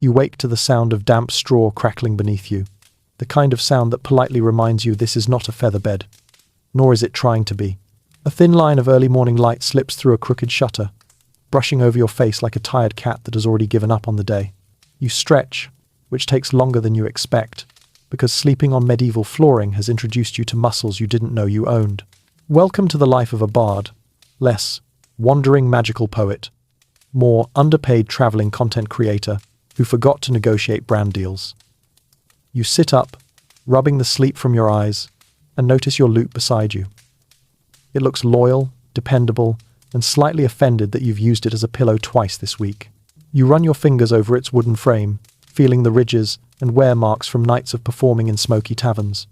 You wake to the sound of damp straw crackling beneath you, the kind of sound that politely reminds you this is not a feather bed, nor is it trying to be. A thin line of early morning light slips through a crooked shutter, brushing over your face like a tired cat that has already given up on the day. You stretch, which takes longer than you expect, because sleeping on medieval flooring has introduced you to muscles you didn't know you owned. Welcome to the life of a bard, less wandering magical poet, more underpaid traveling content creator who forgot to negotiate brand deals. You sit up, rubbing the sleep from your eyes, and notice your lute beside you. It looks loyal, dependable, and slightly offended that you've used it as a pillow twice this week. You run your fingers over its wooden frame, feeling the ridges and wear marks from nights of performing in smoky taverns.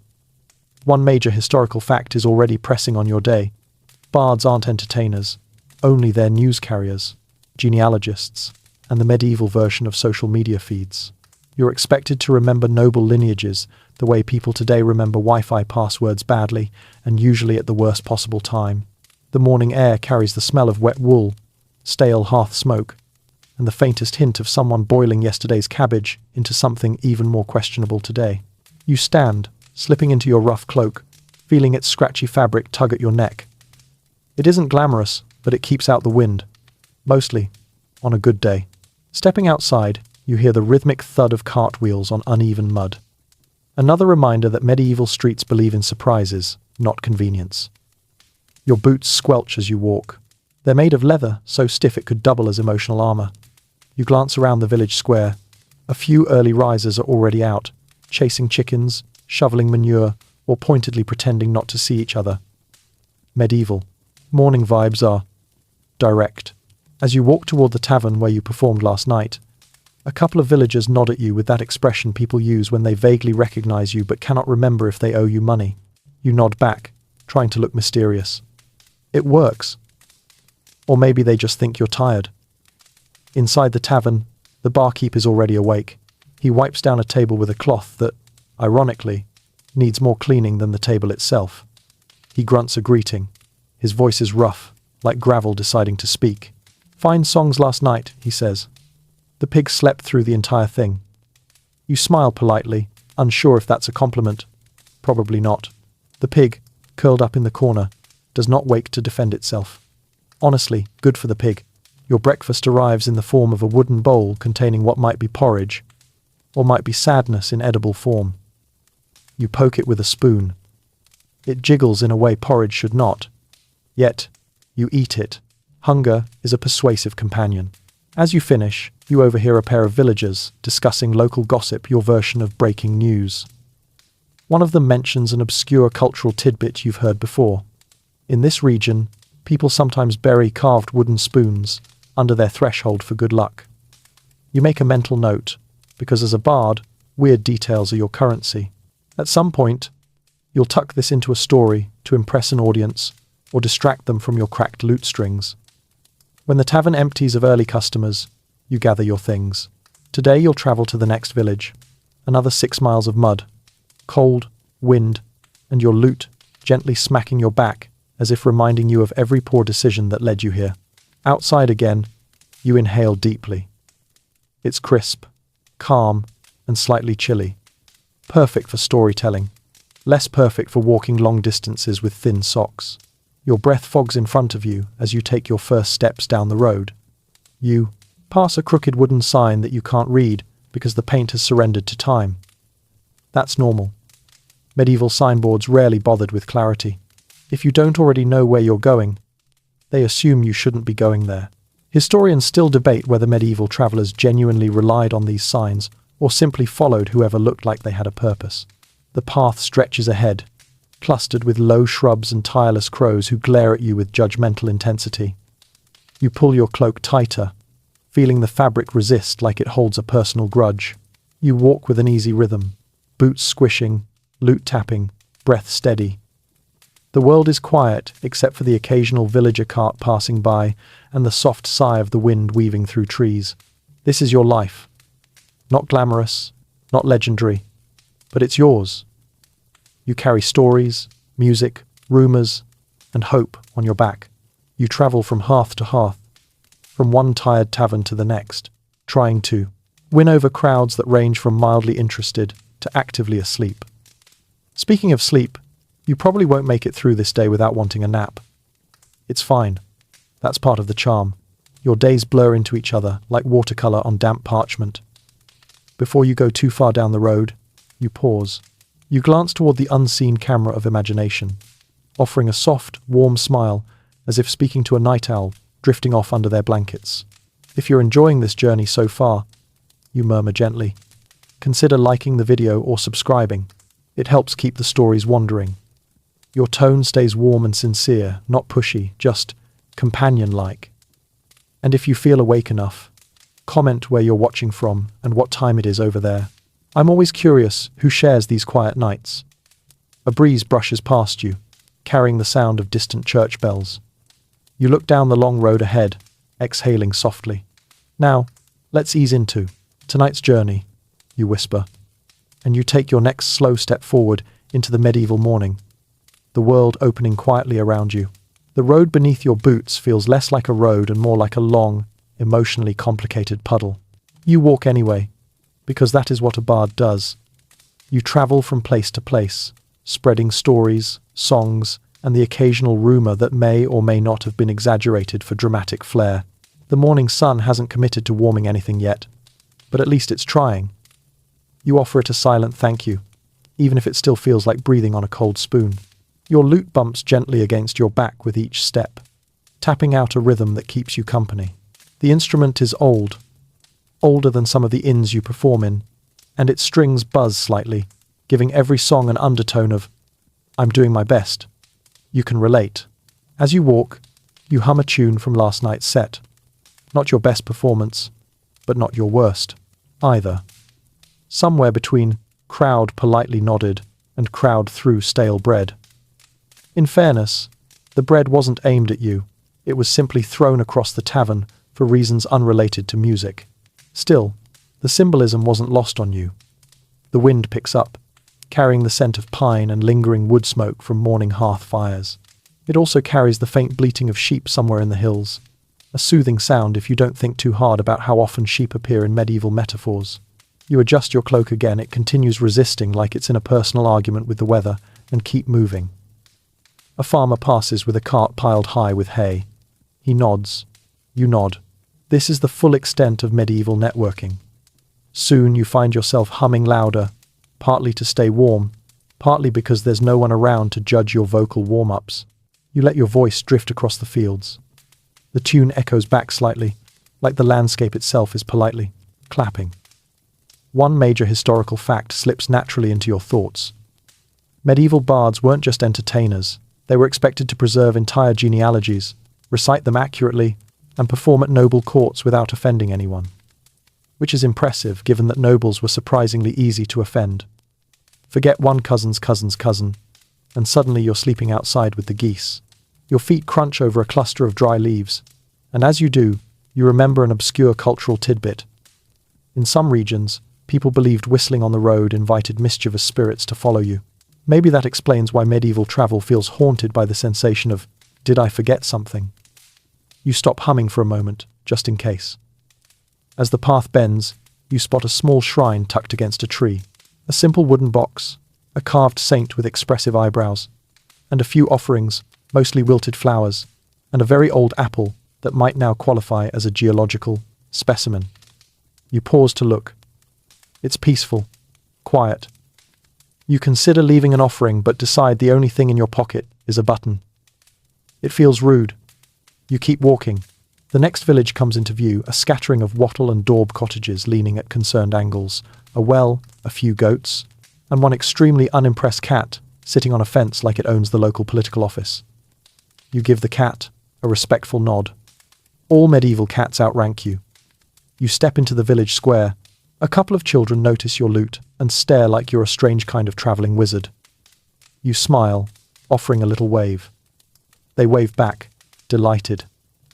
One major historical fact is already pressing on your day. Bards aren't entertainers, only they're news carriers, genealogists, and the medieval version of social media feeds. You're expected to remember noble lineages the way people today remember Wi-Fi passwords badly and usually at the worst possible time. The morning air carries the smell of wet wool, stale hearth smoke, and the faintest hint of someone boiling yesterday's cabbage into something even more questionable today. You stand, slipping into your rough cloak, feeling its scratchy fabric tug at your neck. It isn't glamorous, but it keeps out the wind, mostly on a good day. Stepping outside, you hear the rhythmic thud of cartwheels on uneven mud. Another reminder that medieval streets believe in surprises, not convenience. Your boots squelch as you walk. They're made of leather, so stiff it could double as emotional armor. You glance around the village square. A few early risers are already out, chasing chickens, shoveling manure, or pointedly pretending not to see each other. Medieval. Morning vibes are direct. As you walk toward the tavern where you performed last night, a couple of villagers nod at you with that expression people use when they vaguely recognize you but cannot remember if they owe you money. You nod back, trying to look mysterious. It works. Or maybe they just think you're tired. Inside the tavern, the barkeep is already awake. He wipes down a table with a cloth that, ironically, needs more cleaning than the table itself. He grunts a greeting. His voice is rough, like gravel deciding to speak. "Fine songs last night," he says. The pig slept through the entire thing. You smile politely, unsure if that's a compliment. Probably not. The pig, curled up in the corner, does not wake to defend itself. Honestly, good for the pig. Your breakfast arrives in the form of a wooden bowl containing what might be porridge, or might be sadness in edible form. You poke it with a spoon. It jiggles in a way porridge should not. Yet, you eat it. Hunger is a persuasive companion. As you finish, you overhear a pair of villagers discussing local gossip, your version of breaking news. One of them mentions an obscure cultural tidbit you've heard before. In this region, people sometimes bury carved wooden spoons under their threshold for good luck. You make a mental note, because as a bard, weird details are your currency. At some point, you'll tuck this into a story to impress an audience or distract them from your cracked lute strings. When the tavern empties of early customers, you gather your things. Today you'll travel to the next village. Another 6 miles of mud, cold, wind, and your lute gently smacking your back as if reminding you of every poor decision that led you here. Outside again, you inhale deeply. It's crisp, calm, and slightly chilly. Perfect for storytelling. Less perfect for walking long distances with thin socks. Your breath fogs in front of you as you take your first steps down the road. You pass a crooked wooden sign that you can't read because the paint has surrendered to time. That's normal. Medieval signboards rarely bothered with clarity. If you don't already know where you're going, they assume you shouldn't be going there. Historians still debate whether medieval travelers genuinely relied on these signs or simply followed whoever looked like they had a purpose. The path stretches ahead, clustered with low shrubs and tireless crows who glare at you with judgmental intensity. You pull your cloak tighter, feeling the fabric resist like it holds a personal grudge. You walk with an easy rhythm, boots squishing, lute tapping, breath steady. The world is quiet except for the occasional villager cart passing by and the soft sigh of the wind weaving through trees. This is your life. Not glamorous, not legendary, but it's yours. You carry stories, music, rumors, and hope on your back. You travel from hearth to hearth, from one tired tavern to the next, trying to Win over crowds that range from mildly interested to actively asleep. Speaking of sleep, you probably won't make it through this day without wanting a nap. It's fine. That's part of the charm. Your days blur into each other like watercolor on damp parchment. Before you go too far down the road, you pause. You glance toward the unseen camera of imagination, offering a soft, warm smile as if speaking to a night owl drifting off under their blankets. If you're enjoying this journey so far, you murmur gently, consider liking the video or subscribing. It helps keep the stories wandering. Your tone stays warm and sincere, not pushy, just companion-like. And if you feel awake enough, comment where you're watching from and what time it is over there. I'm always curious who shares these quiet nights. A breeze brushes past you, carrying the sound of distant church bells. You look down the long road ahead, exhaling softly. Now, let's ease into tonight's journey, you whisper, and you take your next slow step forward into the medieval morning, the world opening quietly around you. The road beneath your boots feels less like a road and more like a long, emotionally complicated puddle. You walk anyway, because that is what a bard does. You travel from place to place, spreading stories, songs, and the occasional rumor that may or may not have been exaggerated for dramatic flair. The morning sun hasn't committed to warming anything yet, but at least it's trying. You offer it a silent thank you, even if it still feels like breathing on a cold spoon. Your lute bumps gently against your back with each step, tapping out a rhythm that keeps you company. The instrument is old, older than some of the inns you perform in, and its strings buzz slightly, giving every song an undertone of, "I'm doing my best." You can relate. As you walk, you hum a tune from last night's set. Not your best performance, but not your worst, either. Somewhere between crowd politely nodded and crowd threw stale bread. In fairness, the bread wasn't aimed at you. It was simply thrown across the tavern for reasons unrelated to music. Still, the symbolism wasn't lost on you. The wind picks up, carrying the scent of pine and lingering wood smoke from morning hearth fires. It also carries the faint bleating of sheep somewhere in the hills, a soothing sound if you don't think too hard about how often sheep appear in medieval metaphors. You adjust your cloak again, it continues resisting like it's in a personal argument with the weather, and keep moving. A farmer passes with a cart piled high with hay. He nods. You nod. This is the full extent of medieval networking. Soon you find yourself humming louder, partly to stay warm, partly because there's no one around to judge your vocal warm-ups. You let your voice drift across the fields. The tune echoes back slightly, like the landscape itself is politely clapping. One major historical fact slips naturally into your thoughts. Medieval bards weren't just entertainers. They were expected to preserve entire genealogies, recite them accurately, and perform at noble courts without offending anyone. Which is impressive, given that nobles were surprisingly easy to offend. Forget one cousin's cousin's cousin, and suddenly you're sleeping outside with the geese. Your feet crunch over a cluster of dry leaves, and as you do, you remember an obscure cultural tidbit. In some regions, people believed whistling on the road invited mischievous spirits to follow you. Maybe that explains why medieval travel feels haunted by the sensation of, did I forget something? You stop humming for a moment, just in case. As the path bends, you spot a small shrine tucked against a tree. A simple wooden box, a carved saint with expressive eyebrows, and a few offerings, mostly wilted flowers, and a very old apple that might now qualify as a geological specimen. You pause to look. It's peaceful, quiet. You consider leaving an offering but decide the only thing in your pocket is a button. It feels rude. You keep walking. The next village comes into view, a scattering of wattle and daub cottages leaning at concerned angles, a well, a few goats, and one extremely unimpressed cat sitting on a fence like it owns the local political office. You give the cat a respectful nod. All medieval cats outrank you. You step into the village square. A couple of children notice your lute and stare like you're a strange kind of traveling wizard. You smile, offering a little wave. They wave back, delighted.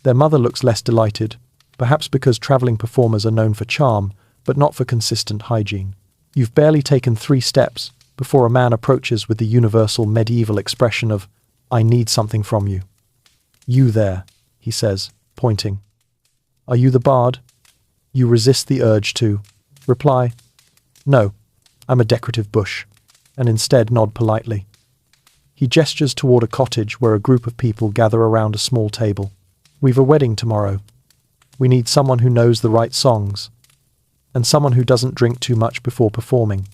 Their mother looks less delighted, perhaps because traveling performers are known for charm, but not for consistent hygiene. You've barely taken 3 steps before a man approaches with the universal medieval expression of, "I need something from you." "You there," he says, pointing. "Are you the bard?" You resist the urge to Reply, "No, I'm a decorative bush," and instead nod politely. He gestures toward a cottage where a group of people gather around a small table. "We've a wedding tomorrow. We need someone who knows the right songs, and someone who doesn't drink too much before performing."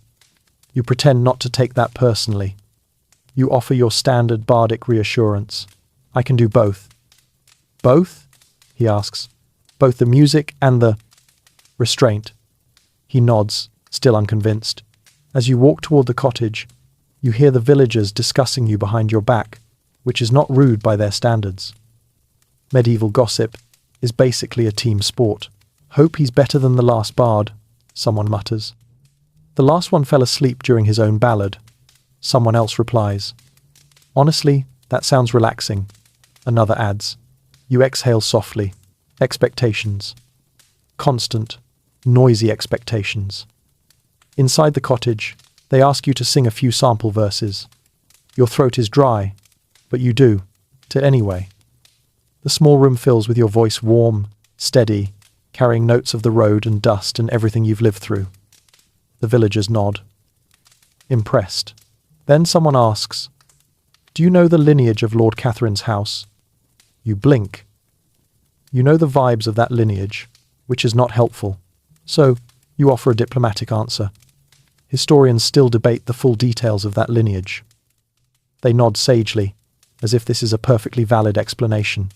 You pretend not to take that personally. You offer your standard bardic reassurance. "I can do both." "Both?" he asks. "Both the music and the restraint?" He nods, still unconvinced. As you walk toward the cottage, you hear the villagers discussing you behind your back, which is not rude by their standards. Medieval gossip is basically a team sport. "Hope he's better than the last bard," someone mutters. "The last one fell asleep during his own ballad," someone else replies. "Honestly, that sounds relaxing," another adds. You exhale softly. Expectations. Constant, noisy expectations. Inside the cottage, they ask you to sing a few sample verses. Your throat is dry, but you do, anyway. The small room fills with your voice warm, steady, carrying notes of the road and dust and everything you've lived through. The villagers nod. Impressed. Then someone asks, "Do you know the lineage of Lord Catherine's house?" You blink. You know the vibes of that lineage, which is not helpful, so you offer a diplomatic answer. Historians still debate the full details of that lineage. They nod sagely, as if this is a perfectly valid explanation.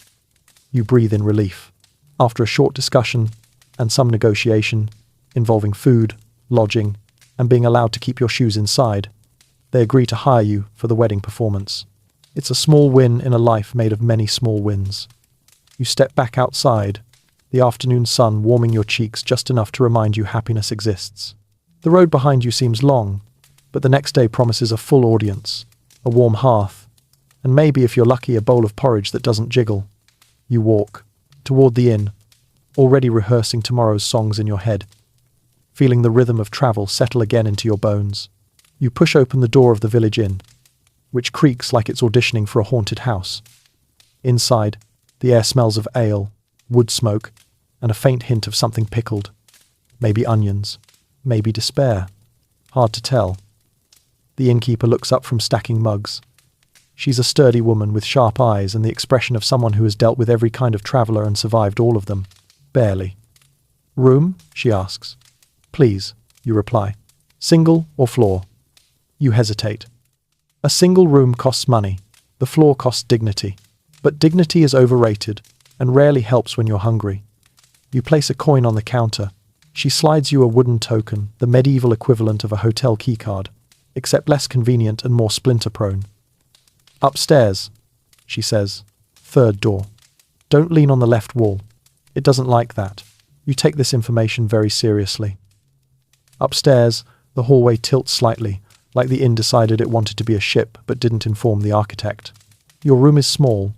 You breathe in relief. After a short discussion and some negotiation involving food, lodging, and being allowed to keep your shoes inside, they agree to hire you for the wedding performance. It's a small win in a life made of many small wins. You step back outside, the afternoon sun warming your cheeks just enough to remind you happiness exists. The road behind you seems long, but the next day promises a full audience, a warm hearth, and maybe, if you're lucky, a bowl of porridge that doesn't jiggle. You walk toward the inn, already rehearsing tomorrow's songs in your head, feeling the rhythm of travel settle again into your bones. You push open the door of the village inn, which creaks like it's auditioning for a haunted house. Inside, the air smells of ale, wood smoke, and a faint hint of something pickled. Maybe onions, maybe despair. Hard to tell. The innkeeper looks up from stacking mugs. She's a sturdy woman with sharp eyes and the expression of someone who has dealt with every kind of traveller and survived all of them. Barely. "Room?" she asks. "Please," you reply. "Single or floor?" You hesitate. A single room costs money. The floor costs dignity. But dignity is overrated and rarely helps when you're hungry. You place a coin on the counter. She slides you a wooden token, the medieval equivalent of a hotel keycard, except less convenient and more splinter-prone. "Upstairs," she says. "Third door. Don't lean on the left wall. It doesn't like that." You take this information very seriously. Upstairs, the hallway tilts slightly, like the inn decided it wanted to be a ship but didn't inform the architect. Your room is small.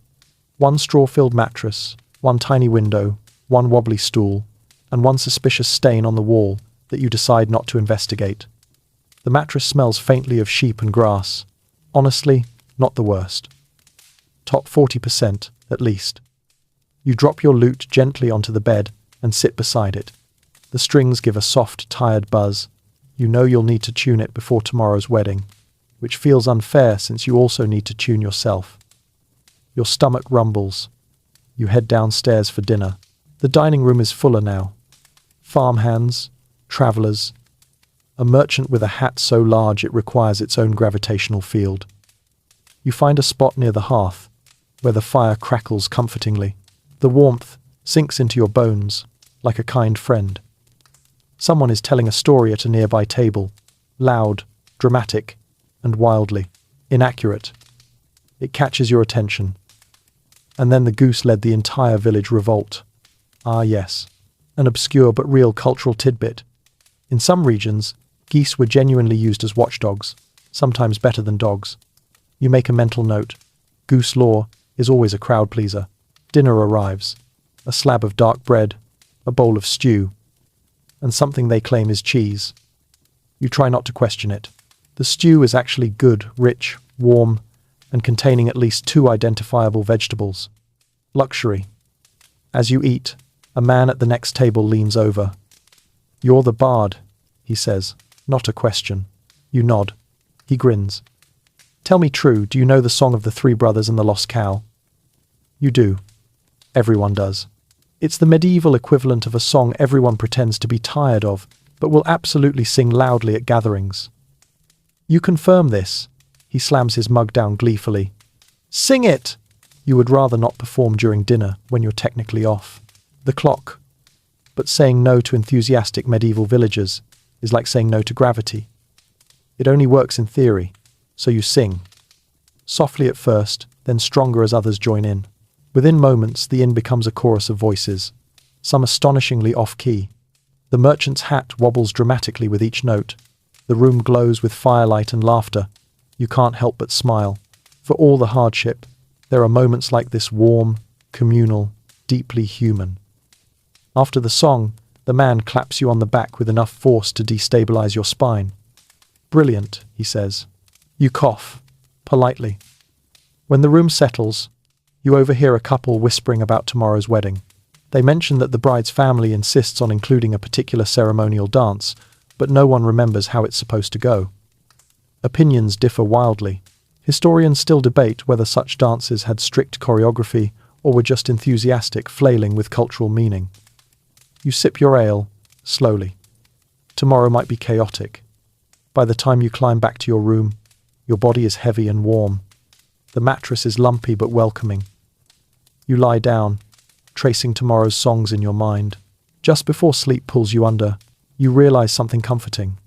One straw-filled mattress, one tiny window, one wobbly stool, and one suspicious stain on the wall that you decide not to investigate. The mattress smells faintly of sheep and grass. Honestly, not the worst. Top 40%, at least. You drop your lute gently onto the bed and sit beside it. The strings give a soft, tired buzz. You know you'll need to tune it before tomorrow's wedding, which feels unfair since you also need to tune yourself. Your stomach rumbles. You head downstairs for dinner. The dining room is fuller now. Farmhands, travellers, a merchant with a hat so large it requires its own gravitational field. You find a spot near the hearth, where the fire crackles comfortingly. The warmth sinks into your bones, like a kind friend. Someone is telling a story at a nearby table, loud, dramatic, and wildly inaccurate. It catches your attention. And then the goose led the entire village revolt. Ah yes, an obscure but real cultural tidbit. In some regions, geese were genuinely used as watchdogs, sometimes better than dogs. You make a mental note. Goose lore is always a crowd pleaser. Dinner arrives. A slab of dark bread, a bowl of stew, and something they claim is cheese. You try not to question it. The stew is actually good, rich, warm, and containing at least 2 identifiable vegetables. Luxury. As you eat, a man at the next table leans over. "You're the bard," he says, not a question. You nod. He grins. Tell me true, do you know the song of the three brothers and the lost cow? You do. Everyone does. It's the medieval equivalent of a song everyone pretends to be tired of, but will absolutely sing loudly at gatherings. You confirm this. He slams his mug down gleefully. Sing it! You would rather not perform during dinner when you're technically off the clock. But saying no to enthusiastic medieval villagers is like saying no to gravity. It only works in theory, so you sing. Softly at first, then stronger as others join in. Within moments, the inn becomes a chorus of voices, some astonishingly off-key. The merchant's hat wobbles dramatically with each note. The room glows with firelight and laughter. You can't help but smile. For all the hardship, there are moments like this warm, communal, deeply human. After the song, the man claps you on the back with enough force to destabilize your spine. Brilliant, he says. You cough, politely. When the room settles, you overhear a couple whispering about tomorrow's wedding. They mention that the bride's family insists on including a particular ceremonial dance, but no one remembers how it's supposed to go. Opinions differ wildly. Historians still debate whether such dances had strict choreography or were just enthusiastic flailing with cultural meaning. You sip your ale, slowly. Tomorrow might be chaotic. By the time you climb back to your room, your body is heavy and warm. The mattress is lumpy but welcoming. You lie down, tracing tomorrow's songs in your mind. Just before sleep pulls you under, you realize something comforting.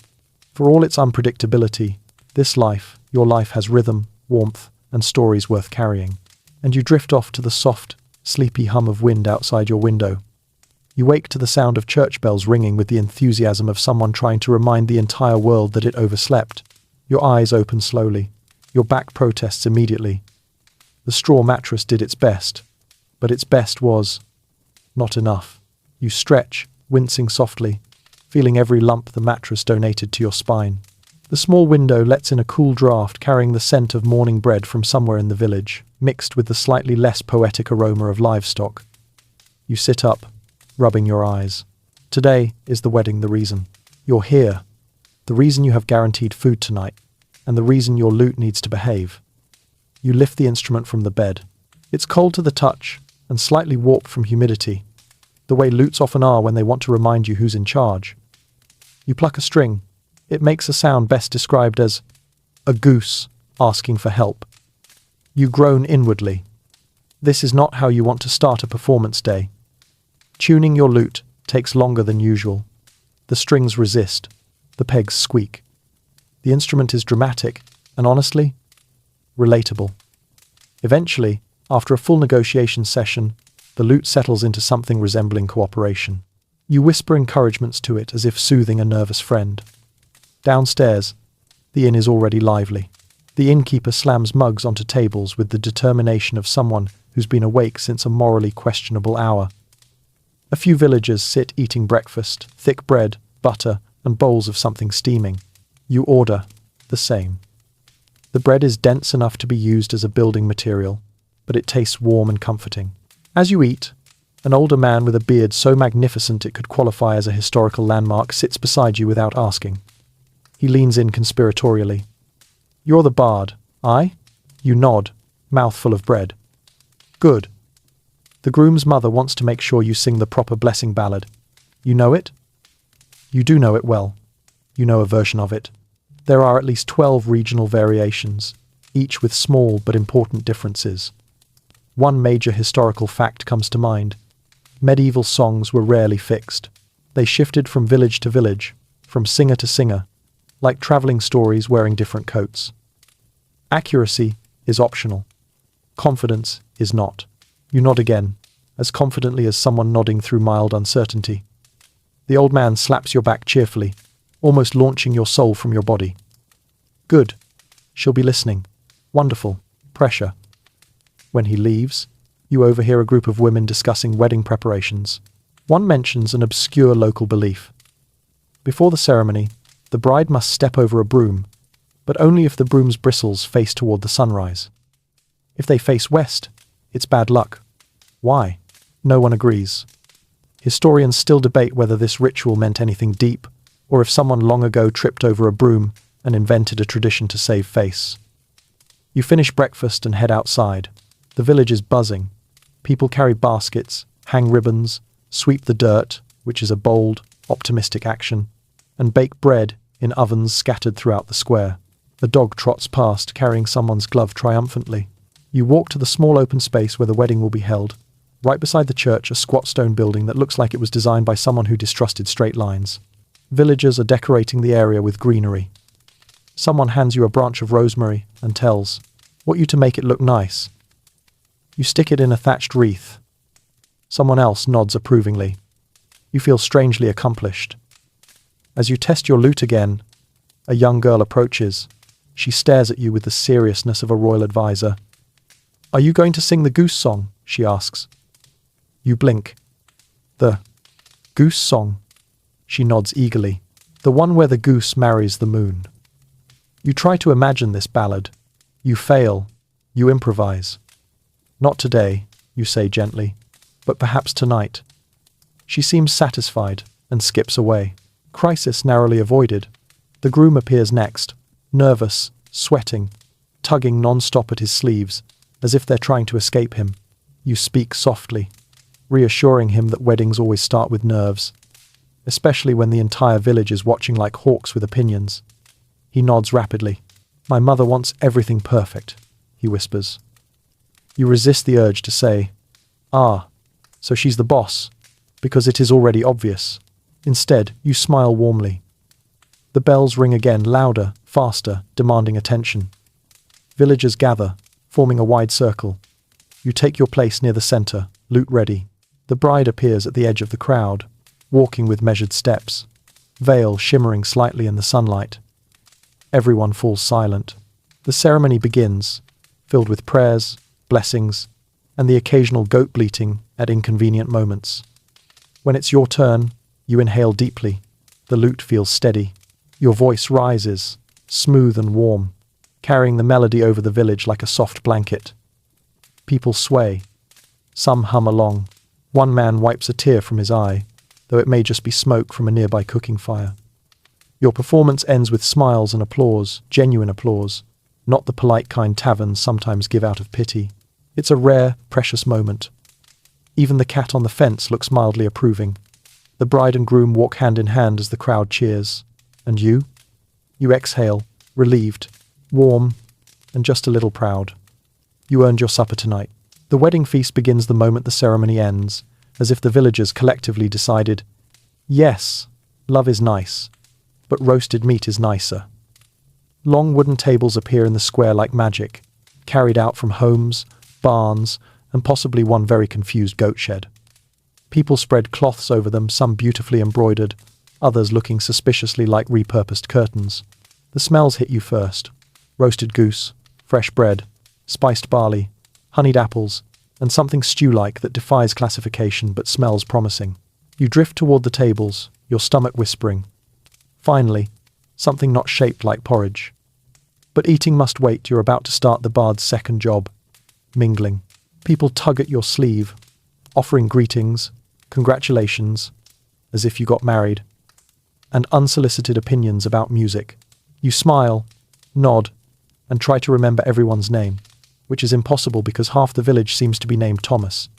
For all its unpredictability, this life, your life, has rhythm, warmth, and stories worth carrying. And you drift off to the soft, sleepy hum of wind outside your window. You wake to the sound of church bells ringing with the enthusiasm of someone trying to remind the entire world that it overslept. Your eyes open slowly. Your back protests immediately. The straw mattress did its best, but its best was not enough. You stretch, wincing softly, feeling every lump the mattress donated to your spine. The small window lets in a cool draft carrying the scent of morning bread from somewhere in the village, mixed with the slightly less poetic aroma of livestock. You sit up, rubbing your eyes. Today is the wedding the reason. You're here. The reason you have guaranteed food tonight, and the reason your lute needs to behave. You lift the instrument from the bed. It's cold to the touch, and slightly warped from humidity, the way lutes often are when they want to remind you who's in charge. You pluck a string. It makes a sound best described as a goose asking for help. You groan inwardly. This is not how you want to start a performance day. Tuning your lute takes longer than usual. The strings resist. The pegs squeak. The instrument is dramatic and, honestly, relatable. Eventually, after a full negotiation session, the lute settles into something resembling cooperation. You whisper encouragements to it as if soothing a nervous friend. Downstairs, the inn is already lively. The innkeeper slams mugs onto tables with the determination of someone who's been awake since a morally questionable hour. A few villagers sit eating breakfast, thick bread, butter, and bowls of something steaming. You order the same. The bread is dense enough to be used as a building material, but it tastes warm and comforting. As you eat, an older man with a beard so magnificent it could qualify as a historical landmark sits beside you without asking. He leans in conspiratorially. You're the bard, aye? You nod, mouthful of bread. Good. The groom's mother wants to make sure you sing the proper blessing ballad. You know it? You do know it well. You know a version of it. There are at least 12 regional variations, each with small but important differences. One major historical fact comes to mind. Medieval songs were rarely fixed. They shifted from village to village, from singer to singer, like traveling stories wearing different coats. Accuracy is optional. Confidence is not. You nod again, as confidently as someone nodding through mild uncertainty. The old man slaps your back cheerfully, almost launching your soul from your body. Good. She'll be listening. Wonderful. Pressure. When he leaves, you overhear a group of women discussing wedding preparations. One mentions an obscure local belief. Before the ceremony, the bride must step over a broom, but only if the broom's bristles face toward the sunrise. If they face west, it's bad luck. Why? No one agrees. Historians still debate whether this ritual meant anything deep, or if someone long ago tripped over a broom and invented a tradition to save face. You finish breakfast and head outside. The village is buzzing. People carry baskets, hang ribbons, sweep the dirt, which is a bold, optimistic action, and bake bread in ovens scattered throughout the square. A dog trots past, carrying someone's glove triumphantly. You walk to the small open space where the wedding will be held. Right beside the church, a squat stone building that looks like it was designed by someone who distrusted straight lines. Villagers are decorating the area with greenery. Someone hands you a branch of rosemary and tells what you to make it look nice. You stick it in a thatched wreath. Someone else nods approvingly. You feel strangely accomplished. As you test your lute again, a young girl approaches. She stares at you with the seriousness of a royal advisor. "Are you going to sing the goose song?" she asks. You blink. "The goose song?" She nods eagerly. "The one where the goose marries the moon." You try to imagine this ballad. You fail. You improvise. "Not today," you say gently, "but perhaps tonight." She seems satisfied and skips away. Crisis narrowly avoided. The groom appears next, nervous, sweating, tugging non-stop at his sleeves, as if they're trying to escape him. You speak softly, reassuring him that weddings always start with nerves, especially when the entire village is watching like hawks with opinions. He nods rapidly. "My mother wants everything perfect," he whispers. You resist the urge to say, "Ah, so she's the boss," because it is already obvious. Instead, you smile warmly. The bells ring again, louder, faster, demanding attention. Villagers gather, forming a wide circle. You take your place near the center, lute ready. The bride appears at the edge of the crowd, walking with measured steps, veil shimmering slightly in the sunlight. Everyone falls silent. The ceremony begins, filled with prayers, blessings, and the occasional goat bleating at inconvenient moments. When it's your turn, you inhale deeply. The lute feels steady. Your voice rises, smooth and warm, carrying the melody over the village like a soft blanket. People sway. Some hum along. One man wipes a tear from his eye, though it may just be smoke from a nearby cooking fire. Your performance ends with smiles and applause, genuine applause, not the polite kind taverns sometimes give out of pity. It's a rare, precious moment. Even the cat on the fence looks mildly approving. The bride and groom walk hand in hand as the crowd cheers. And you? You exhale, relieved, warm, and just a little proud. You earned your supper tonight. The wedding feast begins the moment the ceremony ends, as if the villagers collectively decided, yes, love is nice, but roasted meat is nicer. Long wooden tables appear in the square like magic, carried out from homes, barns, and possibly one very confused goat shed. People spread cloths over them, some beautifully embroidered, others looking suspiciously like repurposed curtains. The smells hit you first. Roasted goose, fresh bread, spiced barley, honeyed apples, and something stew-like that defies classification but smells promising. You drift toward the tables, your stomach whispering. Finally, something not shaped like porridge. But eating must wait. You're about to start the Bard's second job, mingling. People tug at your sleeve, offering greetings, congratulations, as if you got married, and unsolicited opinions about music. You smile, nod, and try to remember everyone's name, which is impossible because half the village seems to be named Thomas.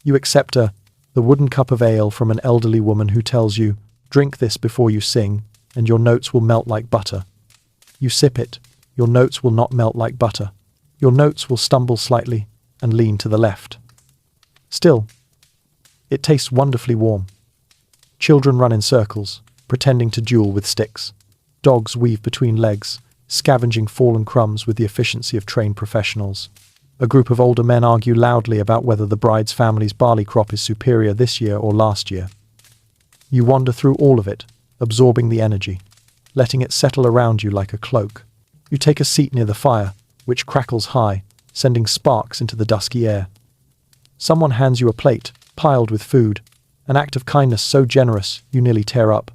You accept the wooden cup of ale from an elderly woman who tells you, "Drink this before you sing, and your notes will melt like butter." You sip it. Your notes will not melt like butter. Your notes will stumble slightly and lean to the left. Still, it tastes wonderfully warm. Children run in circles, pretending to duel with sticks. Dogs weave between legs, scavenging fallen crumbs with the efficiency of trained professionals. A group of older men argue loudly about whether the bride's family's barley crop is superior this year or last year. You wander through all of it, absorbing the energy, letting it settle around you like a cloak. You take a seat near the fire, which crackles high, sending sparks into the dusky air. Someone hands you a plate, piled with food, an act of kindness so generous you nearly tear up.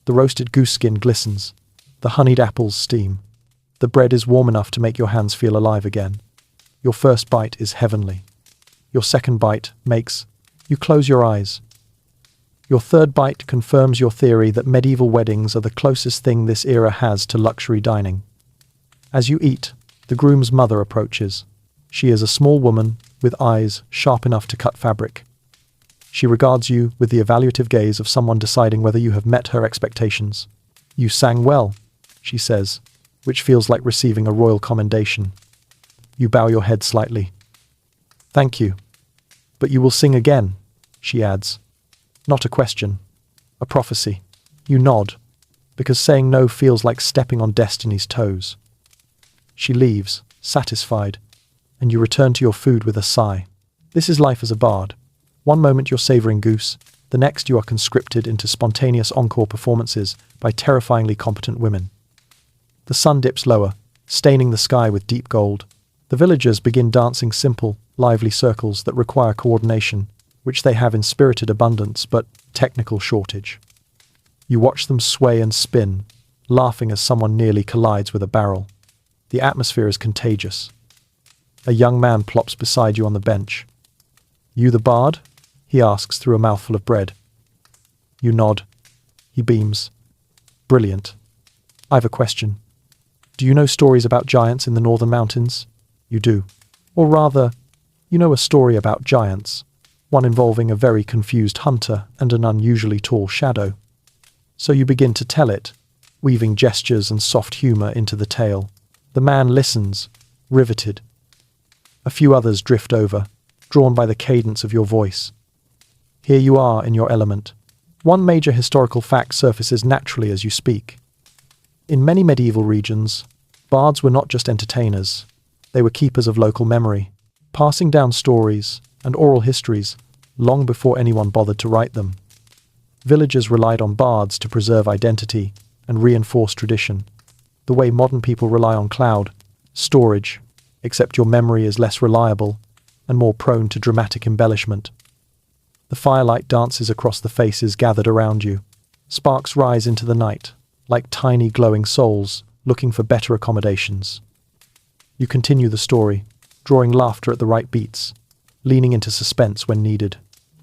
The roasted goose skin glistens. The honeyed apples steam. The bread is warm enough to make your hands feel alive again. Your first bite is heavenly. Your second bite makes you close your eyes. Your third bite confirms your theory that medieval weddings are the closest thing this era has to luxury dining. As you eat, the groom's mother approaches. She is a small woman with eyes sharp enough to cut fabric. She regards you with the evaluative gaze of someone deciding whether you have met her expectations. "You sang well," she says, which feels like receiving a royal commendation. You bow your head slightly. "Thank you. But you will sing again," she adds. Not a question, a prophecy. You nod, because saying no feels like stepping on destiny's toes. She leaves, satisfied, and you return to your food with a sigh. This is life as a bard. One moment you're savoring goose, the next you are conscripted into spontaneous encore performances by terrifyingly competent women. The sun dips lower, staining the sky with deep gold. The villagers begin dancing simple, lively circles that require coordination, which they have in spirited abundance but technical shortage. You watch them sway and spin, laughing as someone nearly collides with a barrel. The atmosphere is contagious. A young man plops beside you on the bench. "You the bard?" he asks through a mouthful of bread. You nod. He beams. "Brilliant. I've a question. Do you know stories about giants in the northern mountains?" You do. Or rather, you know a story about giants, one involving a very confused hunter and an unusually tall shadow. So you begin to tell it, weaving gestures and soft humor into the tale. The man listens, riveted. A few others drift over, drawn by the cadence of your voice. Here you are in your element. One major historical fact surfaces naturally as you speak. In many medieval regions, bards were not just entertainers. They were keepers of local memory, passing down stories and oral histories long before anyone bothered to write them. Villagers relied on bards to preserve identity and reinforce tradition, the way modern people rely on cloud storage, except your memory is less reliable and more prone to dramatic embellishment. The firelight dances across the faces gathered around you. Sparks rise into the night, like tiny glowing souls looking for better accommodations. You continue the story, drawing laughter at the right beats, leaning into suspense when needed.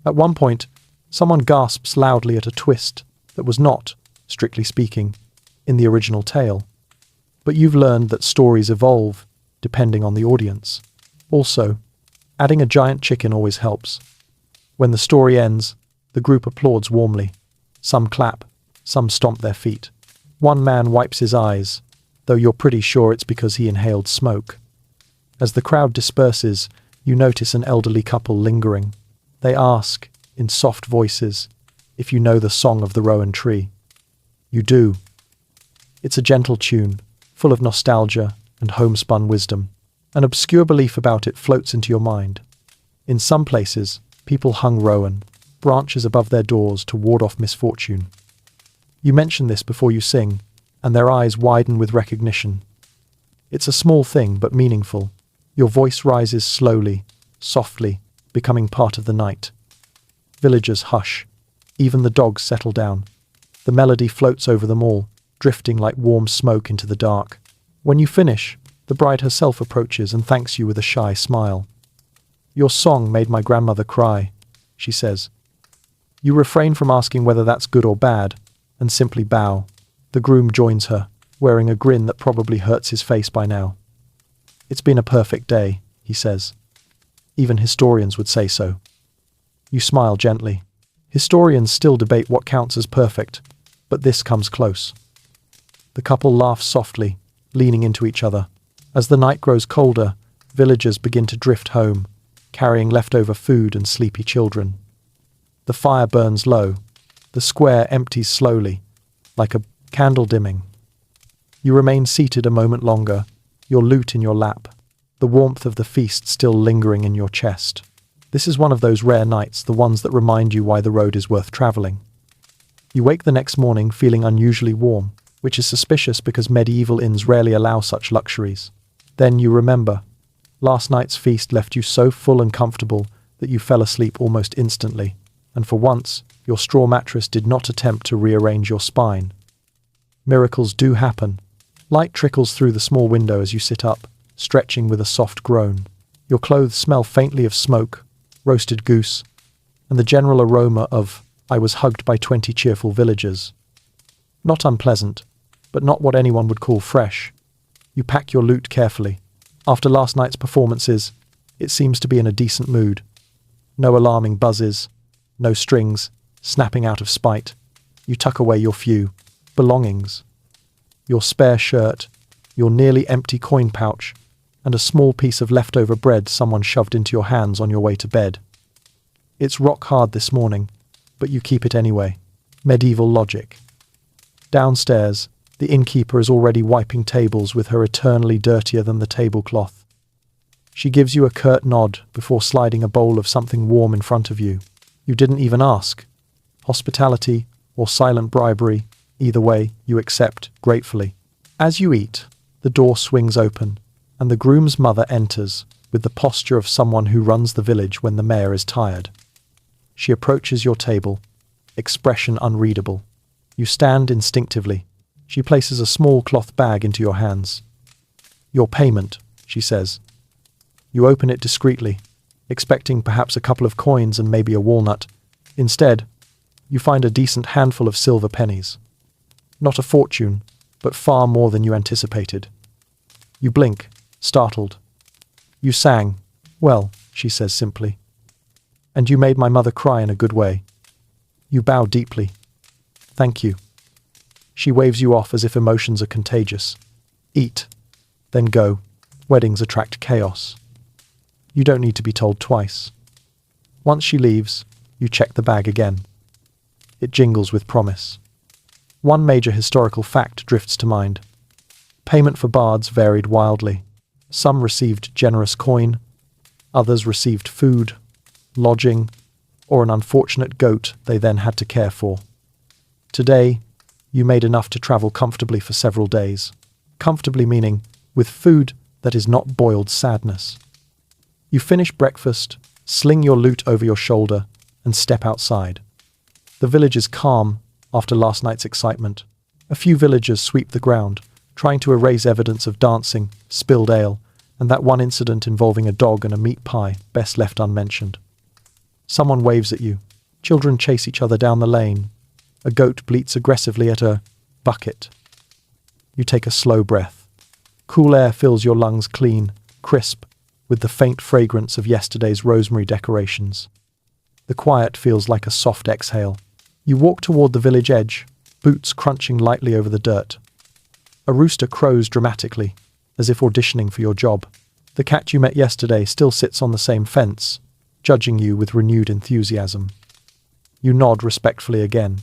At one point, someone gasps loudly at a twist that was not, strictly speaking, in the original tale. But you've learned that stories evolve, depending on the audience. Also, adding a giant chicken always helps. When the story ends, the group applauds warmly. Some clap, some stomp their feet. One man wipes his eyes, though you're pretty sure it's because he inhaled smoke. As the crowd disperses, you notice an elderly couple lingering. They ask, in soft voices, if you know the Song of the Rowan Tree. You do. It's a gentle tune, full of nostalgia and homespun wisdom. An obscure belief about it floats into your mind. In some places, people hung rowan, branches above their doors to ward off misfortune. You mention this before you sing, and their eyes widen with recognition. It's a small thing, but meaningful. Your voice rises slowly, softly, becoming part of the night. Villagers hush. Even the dogs settle down. The melody floats over them all, drifting like warm smoke into the dark. When you finish, the bride herself approaches and thanks you with a shy smile. "Your song made my grandmother cry," she says. You refrain from asking whether that's good or bad, and simply bow. The groom joins her, wearing a grin that probably hurts his face by now. "It's been a perfect day," he says. Even historians would say so. You smile gently. Historians still debate what counts as perfect, but this comes close. The couple laughs softly, leaning into each other. As the night grows colder, villagers begin to drift home, carrying leftover food and sleepy children. The fire burns low. The square empties slowly, like a candle dimming. You remain seated a moment longer, your lute in your lap, the warmth of the feast still lingering in your chest. This is one of those rare nights, the ones that remind you why the road is worth traveling. You wake the next morning feeling unusually warm, which is suspicious because medieval inns rarely allow such luxuries. Then you remember. Last night's feast left you so full and comfortable that you fell asleep almost instantly, and for once, your straw mattress did not attempt to rearrange your spine. Miracles do happen. Light trickles through the small window as you sit up, stretching with a soft groan. Your clothes smell faintly of smoke, roasted goose, and the general aroma of I was hugged by 20 cheerful villagers. Not unpleasant, but not what anyone would call fresh. You pack your loot carefully. After last night's performances, it seems to be in a decent mood. No alarming buzzes, no strings, snapping out of spite. You tuck away your few belongings. Your spare shirt, your nearly empty coin pouch, and a small piece of leftover bread someone shoved into your hands on your way to bed. It's rock hard this morning, but you keep it anyway. Medieval logic. Downstairs, the innkeeper is already wiping tables with her eternally dirtier than the tablecloth. She gives you a curt nod before sliding a bowl of something warm in front of you. You didn't even ask. Hospitality or silent bribery, either way, you accept gratefully. As you eat, the door swings open, and the groom's mother enters with the posture of someone who runs the village when the mayor is tired. She approaches your table, expression unreadable. You stand instinctively. She places a small cloth bag into your hands. Your payment, she says. You open it discreetly, expecting perhaps a couple of coins and maybe a walnut. Instead, you find a decent handful of silver pennies. Not a fortune, but far more than you anticipated. You blink, startled. You sang. Well, she says simply. And you made my mother cry in a good way. You bow deeply. Thank you. She waves you off as if emotions are contagious. Eat, then go. Weddings attract chaos. You don't need to be told twice. Once she leaves, you check the bag again. It jingles with promise. One major historical fact drifts to mind. Payment for bards varied wildly. Some received generous coin, others received food, lodging, or an unfortunate goat they then had to care for. Today, you made enough to travel comfortably for several days. Comfortably meaning with food that is not boiled sadness. You finish breakfast, sling your loot over your shoulder, and step outside. The village is calm after last night's excitement. A few villagers sweep the ground, trying to erase evidence of dancing, spilled ale, and that one incident involving a dog and a meat pie, best left unmentioned. Someone waves at you. Children chase each other down the lane. A goat bleats aggressively at a bucket. You take a slow breath. Cool air fills your lungs clean, crisp, with the faint fragrance of yesterday's rosemary decorations. The quiet feels like a soft exhale. You walk toward the village edge, boots crunching lightly over the dirt. A rooster crows dramatically, as if auditioning for your job. The cat you met yesterday still sits on the same fence, judging you with renewed enthusiasm. You nod respectfully again.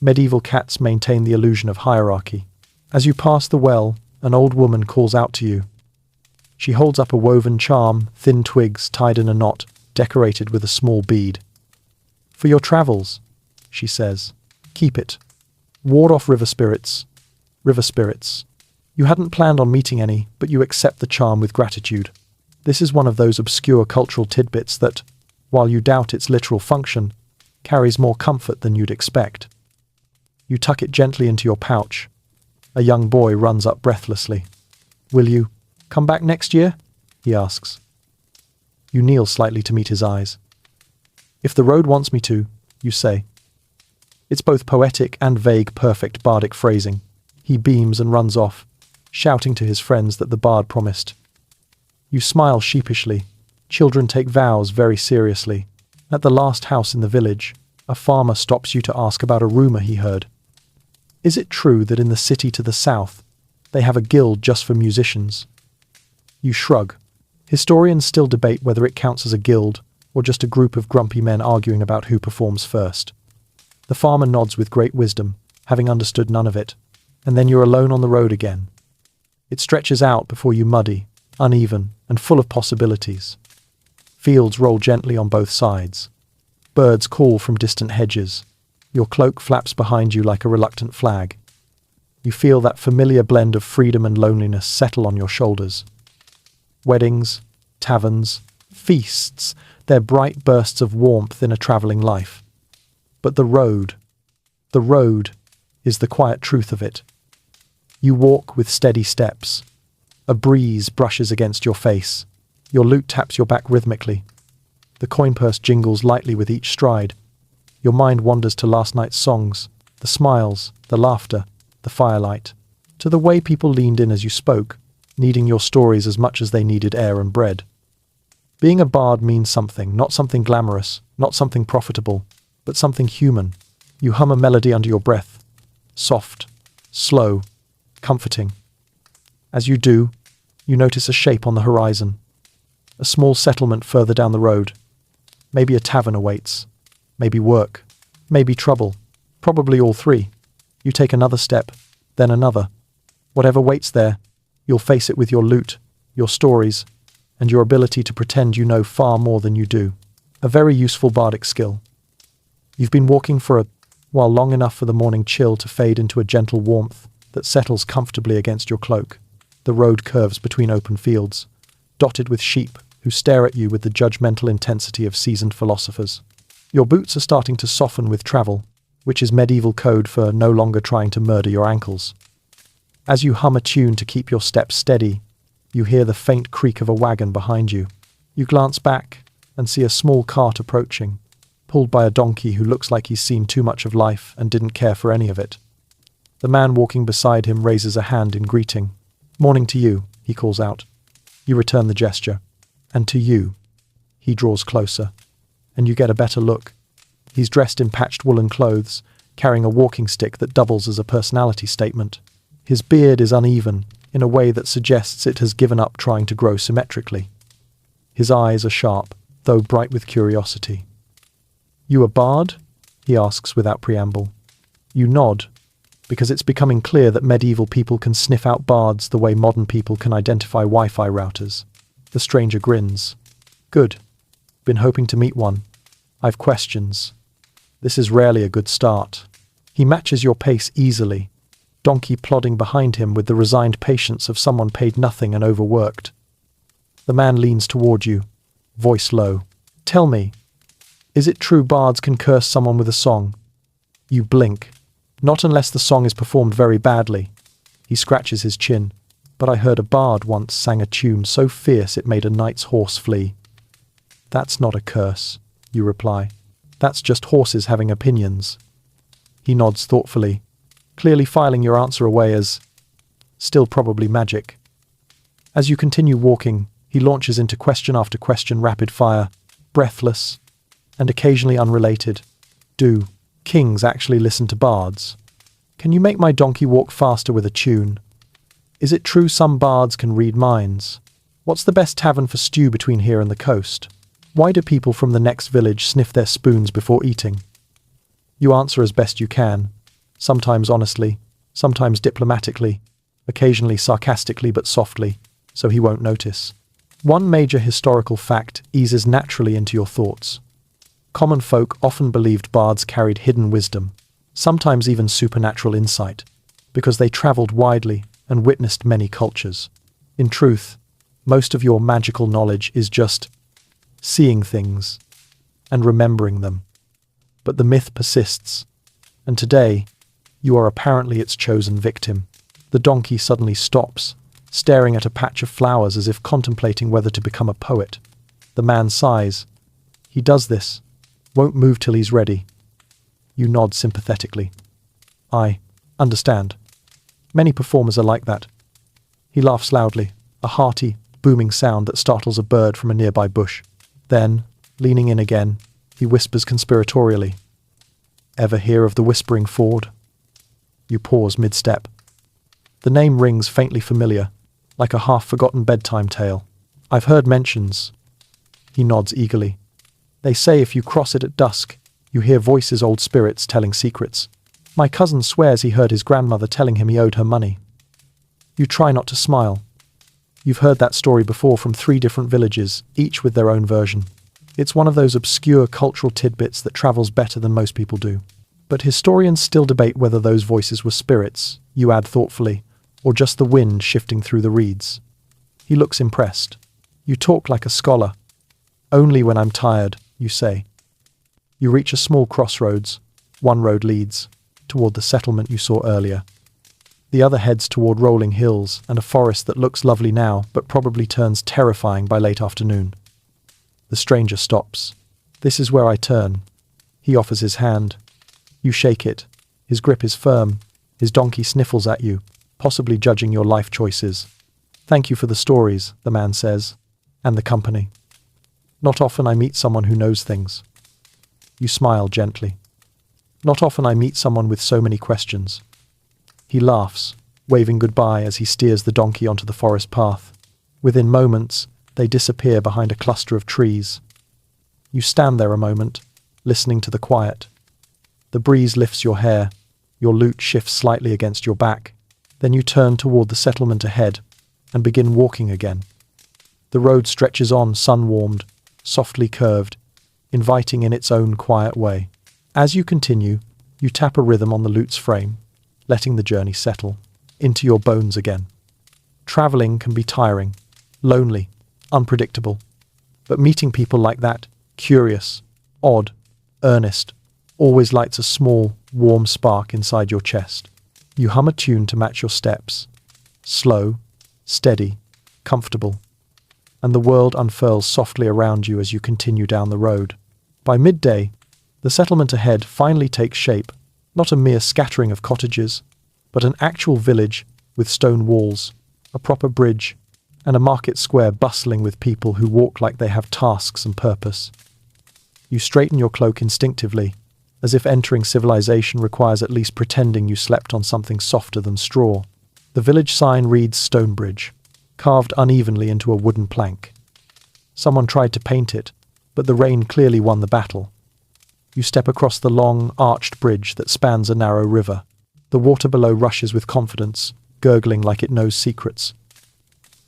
Medieval cats maintain the illusion of hierarchy. As you pass the well, an old woman calls out to you. She holds up a woven charm, thin twigs tied in a knot, decorated with a small bead. For your travels, she says. Keep it. Ward off river spirits. River spirits. You hadn't planned on meeting any, but you accept the charm with gratitude. This is one of those obscure cultural tidbits that, while you doubt its literal function, carries more comfort than you'd expect. You tuck it gently into your pouch. A young boy runs up breathlessly. Will you come back next year? He asks. You kneel slightly to meet his eyes. If the road wants me to, you say. It's both poetic and vague, perfect bardic phrasing. He beams and runs off, shouting to his friends that the bard promised. You smile sheepishly. Children take vows very seriously. At the last house in the village, a farmer stops you to ask about a rumor he heard. Is it true that in the city to the south, they have a guild just for musicians? You shrug. Historians still debate whether it counts as a guild or just a group of grumpy men arguing about who performs first. The farmer nods with great wisdom, having understood none of it, and then you're alone on the road again. It stretches out before you, muddy, uneven, and full of possibilities. Fields roll gently on both sides. Birds call from distant hedges. Your cloak flaps behind you like a reluctant flag. You feel that familiar blend of freedom and loneliness settle on your shoulders. Weddings, taverns, feasts, they're bright bursts of warmth in a travelling life. But the road is the quiet truth of it. You walk with steady steps. A breeze brushes against your face. Your loot taps your back rhythmically. The coin purse jingles lightly with each stride. Your mind wanders to last night's songs, the smiles, the laughter, the firelight, to the way people leaned in as you spoke, needing your stories as much as they needed air and bread. Being a bard means something, not something glamorous, not something profitable, but something human. You hum a melody under your breath, soft, slow, comforting. As you do, you notice a shape on the horizon, a small settlement further down the road. Maybe a tavern awaits, maybe work, maybe trouble, probably all three. You take another step, then another. Whatever waits there, you'll face it with your loot, your stories, and your ability to pretend you know far more than you do. A very useful bardic skill. You've been walking for a while, long enough for the morning chill to fade into a gentle warmth that settles comfortably against your cloak. The road curves between open fields, dotted with sheep who stare at you with the judgmental intensity of seasoned philosophers. Your boots are starting to soften with travel, which is medieval code for no longer trying to murder your ankles. As you hum a tune to keep your steps steady, you hear the faint creak of a wagon behind you. You glance back and see a small cart approaching, pulled by a donkey who looks like he's seen too much of life and didn't care for any of it. The man walking beside him raises a hand in greeting. "Morning to you," he calls out. You return the gesture. "And to you." He draws closer, and you get a better look. He's dressed in patched woolen clothes, carrying a walking stick that doubles as a personality statement. His beard is uneven, in a way that suggests it has given up trying to grow symmetrically. His eyes are sharp, though bright with curiosity. "You a bard?" he asks without preamble. You nod, because it's becoming clear that medieval people can sniff out bards the way modern people can identify Wi-Fi routers. The stranger grins. "Good. Been hoping to meet one. I've questions." This is rarely a good start. He matches your pace easily, donkey plodding behind him with the resigned patience of someone paid nothing and overworked. The man leans toward you, voice low. "Tell me, is it true bards can curse someone with a song?" You blink. "Not unless the song is performed very badly." He scratches his chin. "But I heard a bard once sang a tune so fierce it made a knight's horse flee." "That's not a curse," you reply. "That's just horses having opinions." He nods thoughtfully, clearly filing your answer away as still probably magic. As you continue walking, he launches into question after question, rapid fire, breathless, and occasionally unrelated. "Do kings actually listen to bards? Can you make my donkey walk faster with a tune? Is it true some bards can read minds? What's the best tavern for stew between here and the coast? Why do people from the next village sniff their spoons before eating?" You answer as best you can, sometimes honestly, sometimes diplomatically, occasionally sarcastically but softly, so he won't notice. One major historical fact eases naturally into your thoughts. Common folk often believed bards carried hidden wisdom, sometimes even supernatural insight, because they traveled widely and witnessed many cultures. In truth, most of your magical knowledge is just seeing things and remembering them. But the myth persists, and today, you are apparently its chosen victim. The donkey suddenly stops, staring at a patch of flowers as if contemplating whether to become a poet. The man sighs. He does this, won't move till he's ready. You nod sympathetically. "I understand. Many performers are like that." He laughs loudly, a hearty, booming sound that startles a bird from a nearby bush. Then, leaning in again, he whispers conspiratorially, "Ever hear of the Whispering Ford?" You pause mid-step. The name rings faintly familiar, like a half-forgotten bedtime tale. "I've heard mentions." He nods eagerly. "They say if you cross it at dusk, you hear voices, old spirits telling secrets. My cousin swears he heard his grandmother telling him he owed her money." You try not to smile. You've heard that story before from 3 different villages, each with their own version. It's one of those obscure cultural tidbits that travels better than most people do. But historians still debate whether those voices were spirits, you add thoughtfully, or just the wind shifting through the reeds. He looks impressed. You talk like a scholar. "Only when I'm tired," you say. You reach a small crossroads. One road leads toward the settlement you saw earlier. The other heads toward rolling hills and a forest that looks lovely now but probably turns terrifying by late afternoon. The stranger stops. "This is where I turn," He offers his hand. You shake it. His grip is firm. His donkey sniffles at you, possibly judging your life choices. Thank you for the stories, the man says, and the company. Not often I meet someone who knows things. You smile gently. Not often I meet someone with so many questions. He laughs, waving goodbye as he steers the donkey onto the forest path. Within moments, they disappear behind a cluster of trees. You stand there a moment, listening to the quiet. The breeze lifts your hair, your lute shifts slightly against your back. Then you turn toward the settlement ahead and begin walking again. The road stretches on, sun-warmed, softly curved, inviting in its own quiet way. As you continue, you tap a rhythm on the lute's frame, letting the journey settle into your bones again. Traveling can be tiring, lonely, unpredictable, but meeting people like that, curious, odd, earnest, always lights a small, warm spark inside your chest. You hum a tune to match your steps. Slow, steady, comfortable. And the world unfurls softly around you as you continue down the road. By midday, the settlement ahead finally takes shape, not a mere scattering of cottages, but an actual village with stone walls, a proper bridge, and a market square bustling with people who walk like they have tasks and purpose. You straighten your cloak instinctively, as if entering civilization requires at least pretending you slept on something softer than straw. The village sign reads Stonebridge, carved unevenly into a wooden plank. Someone tried to paint it, but the rain clearly won the battle. You step across the long, arched bridge that spans a narrow river. The water below rushes with confidence, gurgling like it knows secrets.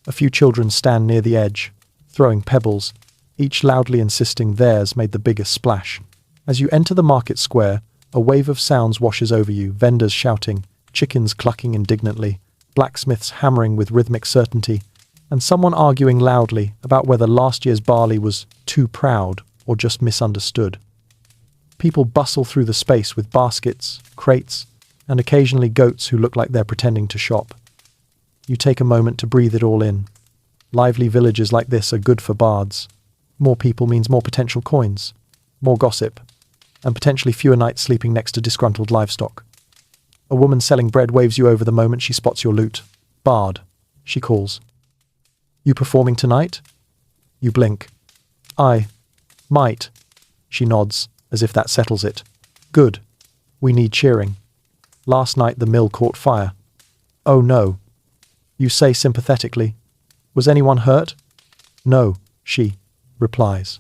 A few children stand near the edge, throwing pebbles, each loudly insisting theirs made the biggest splash. As you enter the market square, a wave of sounds washes over you, vendors shouting, chickens clucking indignantly, blacksmiths hammering with rhythmic certainty, and someone arguing loudly about whether last year's barley was too proud or just misunderstood. People bustle through the space with baskets, crates, and occasionally goats who look like they're pretending to shop. You take a moment to breathe it all in. Lively villages like this are good for bards. More people means more potential coins, more gossip, and potentially fewer nights sleeping next to disgruntled livestock. A woman selling bread waves you over the moment she spots your lute. Bard, she calls. You performing tonight? You blink. I might. She nods, as if that settles it. Good. We need cheering. Last night the mill caught fire. Oh no. You say sympathetically. Was anyone hurt? No, she replies.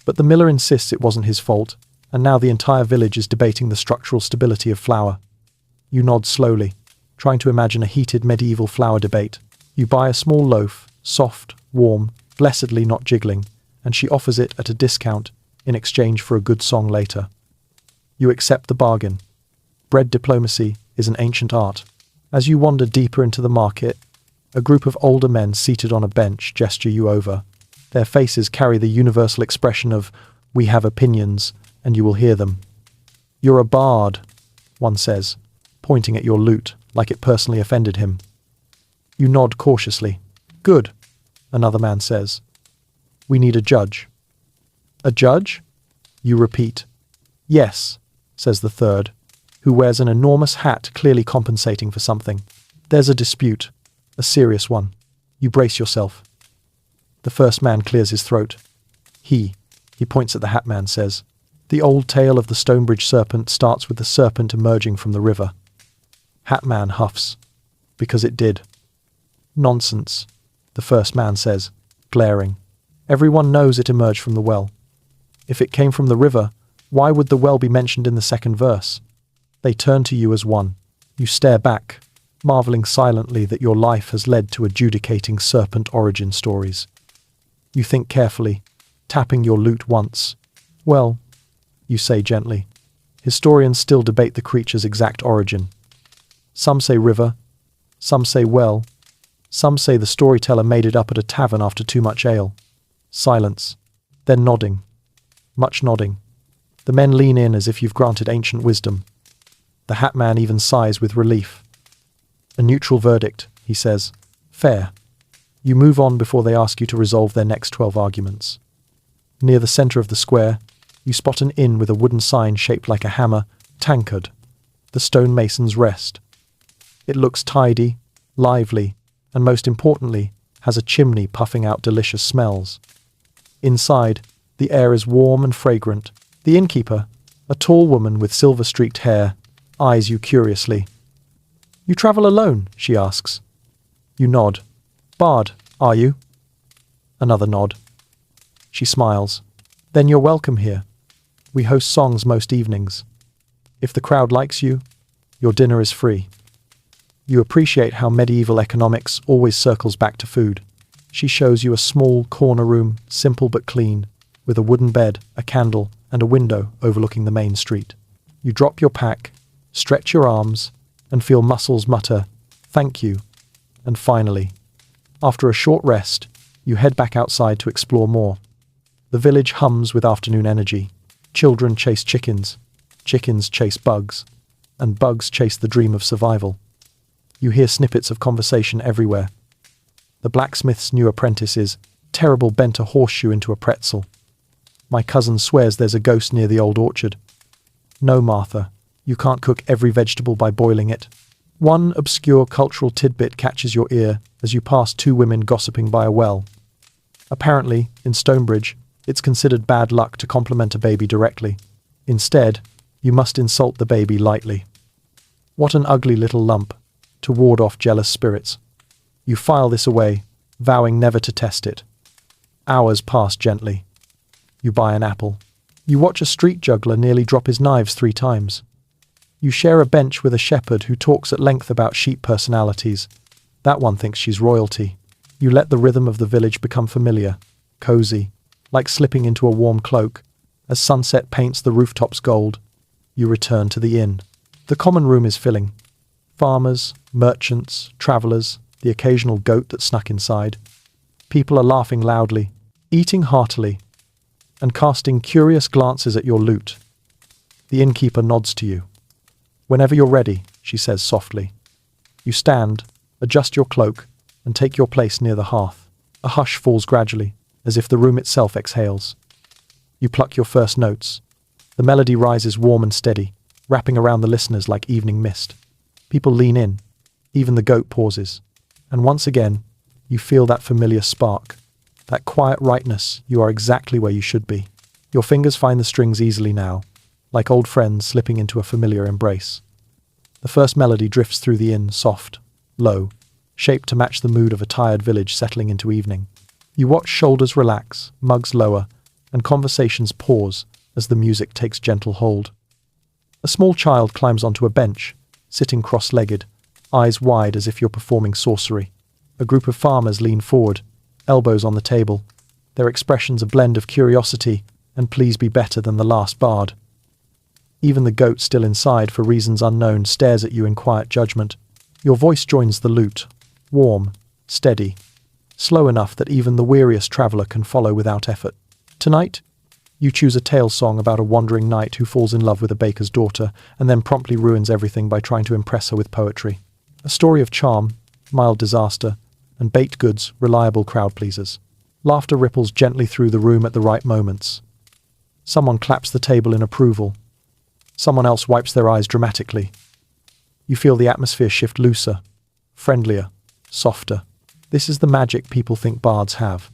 But the miller insists it wasn't his fault, and now the entire village is debating the structural stability of flour. You nod slowly, trying to imagine a heated medieval flour debate. You buy a small loaf, soft, warm, blessedly not jiggling, and she offers it at a discount in exchange for a good song later. You accept the bargain. Bread diplomacy is an ancient art. As you wander deeper into the market, a group of older men seated on a bench gesture you over. Their faces carry the universal expression of, "We have opinions," and you will hear them. "You're a bard," one says, pointing at your lute like it personally offended him. You nod cautiously. "Good," another man says. "We need a judge." "A judge?" You repeat. "Yes," says the third, who wears an enormous hat clearly compensating for something. "There's a dispute, a serious one. You brace yourself." The first man clears his throat. He points at the hat man, says, "The old tale of the Stonebridge serpent starts with the serpent emerging from the river." Hat man huffs. "Because it did." "Nonsense," the first man says, glaring. "Everyone knows it emerged from the well. If it came from the river, why would the well be mentioned in the second verse?" They turn to you as one. You stare back, marveling silently that your life has led to adjudicating serpent origin stories. You think carefully, tapping your lute once. "Well," you say gently, "historians still debate the creature's exact origin. Some say river, some say well, some say the storyteller made it up at a tavern after too much ale." Silence, then nodding. Much nodding. The men lean in as if you've granted ancient wisdom. The hat man even sighs with relief. "A neutral verdict," he says. "Fair." You move on before they ask you to resolve their next 12 arguments. Near the center of the square, You spot an inn with a wooden sign shaped like a hammer, tankard, the stonemason's rest. It looks tidy, lively, and most importantly, has a chimney puffing out delicious smells. Inside, the air is warm and fragrant. The innkeeper, a tall woman with silver-streaked hair, eyes you curiously. "You travel alone?" she asks. You nod. "Bard, are you?" Another nod. She smiles. "Then you're welcome here. We host songs most evenings. If the crowd likes you, your dinner is free." You appreciate how medieval economics always circles back to food. She shows you a small corner room, simple but clean, with a wooden bed, a candle, and a window overlooking the main street. You drop your pack, stretch your arms, and feel muscles mutter, "Thank you." And finally, after a short rest, you head back outside to explore more. The village hums with afternoon energy. Children chase chickens, chickens chase bugs, and bugs chase the dream of survival. You hear snippets of conversation everywhere. The blacksmith's new apprentice is terrible, bent a horseshoe into a pretzel. My cousin swears there's a ghost near the old orchard. No, Martha, you can't cook every vegetable by boiling it. One obscure cultural tidbit catches your ear as you pass two women gossiping by a well. Apparently, in Stonebridge, it's considered bad luck to compliment a baby directly. Instead, you must insult the baby lightly. What an ugly little lump, to ward off jealous spirits. You file this away, vowing never to test it. Hours pass gently. You buy an apple. You watch a street juggler nearly drop his knives 3 times. You share a bench with a shepherd who talks at length about sheep personalities. That one thinks she's royalty. You let the rhythm of the village become familiar, cozy, like slipping into a warm cloak. As sunset paints the rooftops gold, you return to the inn. The common room is filling. Farmers, merchants, travellers, the occasional goat that snuck inside. People are laughing loudly, eating heartily, and casting curious glances at your loot. The innkeeper nods to you. "Whenever you're ready," she says softly. You stand, adjust your cloak, and take your place near the hearth. A hush falls gradually, as if the room itself exhales. You pluck your first notes. The melody rises warm and steady, wrapping around the listeners like evening mist. People lean in. Even the goat pauses. And once again, you feel that familiar spark. That quiet rightness. You are exactly where you should be. Your fingers find the strings easily now, like old friends slipping into a familiar embrace. The first melody drifts through the inn, soft, low, shaped to match the mood of a tired village settling into evening. You watch shoulders relax, mugs lower, and conversations pause as the music takes gentle hold. A small child climbs onto a bench, sitting cross-legged, eyes wide as if you're performing sorcery. A group of farmers lean forward, elbows on the table, their expressions a blend of curiosity and please be better than the last bard. Even the goat still inside for reasons unknown stares at you in quiet judgment. Your voice joins the lute, warm, steady, slow enough that even the weariest traveller can follow without effort. Tonight, you choose a tale song about a wandering knight who falls in love with a baker's daughter and then promptly ruins everything by trying to impress her with poetry. A story of charm, mild disaster, and baked goods, reliable crowd pleasers. Laughter ripples gently through the room at the right moments. Someone claps the table in approval. Someone else wipes their eyes dramatically. You feel the atmosphere shift looser, friendlier, softer. This is the magic people think bards have.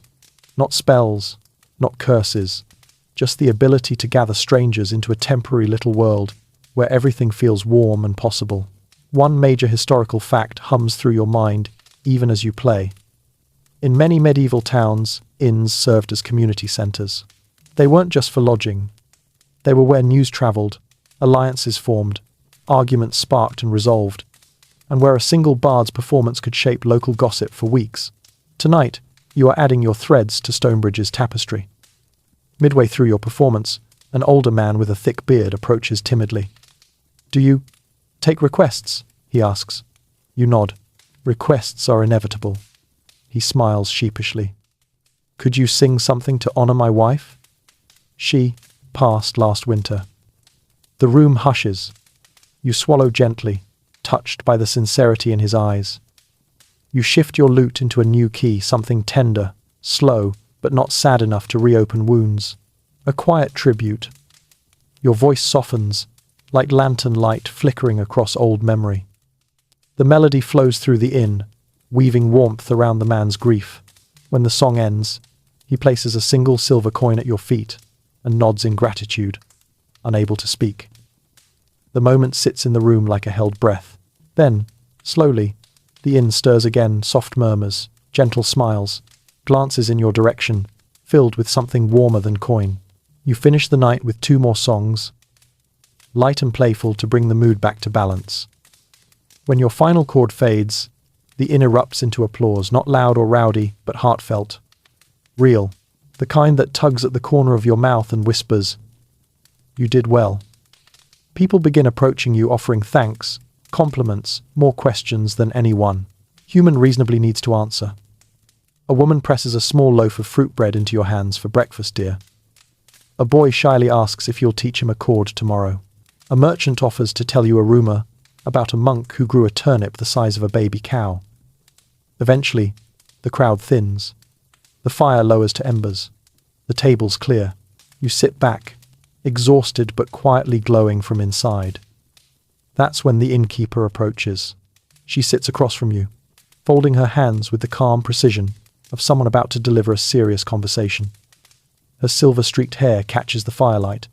Not spells, not curses, just the ability to gather strangers into a temporary little world where everything feels warm and possible. One major historical fact hums through your mind even as you play. In many medieval towns, inns served as community centres. They weren't just for lodging. They were where news travelled, alliances formed, arguments sparked and resolved, and where a single bard's performance could shape local gossip for weeks. Tonight, you are adding your threads to Stonebridge's tapestry. Midway through your performance, an older man with a thick beard approaches timidly. "Do you take requests?" he asks. You nod. "Requests are inevitable." He smiles sheepishly. "Could you sing something to honour my wife? She passed last winter." The room hushes. You swallow gently, touched by the sincerity in his eyes. You shift your lute into a new key, something tender, slow, but not sad enough to reopen wounds. A quiet tribute, Your voice softens, like lantern light flickering across old memory. The melody flows through the inn, weaving warmth around the man's grief. When the song ends, he places a single silver coin at your feet and nods in gratitude, unable to speak. The moment sits in the room like a held breath. Then, slowly, the inn stirs again, soft murmurs, gentle smiles, glances in your direction, filled with something warmer than coin. You finish the night with 2 more songs, light and playful to bring the mood back to balance. When your final chord fades, the inn erupts into applause, not loud or rowdy, but heartfelt. Real, the kind that tugs at the corner of your mouth and whispers, "You did well." People begin approaching you offering thanks, compliments, more questions than any one human reasonably needs to answer. A woman presses a small loaf of fruit bread into your hands for breakfast, dear. A boy shyly asks if you'll teach him a chord tomorrow. A merchant offers to tell you a rumor about a monk who grew a turnip the size of a baby cow. Eventually, the crowd thins. The fire lowers to embers. The tables clear. You sit back, exhausted but quietly glowing from inside. That's when the innkeeper approaches. She sits across from you, folding her hands with the calm precision of someone about to deliver a serious conversation. Her silver-streaked hair catches the firelight,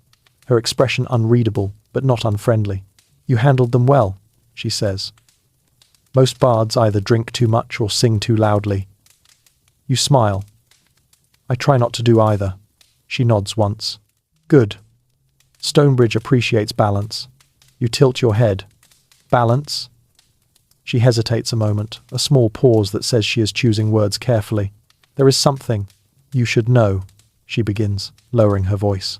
her expression unreadable but not unfriendly. "You handled them well," she says. "Most bards either drink too much or sing too loudly." You smile. "I try not to do either." She nods once. "Good." Stonebridge appreciates balance. You tilt your head. "Balance?" She hesitates a moment, a small pause that says she is choosing words carefully. "There is something you should know," she begins, lowering her voice.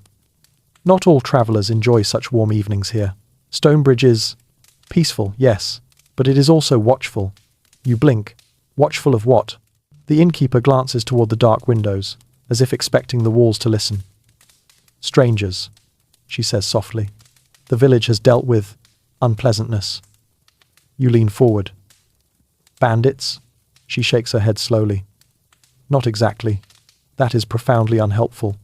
"Not all travelers enjoy such warm evenings here. Stonebridge is peaceful, yes, but it is also watchful." You blink. Watchful of what? The innkeeper glances toward the dark windows, as if expecting the walls to listen. "Strangers," she says softly. "The village has dealt with unpleasantness." You lean forward. "Bandits?" She shakes her head slowly. "Not exactly. That is profoundly unhelpful."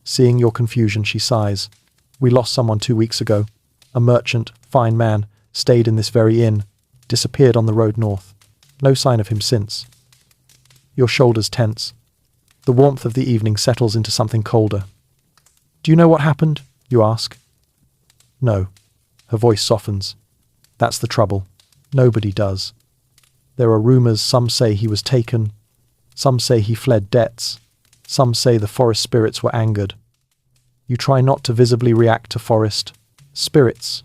Seeing your confusion, she sighs. "We lost someone 2 weeks ago. A merchant, fine man, stayed in this very inn, disappeared on the road north. No sign of him since." Your shoulders tense. The warmth of the evening settles into something colder. "Do you know what happened?" you ask. "No." Her voice softens. "That's the trouble. Nobody does. There are rumors, some say he was taken, some say he fled debts, some say the forest spirits were angered." You try not to visibly react to forest spirits.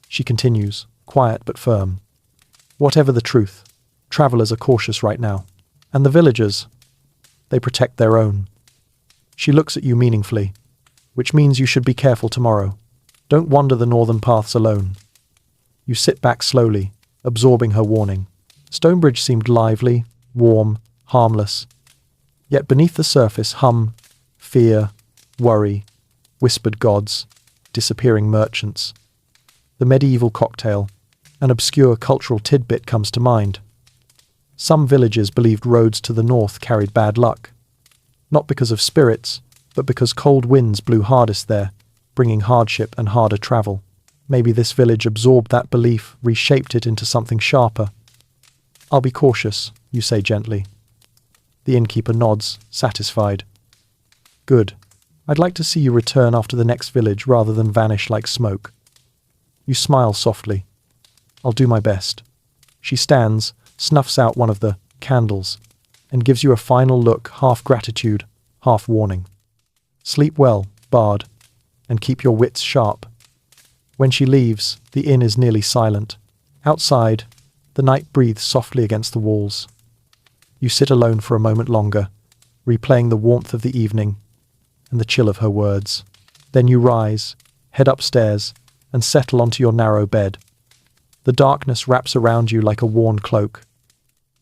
She continues, quiet but firm. "Whatever the truth, travelers are cautious right now. And the villagers, they protect their own." She looks at you meaningfully, "Which means you should be careful tomorrow. Don't wander the northern paths alone." You sit back slowly, absorbing her warning. Stonebridge seemed lively, warm, harmless. Yet beneath the surface fear, worry, whispered gods, disappearing merchants. The medieval cocktail, an obscure cultural tidbit comes to mind. Some villages believed roads to the north carried bad luck. Not because of spirits, but because cold winds blew hardest there, bringing hardship and harder travel. Maybe this village absorbed that belief, reshaped it into something sharper. "I'll be cautious," you say gently. The innkeeper nods, satisfied. "Good. I'd like to see you return after the next village rather than vanish like smoke." You smile softly. "I'll do my best." She stands, snuffs out one of the candles, and gives you a final look, half gratitude, half warning. "Sleep well, Bard, and keep your wits sharp." When she leaves, the inn is nearly silent. Outside, the night breathes softly against the walls. You sit alone for a moment longer, replaying the warmth of the evening and the chill of her words. Then you rise, head upstairs, and settle onto your narrow bed. The darkness wraps around you like a worn cloak.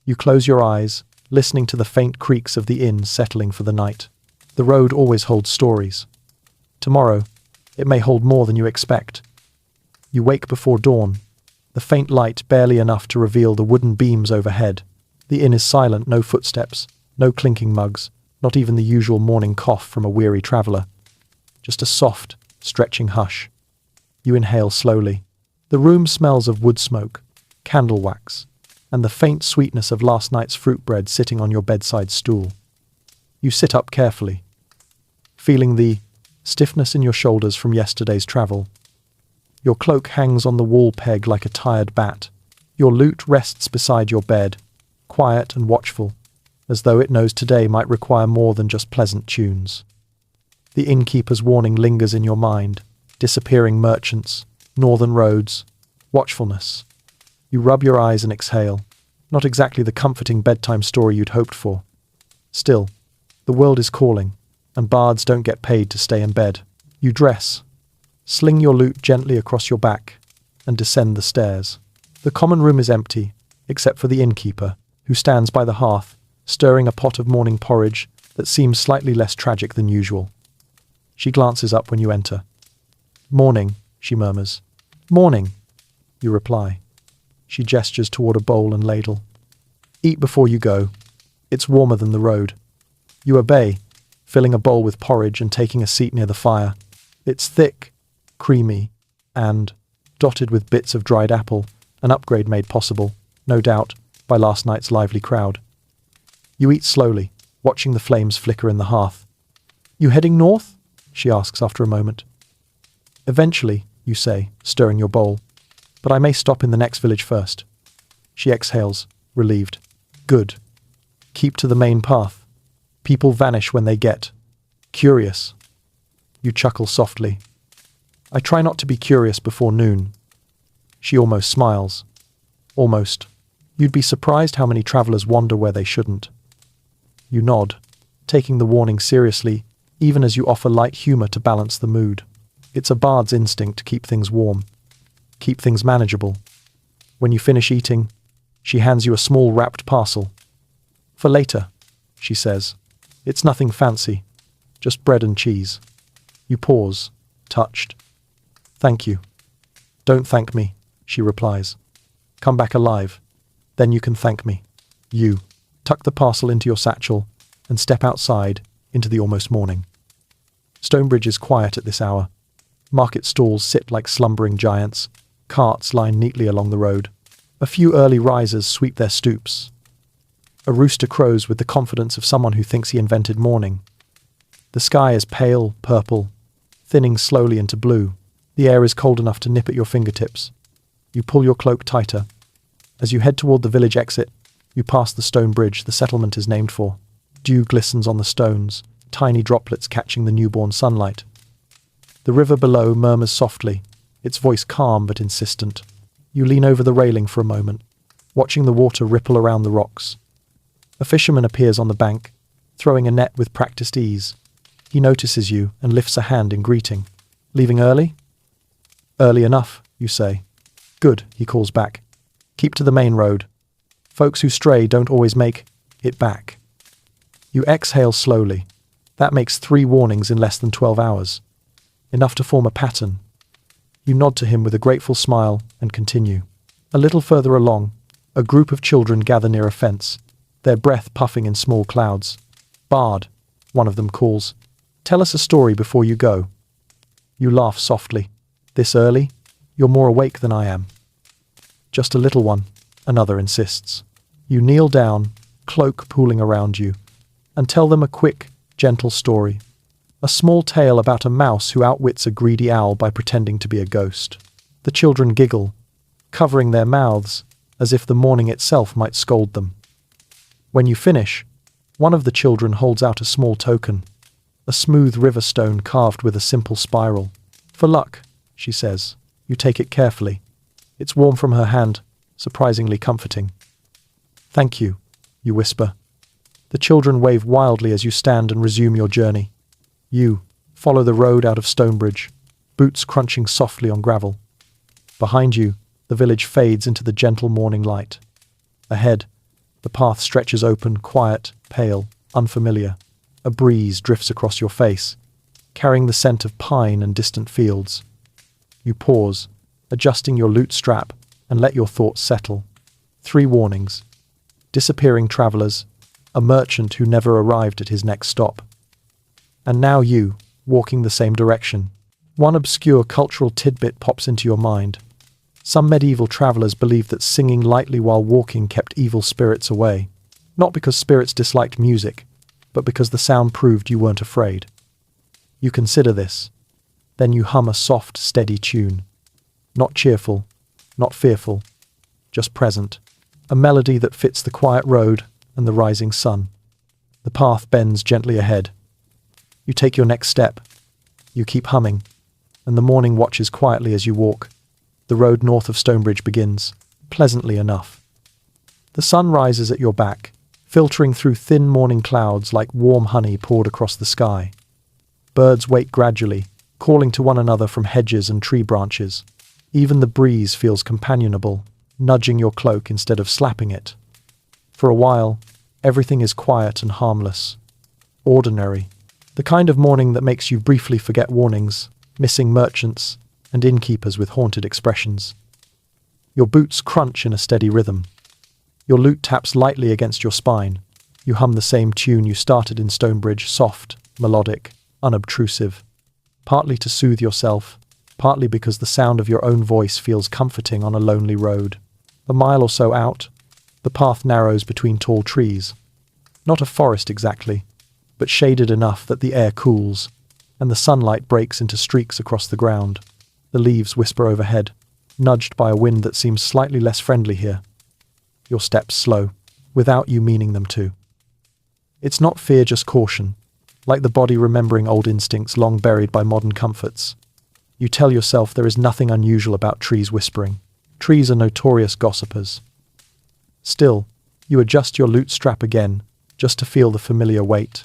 You close your eyes, listening to the faint creaks of the inn settling for the night. The road always holds stories. Tomorrow, it may hold more than you expect. You wake before dawn, the faint light barely enough to reveal the wooden beams overhead. The inn is silent, no footsteps, no clinking mugs, not even the usual morning cough from a weary traveller. Just a soft, stretching hush. You inhale slowly. The room smells of wood smoke, candle wax, and the faint sweetness of last night's fruit bread sitting on your bedside stool. You sit up carefully, feeling the stiffness in your shoulders from yesterday's travel. Your cloak hangs on the wall peg like a tired bat. Your lute rests beside your bed, quiet and watchful, as though it knows today might require more than just pleasant tunes. The innkeeper's warning lingers in your mind: disappearing merchants, northern roads, watchfulness. You rub your eyes and exhale. Not exactly the comforting bedtime story you'd hoped for. Still, the world is calling, and bards don't get paid to stay in bed. You dress, sling your lute gently across your back, and descend the stairs. The common room is empty, except for the innkeeper, who stands by the hearth, stirring a pot of morning porridge that seems slightly less tragic than usual. She glances up when you enter. "Morning," she murmurs. "Morning," you reply. She gestures toward a bowl and ladle. "Eat before you go. It's warmer than the road." You obey, filling a bowl with porridge and taking a seat near the fire. It's thick, creamy, and dotted with bits of dried apple, an upgrade made possible, no doubt, by last night's lively crowd. You eat slowly, watching the flames flicker in the hearth. "You heading north?" she asks after a moment. "Eventually," you say, stirring your bowl, "but I may stop in the next village first." She exhales, relieved. "Good. Keep to the main path. People vanish when they get curious." You chuckle softly. "I try not to be curious before noon." She almost smiles. Almost. You'd be surprised how many travelers wander where they shouldn't. You nod, taking the warning seriously, even as you offer light humor to balance the mood. It's a bard's instinct to keep things warm, keep things manageable. When you finish eating, she hands you a small wrapped parcel. "For later," she says. "It's nothing fancy, just bread and cheese." You pause, touched. "Thank you." "Don't thank me," she replies. "Come back alive. Then you can thank me." You tuck the parcel into your satchel and step outside into the almost morning. Stonebridge is quiet at this hour. Market stalls sit like slumbering giants. Carts line neatly along the road. A few early risers sweep their stoops. A rooster crows with the confidence of someone who thinks he invented morning. The sky is pale purple, thinning slowly into blue. The air is cold enough to nip at your fingertips. You pull your cloak tighter. As you head toward the village exit, you pass the stone bridge the settlement is named for. Dew glistens on the stones, tiny droplets catching the newborn sunlight. The river below murmurs softly, its voice calm but insistent. You lean over the railing for a moment, watching the water ripple around the rocks. A fisherman appears on the bank, throwing a net with practiced ease. He notices you and lifts a hand in greeting. "Leaving early?" "Early enough," you say. "Good," he calls back. "Keep to the main road. Folks who stray don't always make it back." You exhale slowly. That makes 3 warnings in less than 12 hours. Enough to form a pattern. You nod to him with a grateful smile and continue. A little further along, a group of children gather near a fence, their breath puffing in small clouds. "Bard," one of them calls. "Tell us a story before you go." You laugh softly. "This early? You're more awake than I am." "Just a little one," another insists. You kneel down, cloak pooling around you, and tell them a quick, gentle story. A small tale about a mouse who outwits a greedy owl by pretending to be a ghost. The children giggle, covering their mouths, as if the morning itself might scold them. When you finish, one of the children holds out a small token, a smooth river stone carved with a simple spiral. "For luck," she says. You take it carefully. It's warm from her hand, surprisingly comforting. "Thank you," you whisper. The children wave wildly as you stand and resume your journey. You follow the road out of Stonebridge, boots crunching softly on gravel. Behind you, the village fades into the gentle morning light. Ahead, the path stretches open, quiet, pale, unfamiliar. A breeze drifts across your face, carrying the scent of pine and distant fields. You pause, adjusting your lute strap, and let your thoughts settle. 3 warnings. Disappearing travelers, a merchant who never arrived at his next stop. And now you, walking the same direction, One obscure cultural tidbit pops into your mind. Some medieval travelers believed that singing lightly while walking kept evil spirits away, not because spirits disliked music, but because the sound proved you weren't afraid. You consider this. Then you hum a soft, steady tune. Not cheerful, not fearful, just present. A melody that fits the quiet road and the rising sun. The path bends gently ahead. You take your next step. You keep humming, and the morning watches quietly as you walk. The road north of Stonebridge begins, pleasantly enough. The sun rises at your back, filtering through thin morning clouds like warm honey poured across the sky. Birds wake gradually, calling to one another from hedges and tree branches. Even the breeze feels companionable, nudging your cloak instead of slapping it. For a while, everything is quiet and harmless. Ordinary. The kind of morning that makes you briefly forget warnings, missing merchants, and innkeepers with haunted expressions. Your boots crunch in a steady rhythm. Your lute taps lightly against your spine. You hum the same tune you started in Stonebridge, soft, melodic, unobtrusive. Partly to soothe yourself, partly because the sound of your own voice feels comforting on a lonely road. A mile or so out, the path narrows between tall trees. Not a forest exactly, but shaded enough that the air cools, and the sunlight breaks into streaks across the ground. The leaves whisper overhead, nudged by a wind that seems slightly less friendly here. Your steps slow, without you meaning them to. It's not fear, just caution, like the body remembering old instincts long buried by modern comforts. You tell yourself there is nothing unusual about trees whispering. Trees are notorious gossipers. Still, you adjust your lute strap again, just to feel the familiar weight.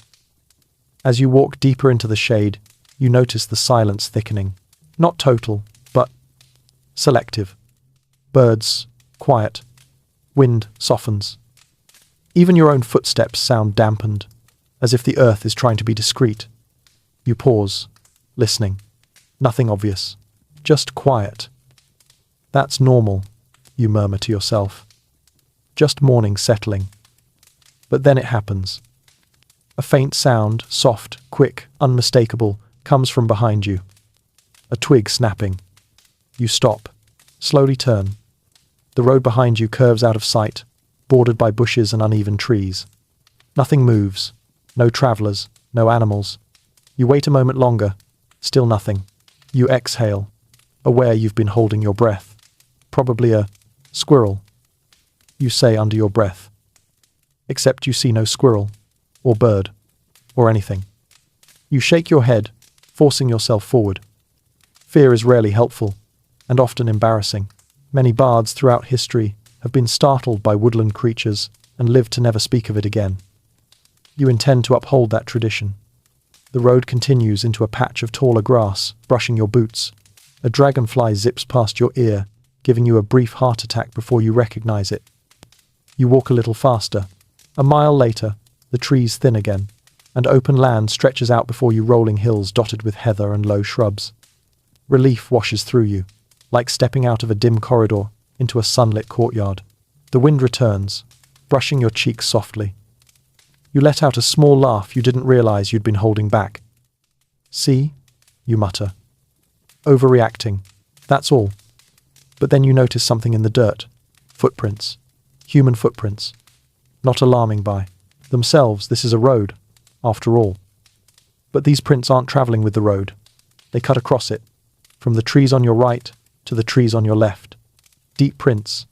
As you walk deeper into the shade, you notice the silence thickening. Not total, but selective. Birds, quiet. Wind softens. Even your own footsteps sound dampened, as if the earth is trying to be discreet. You pause, listening. Nothing obvious, just quiet. That's normal, you murmur to yourself. Just morning settling. But then it happens. A faint sound, soft, quick, unmistakable, comes from behind you. A twig snapping. You stop, slowly turn. The road behind you curves out of sight, bordered by bushes and uneven trees. Nothing moves. No travelers, no animals. You wait a moment longer. Still nothing. You exhale, aware you've been holding your breath. Probably a squirrel. You say under your breath. Except you see no squirrel, or bird, or anything. You shake your head, forcing yourself forward. Fear is rarely helpful, and often embarrassing. Many bards throughout history have been startled by woodland creatures and lived to never speak of it again. You intend to uphold that tradition. The road continues into a patch of taller grass, brushing your boots. A dragonfly zips past your ear, giving you a brief heart attack before you recognize it. You walk a little faster. A mile later, the trees thin again, and open land stretches out before you, rolling hills dotted with heather and low shrubs. Relief washes through you, like stepping out of a dim corridor into a sunlit courtyard. The wind returns, brushing your cheeks softly. You let out a small laugh you didn't realize you'd been holding back. See? You mutter. Overreacting. That's all. But then you notice something in the dirt. Footprints. Human footprints. Not alarming by themselves, this is a road, after all. But these prints aren't traveling with the road. They cut across it, from the trees on your right to the trees on your left. Deep prints.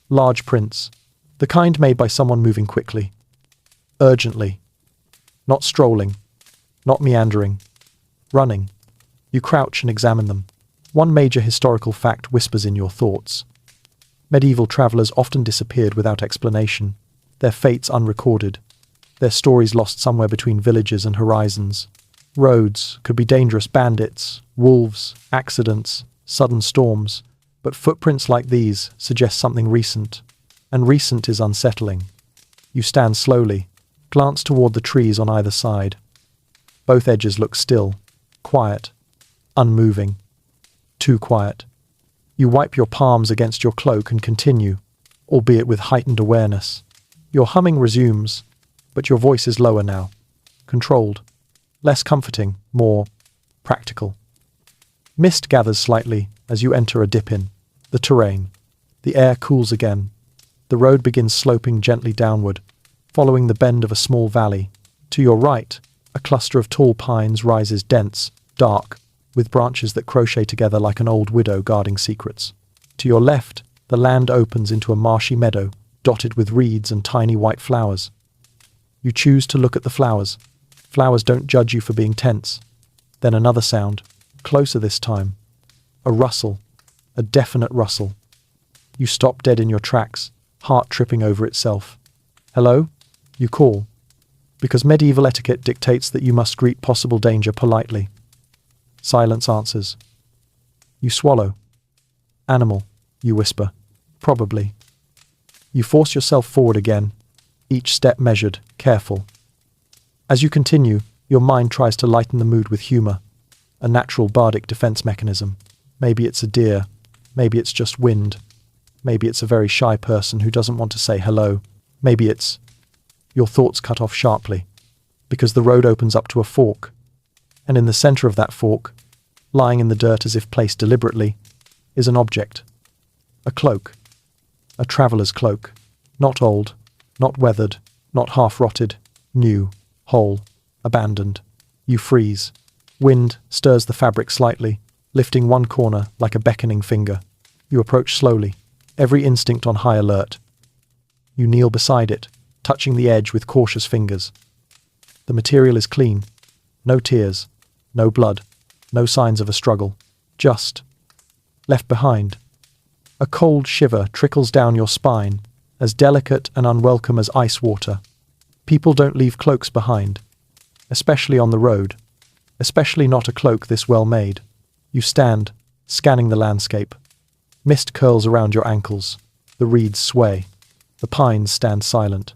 Large prints. The kind made by someone moving quickly. Urgently. Not strolling. Not meandering. Running. You crouch and examine them. One major historical fact whispers in your thoughts. Medieval travelers often disappeared without explanation, their fates unrecorded, their stories lost somewhere between villages and horizons. Roads could be dangerous bandits, wolves, accidents, sudden storms, but footprints like these suggest something recent, and recent is unsettling. You stand slowly, glance toward the trees on either side. Both edges look still, quiet, unmoving. Too quiet. You wipe your palms against your cloak and continue, albeit with heightened awareness. Your humming resumes, but your voice is lower now, controlled, less comforting, more practical. Mist gathers slightly as you enter a dip in the terrain. The air cools again. The road begins sloping gently downward, following the bend of a small valley. To your right, a cluster of tall pines rises dense, dark, with branches that crochet together like an old widow guarding secrets. To your left, the land opens into a marshy meadow, dotted with reeds and tiny white flowers. You choose to look at the flowers. Flowers don't judge you for being tense. Then another sound, closer this time. A rustle, a definite rustle. You stop dead in your tracks, heart tripping over itself. Hello? You call. Because medieval etiquette dictates that you must greet possible danger politely. Silence answers. You swallow. Animal, you whisper. Probably. You force yourself forward again, each step measured, careful. As you continue, your mind tries to lighten the mood with humor, a natural bardic defense mechanism. Maybe it's a deer, maybe it's just wind, maybe it's a very shy person who doesn't want to say hello, maybe it's... Your thoughts cut off sharply, because the road opens up to a fork, and in the center of that fork, lying in the dirt as if placed deliberately, is an object. A cloak. A traveller's cloak. Not old, not weathered, not half-rotted, new, whole, abandoned. You freeze. Wind stirs the fabric slightly, lifting one corner like a beckoning finger. You approach slowly, every instinct on high alert. You kneel beside it, touching the edge with cautious fingers. The material is clean. No tears, no blood, no signs of a struggle. Just left behind. A cold shiver trickles down your spine, as delicate and unwelcome as ice water. People don't leave cloaks behind, especially on the road, especially not a cloak this well made. You stand, scanning the landscape. Mist curls around your ankles. The reeds sway. The pines stand silent.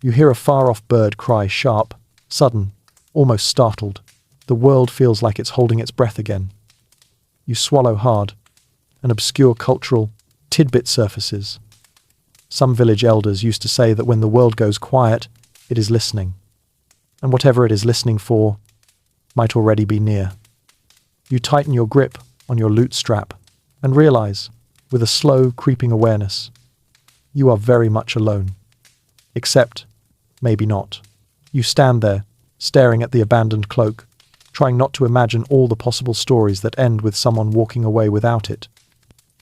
You hear a far-off bird cry sharp, sudden, almost startled. The world feels like it's holding its breath again. You swallow hard. An obscure cultural tidbit surfaces. Some village elders used to say that when the world goes quiet, it is listening. And whatever it is listening for might already be near. You tighten your grip on your loot strap and realize, with a slow, creeping awareness, you are very much alone. Except, maybe not. You stand there, staring at the abandoned cloak, trying not to imagine all the possible stories that end with someone walking away without it.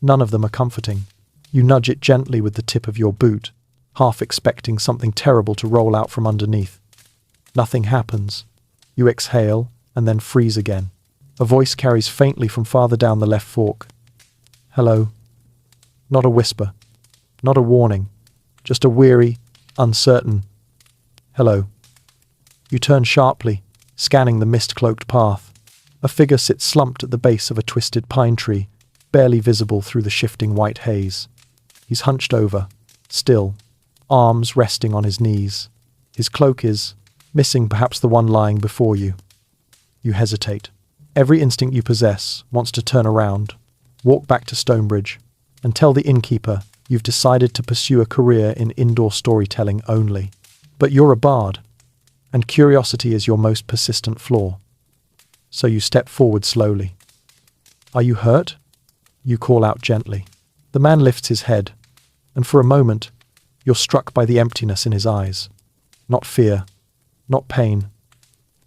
None of them are comforting. You nudge it gently with the tip of your boot, half expecting something terrible to roll out from underneath. Nothing happens. You exhale and then freeze again. A voice carries faintly from farther down the left fork. Hello. Not a whisper. Not a warning. Just a weary, uncertain hello. You turn sharply, scanning the mist-cloaked path. A figure sits slumped at the base of a twisted pine tree, barely visible through the shifting white haze. He's hunched over, still, arms resting on his knees. His cloak is missing, perhaps the one lying before you. You hesitate. Every instinct you possess wants to turn around, walk back to Stonebridge, and tell the innkeeper you've decided to pursue a career in indoor storytelling only. But you're a bard, and curiosity is your most persistent flaw. So you step forward slowly. Are you hurt? You call out gently. The man lifts his head, and for a moment, you're struck by the emptiness in his eyes. Not fear, not pain,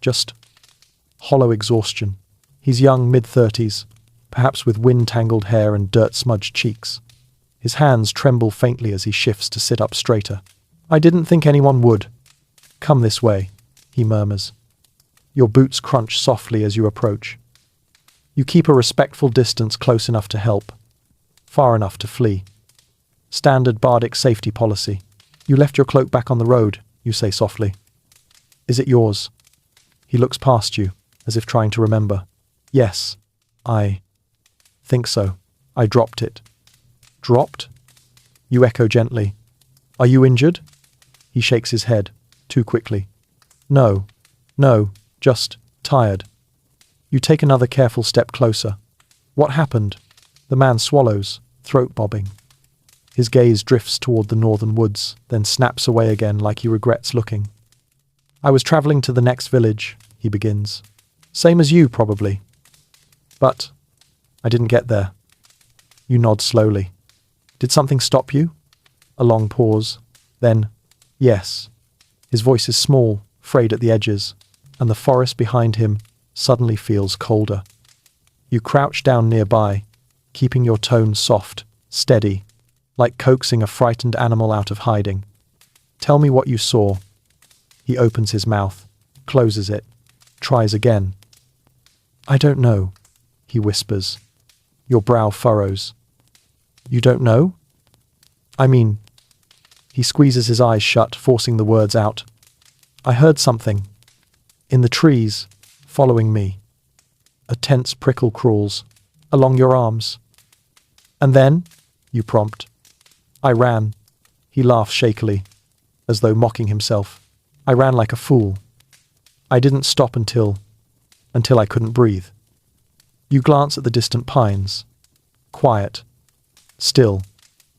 just hollow exhaustion. He's young, mid-30s, perhaps with wind-tangled hair and dirt-smudged cheeks. His hands tremble faintly as he shifts to sit up straighter. I didn't think anyone would. Come this way, he murmurs. Your boots crunch softly as you approach. You keep a respectful distance close enough to help, far enough to flee. Standard bardic safety policy. You left your cloak back on the road, you say softly. Is it yours? He looks past you, as if trying to remember. Yes, I think so. I dropped it. Dropped? You echo gently. Are you injured? He shakes his head, too quickly. No, just tired. You take another careful step closer. What happened? The man swallows, throat bobbing. His gaze drifts toward the northern woods, then snaps away again like he regrets looking. I was traveling to the next village, he begins. Same as you, probably. But I didn't get there. You nod slowly. Did something stop you? A long pause. Then, yes. His voice is small, frayed at the edges, and the forest behind him suddenly feels colder. You crouch down nearby, keeping your tone soft, steady, like coaxing a frightened animal out of hiding. Tell me what you saw. He opens his mouth, closes it, tries again. I don't know, he whispers. Your brow furrows. You don't know? I mean... He squeezes his eyes shut, forcing the words out. I heard something. In the trees, following me. A tense prickle crawls along your arms. And then, you prompt. I ran. He laughs shakily, as though mocking himself. I ran like a fool. I didn't stop until I couldn't breathe. You glance at the distant pines. Quiet. Still.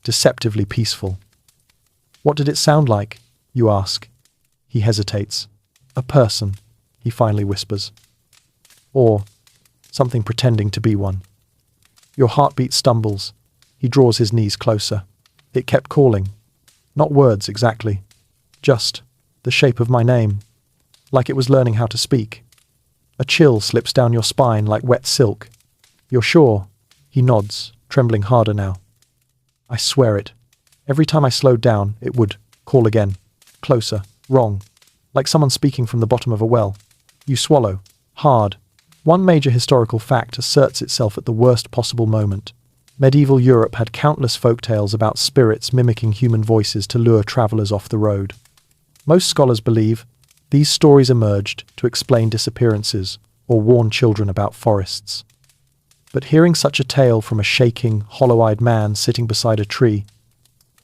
Deceptively peaceful. What did it sound like? You ask. He hesitates. A person, he finally whispers. Or something pretending to be one. Your heartbeat stumbles. He draws his knees closer. It kept calling. Not words exactly. Just the shape of my name. Like it was learning how to speak. A chill slips down your spine like wet silk. You're sure? He nods, trembling harder now. I swear it. Every time I slowed down, it would call again. Closer. Wrong. Like someone speaking from the bottom of a well. You swallow. Hard. One major historical fact asserts itself at the worst possible moment. Medieval Europe had countless folktales about spirits mimicking human voices to lure travelers off the road. Most scholars believe these stories emerged to explain disappearances or warn children about forests. But hearing such a tale from a shaking, hollow-eyed man sitting beside a tree,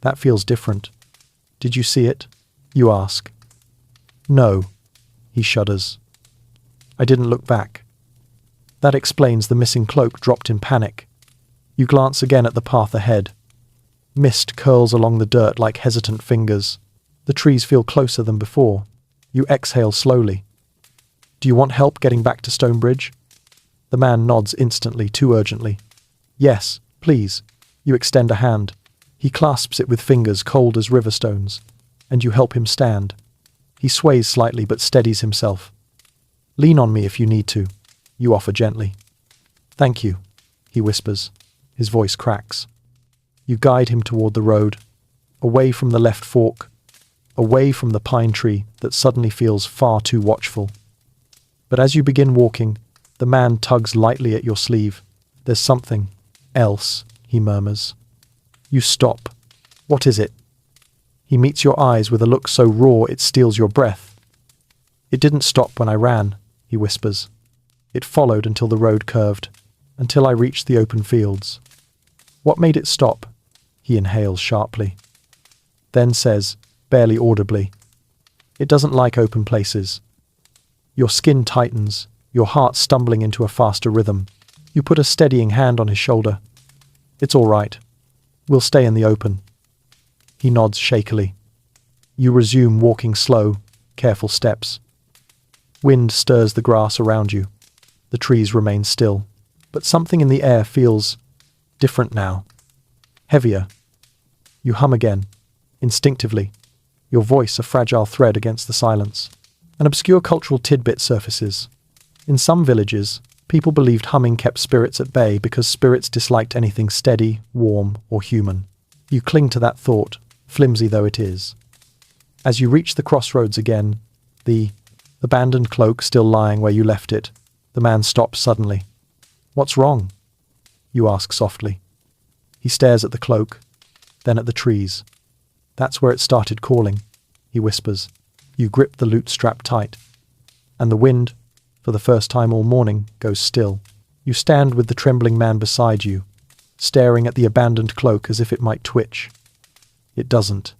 that feels different. Did you see it? You ask. No, he shudders. I didn't look back. That explains the missing cloak dropped in panic. You glance again at the path ahead. Mist curls along the dirt like hesitant fingers. The trees feel closer than before. You exhale slowly. Do you want help getting back to Stonebridge? The man nods instantly, too urgently. Yes, please. You extend a hand. He clasps it with fingers cold as river stones, and you help him stand. He sways slightly but steadies himself. Lean on me if you need to, you offer gently. Thank you, he whispers. His voice cracks. You guide him toward the road, away from the left fork, away from the pine tree that suddenly feels far too watchful. But as you begin walking, the man tugs lightly at your sleeve. There's something else, he murmurs. You stop. What is it? He meets your eyes with a look so raw it steals your breath. It didn't stop when I ran, he whispers. It followed until the road curved, until I reached the open fields. What made it stop? He inhales sharply. Then says, barely audibly, it doesn't like open places. Your skin tightens, your heart stumbling into a faster rhythm. You put a steadying hand on his shoulder. It's all right. We'll stay in the open. He nods shakily. You resume walking slow, careful steps. Wind stirs the grass around you. The trees remain still, but something in the air feels different now. Heavier. You hum again, instinctively, your voice a fragile thread against the silence. An obscure cultural tidbit surfaces. In some villages, people believed humming kept spirits at bay because spirits disliked anything steady, warm, or human. You cling to that thought, flimsy though it is. As you reach the crossroads again, the abandoned cloak still lying where you left it, the man stops suddenly. What's wrong? You ask softly. He stares at the cloak, then at the trees. That's where it started calling, he whispers. You grip the loot strap tight, and the wind, for the first time all morning, goes still. You stand with the trembling man beside you, staring at the abandoned cloak as if it might twitch. It doesn't.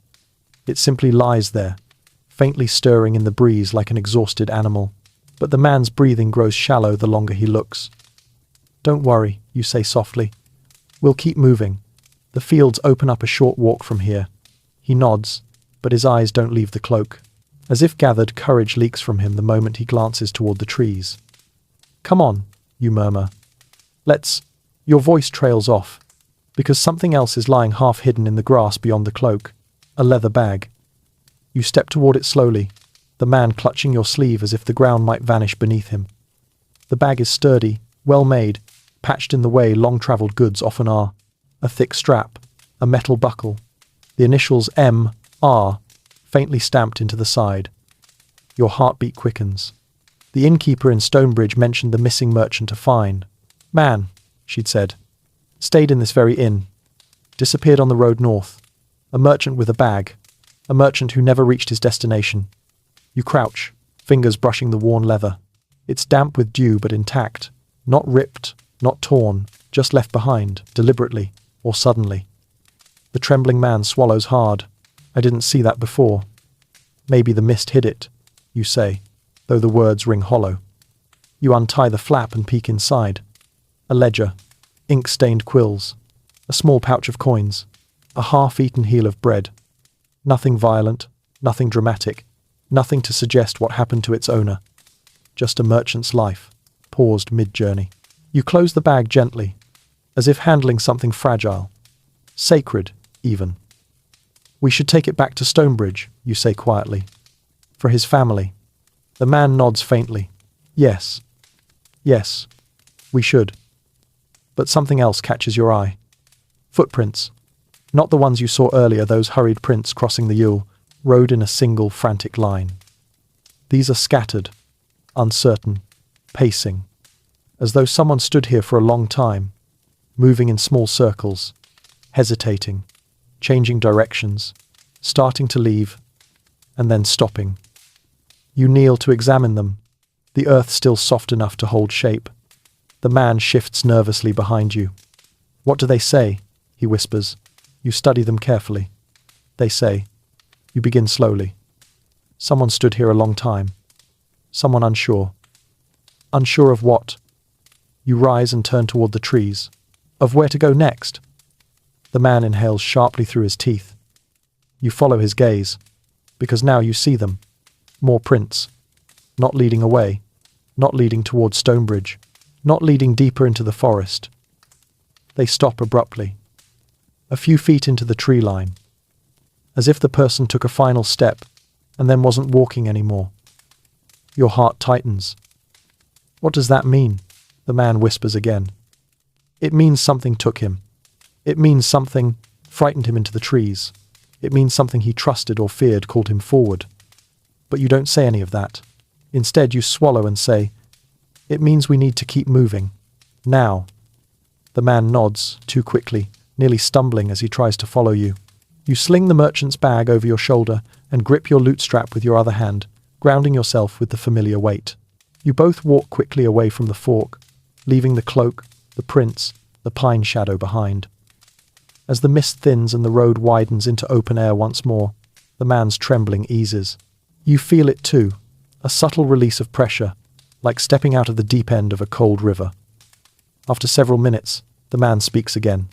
It simply lies there, faintly stirring in the breeze like an exhausted animal. But the man's breathing grows shallow the longer he looks. Don't worry, you say softly. We'll keep moving. The fields open up a short walk from here. He nods, but his eyes don't leave the cloak. As if gathered, courage leaks from him the moment he glances toward the trees. Come on, you murmur. Let's Your voice trails off, because something else is lying half hidden in the grass beyond the cloak, a leather bag. You step toward it slowly, the man clutching your sleeve as if the ground might vanish beneath him. The bag is sturdy, well made, patched in the way long-travelled goods often are. A thick strap, a metal buckle, the initials M.R. faintly stamped into the side. Your heartbeat quickens. The innkeeper in Stonebridge mentioned the missing merchant a fine man, she'd said. Stayed in this very inn. Disappeared on the road north. A merchant with a bag. A merchant who never reached his destination. You crouch, fingers brushing the worn leather. It's damp with dew but intact. Not ripped, not torn, just left behind, deliberately or suddenly. The trembling man swallows hard. I didn't see that before. Maybe the mist hid it, you say, though the words ring hollow. You untie the flap and peek inside. A ledger, ink-stained quills, a small pouch of coins, a half-eaten heel of bread. Nothing violent, nothing dramatic, nothing to suggest what happened to its owner. Just a merchant's life, paused mid-journey. You close the bag gently, as if handling something fragile. Sacred, even. We should take it back to Stonebridge, you say quietly. For his family. The man nods faintly. Yes. Yes. We should. But something else catches your eye. Footprints. Not the ones you saw earlier, those hurried prints crossing the Yule, rode in a single frantic line. These are scattered, uncertain, pacing, as though someone stood here for a long time, moving in small circles, hesitating, changing directions, starting to leave, and then stopping. You kneel to examine them, the earth still soft enough to hold shape. The man shifts nervously behind you. What do they say? He whispers. You study them carefully. They say. You begin slowly. Someone stood here a long time. Someone unsure. Unsure of what? You rise and turn toward the trees. Of where to go next? The man inhales sharply through his teeth. You follow his gaze, because now you see them. More prints. Not leading away. Not leading toward Stonebridge. Not leading deeper into the forest. They stop abruptly. A few feet into the tree line. As if the person took a final step, and then wasn't walking anymore. Your heart tightens. What does that mean? The man whispers again. It means something took him. It means something frightened him into the trees. It means something he trusted or feared called him forward. But you don't say any of that. Instead, you swallow and say, it means we need to keep moving. Now. The man nods, too quickly, nearly stumbling as he tries to follow you. You sling the merchant's bag over your shoulder and grip your loot strap with your other hand, grounding yourself with the familiar weight. You both walk quickly away from the fork, leaving the cloak, the prints, the pine shadow behind. As the mist thins and the road widens into open air once more, the man's trembling eases. You feel it too, a subtle release of pressure, like stepping out of the deep end of a cold river. After several minutes, the man speaks again.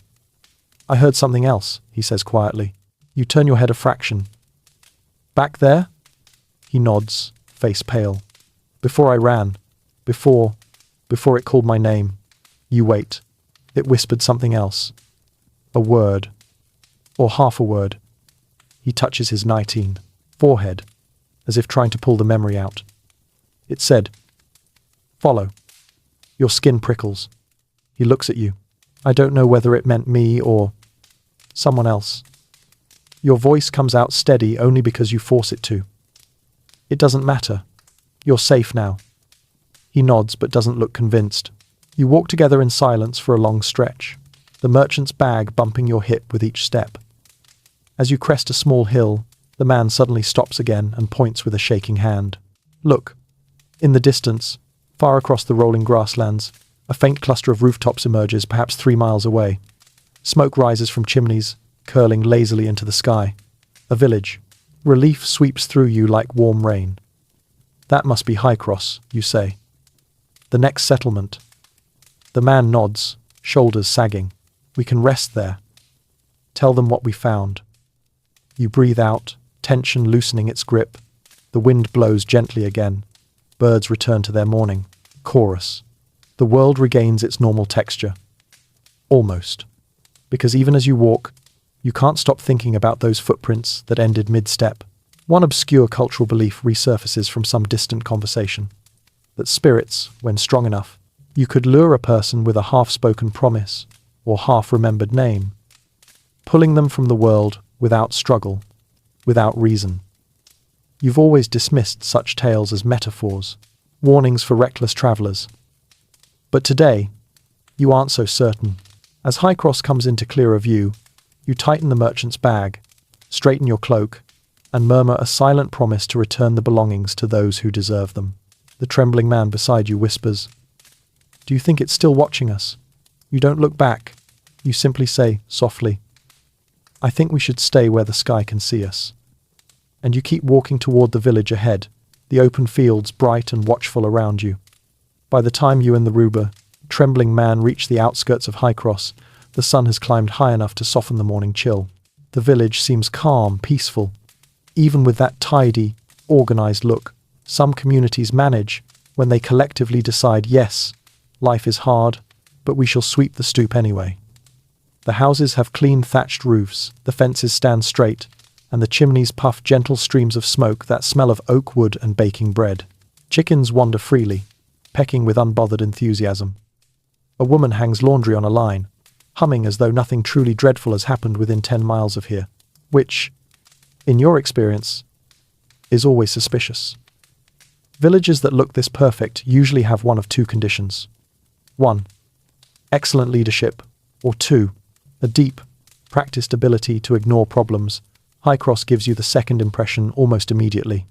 I heard something else, he says quietly. You turn your head a fraction. Back there? He nods, face pale. Before I ran. Before it called my name. You wait. It whispered something else. A word. Or half a word. He touches his 19 forehead, as if trying to pull the memory out. It said, follow. Your skin prickles. He looks at you. I don't know whether it meant me or someone else. Your voice comes out steady only because you force it to. It doesn't matter. You're safe now. He nods but doesn't look convinced. You walk together in silence for a long stretch, the merchant's bag bumping your hip with each step. As you crest a small hill, the man suddenly stops again and points with a shaking hand. Look. In the distance, far across the rolling grasslands, a faint cluster of rooftops emerges perhaps 3 miles away. Smoke rises from chimneys, curling lazily into the sky. A village. Relief sweeps through you like warm rain. That must be Highcross, you say. The next settlement. The man nods, shoulders sagging. We can rest there. Tell them what we found. You breathe out, tension loosening its grip. The wind blows gently again. Birds return to their morning. Chorus. The world regains its normal texture. Almost. Because even as you walk, you can't stop thinking about those footprints that ended mid-step. One obscure cultural belief resurfaces from some distant conversation. That spirits, when strong enough, you could lure a person with a half-spoken promise or half-remembered name, pulling them from the world without struggle, without reason. You've always dismissed such tales as metaphors, warnings for reckless travelers. But today, you aren't so certain. As Highcross comes into clearer view, you tighten the merchant's bag, straighten your cloak, and murmur a silent promise to return the belongings to those who deserve them. The trembling man beside you whispers, "Do you think it's still watching us?" You don't look back. You simply say, softly, "I think we should stay where the sky can see us." And you keep walking toward the village ahead, the open fields bright and watchful around you. By the time you and the trembling man reach the outskirts of Highcross, the sun has climbed high enough to soften the morning chill. The village seems calm, peaceful. Even with that tidy, organized look, some communities manage when they collectively decide, yes, life is hard, but we shall sweep the stoop anyway. The houses have clean thatched roofs, the fences stand straight, and the chimneys puff gentle streams of smoke that smell of oak wood and baking bread. Chickens wander freely, pecking with unbothered enthusiasm. A woman hangs laundry on a line, humming as though nothing truly dreadful has happened within 10 miles of here, which, in your experience, is always suspicious. Villages that look this perfect usually have one of two conditions. 1. Excellent leadership, or 2. A deep, practiced ability to ignore problems. Highcross gives you the second impression almost immediately.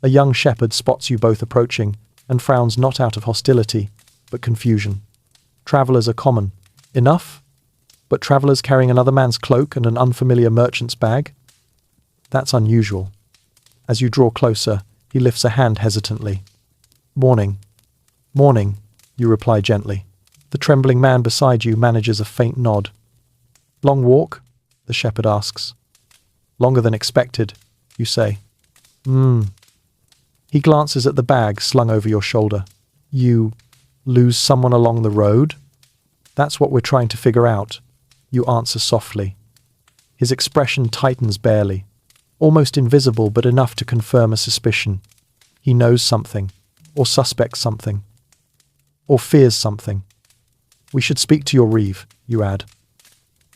A young shepherd spots you both approaching and frowns not out of hostility, but confusion. Travellers are common enough, but travellers carrying another man's cloak and an unfamiliar merchant's bag? That's unusual. As you draw closer, he lifts a hand hesitantly. "Morning." "Morning," you reply gently. The trembling man beside you manages a faint nod. "Long walk?" the shepherd asks. "Longer than expected," you say. He glances at the bag slung over your shoulder. "You lose someone along the road?" "That's what we're trying to figure out," you answer softly. His expression tightens barely, almost invisible but enough to confirm a suspicion. He knows something, or suspects something, or fears something. "We should speak to your reeve," you add.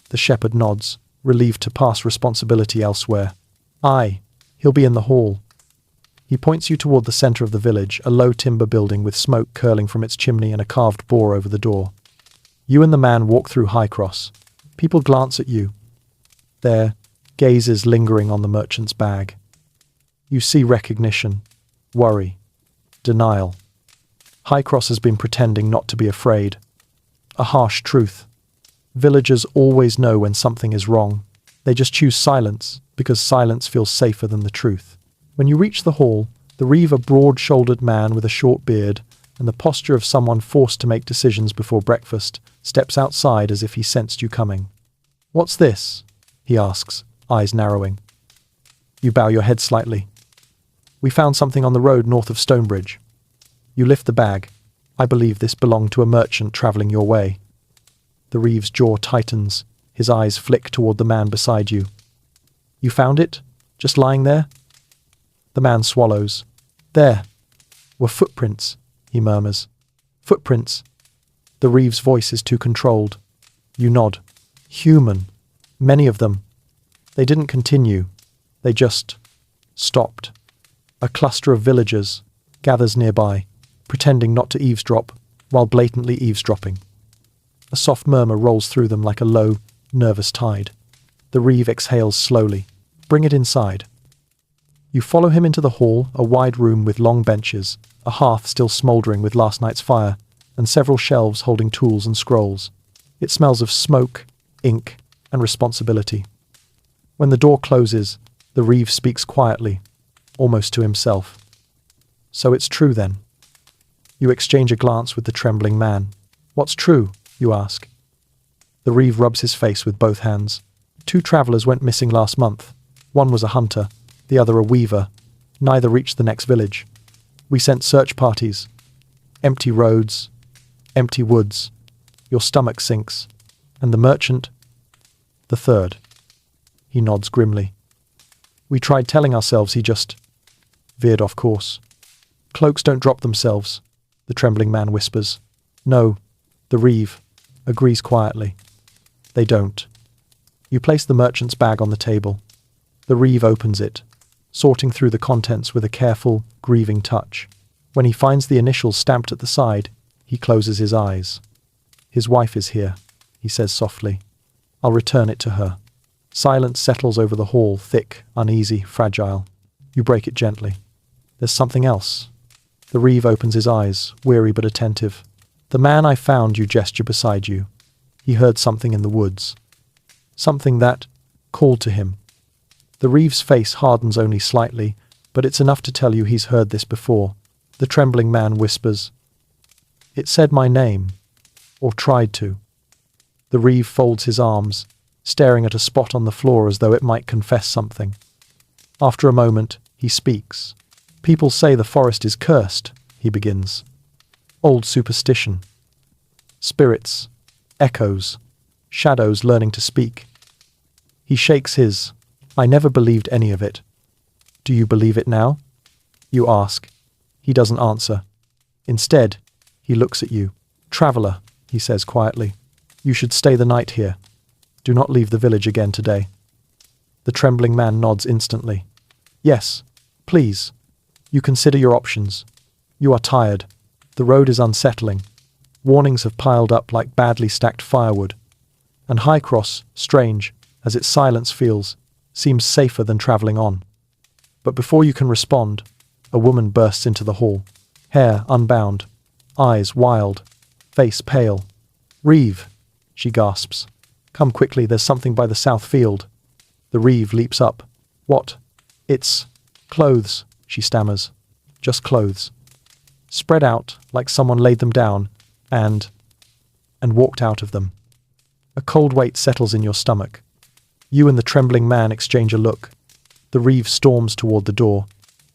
The shepherd nods, relieved to pass responsibility elsewhere. "Aye, he'll be in the hall." He points you toward the centre of the village, a low timber building with smoke curling from its chimney and a carved boar over the door. You and the man walk through Highcross. People glance at you, their gazes lingering on the merchant's bag. You see recognition, worry, denial. Highcross has been pretending not to be afraid. A harsh truth. Villagers always know when something is wrong. They just choose silence, because silence feels safer than the truth. When you reach the hall, the reeve, a broad-shouldered man with a short beard and the posture of someone forced to make decisions before breakfast, steps outside as if he sensed you coming. "What's this?" he asks, eyes narrowing. You bow your head slightly. "We found something on the road north of Stonebridge." You lift the bag. "I believe this belonged to a merchant travelling your way." The reeve's jaw tightens. His eyes flick toward the man beside you. "You found it? Just lying there?" The man swallows. "There were footprints," he murmurs. "Footprints." The reeve's voice is too controlled. You nod. "Human. Many of them. They didn't continue. They just stopped." A cluster of villagers gathers nearby, pretending not to eavesdrop, while blatantly eavesdropping. A soft murmur rolls through them like a low, nervous tide. The reeve exhales slowly. "Bring it inside." You follow him into the hall, a wide room with long benches, a hearth still smouldering with last night's fire, and several shelves holding tools and scrolls. It smells of smoke, ink, and responsibility. When the door closes, the reeve speaks quietly, almost to himself. "So it's true then?" You exchange a glance with the trembling man. "What's true?" you ask. The reeve rubs his face with both hands. "2 travellers went missing last month. One was a hunter, the other a weaver. Neither reached the next village. We sent search parties. Empty roads, empty woods." Your stomach sinks. And the merchant? The third. He nods grimly. We tried telling ourselves he just veered off course. Cloaks don't drop themselves, the trembling man whispers. No, the Reeve agrees quietly. They don't. You place the merchant's bag on the table. The Reeve opens it, sorting through the contents with a careful, grieving touch. When he finds the initials stamped at the side, he closes his eyes. His wife is here, he says softly. I'll return it to her. Silence settles over the hall, thick, uneasy, fragile. You break it gently. There's something else. The Reeve opens his eyes, weary but attentive. The man I found, you gesture beside you. He heard something in the woods. Something that called to him. The Reeve's face hardens only slightly, but it's enough to tell you he's heard this before. The trembling man whispers, "It said my name, or tried to." The Reeve folds his arms, staring at a spot on the floor as though it might confess something. After a moment, he speaks. "People say the forest is cursed," he begins. "Old superstition. Spirits, echoes, shadows learning to speak." He shakes his. "I never believed any of it." "Do you believe it now?" You ask. He doesn't answer. Instead, he looks at you. "Traveler," he says quietly, "you should stay the night here. Do not leave the village again today." The trembling man nods instantly. "Yes, please. You consider your options. You are tired. The road is unsettling. Warnings have piled up like badly stacked firewood. And Highcross, strange, as its silence feels, seems safer than travelling on." But before you can respond, a woman bursts into the hall. Hair unbound, eyes wild, face pale. "Reeve," she gasps. "Come quickly, there's something by the south field." The Reeve leaps up. "What?" "It's clothes," she stammers. "Just clothes." Spread out, like someone laid them down, and walked out of them. A cold weight settles in your stomach. You and the trembling man exchange a look. The Reeve storms toward the door.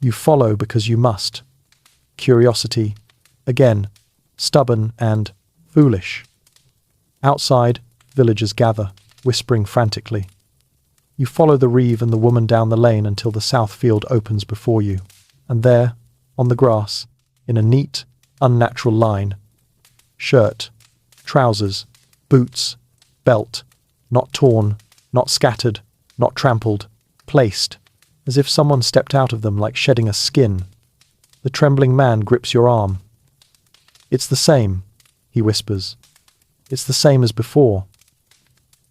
You follow because you must. Curiosity, again, stubborn and foolish. Outside, villagers gather, whispering frantically. You follow the Reeve and the woman down the lane until the south field opens before you. And there, on the grass, in a neat, unnatural line, shirt, trousers, boots, belt, not torn, not scattered, not trampled, placed, as if someone stepped out of them like shedding a skin. The trembling man grips your arm. "It's the same," he whispers. "It's the same as before."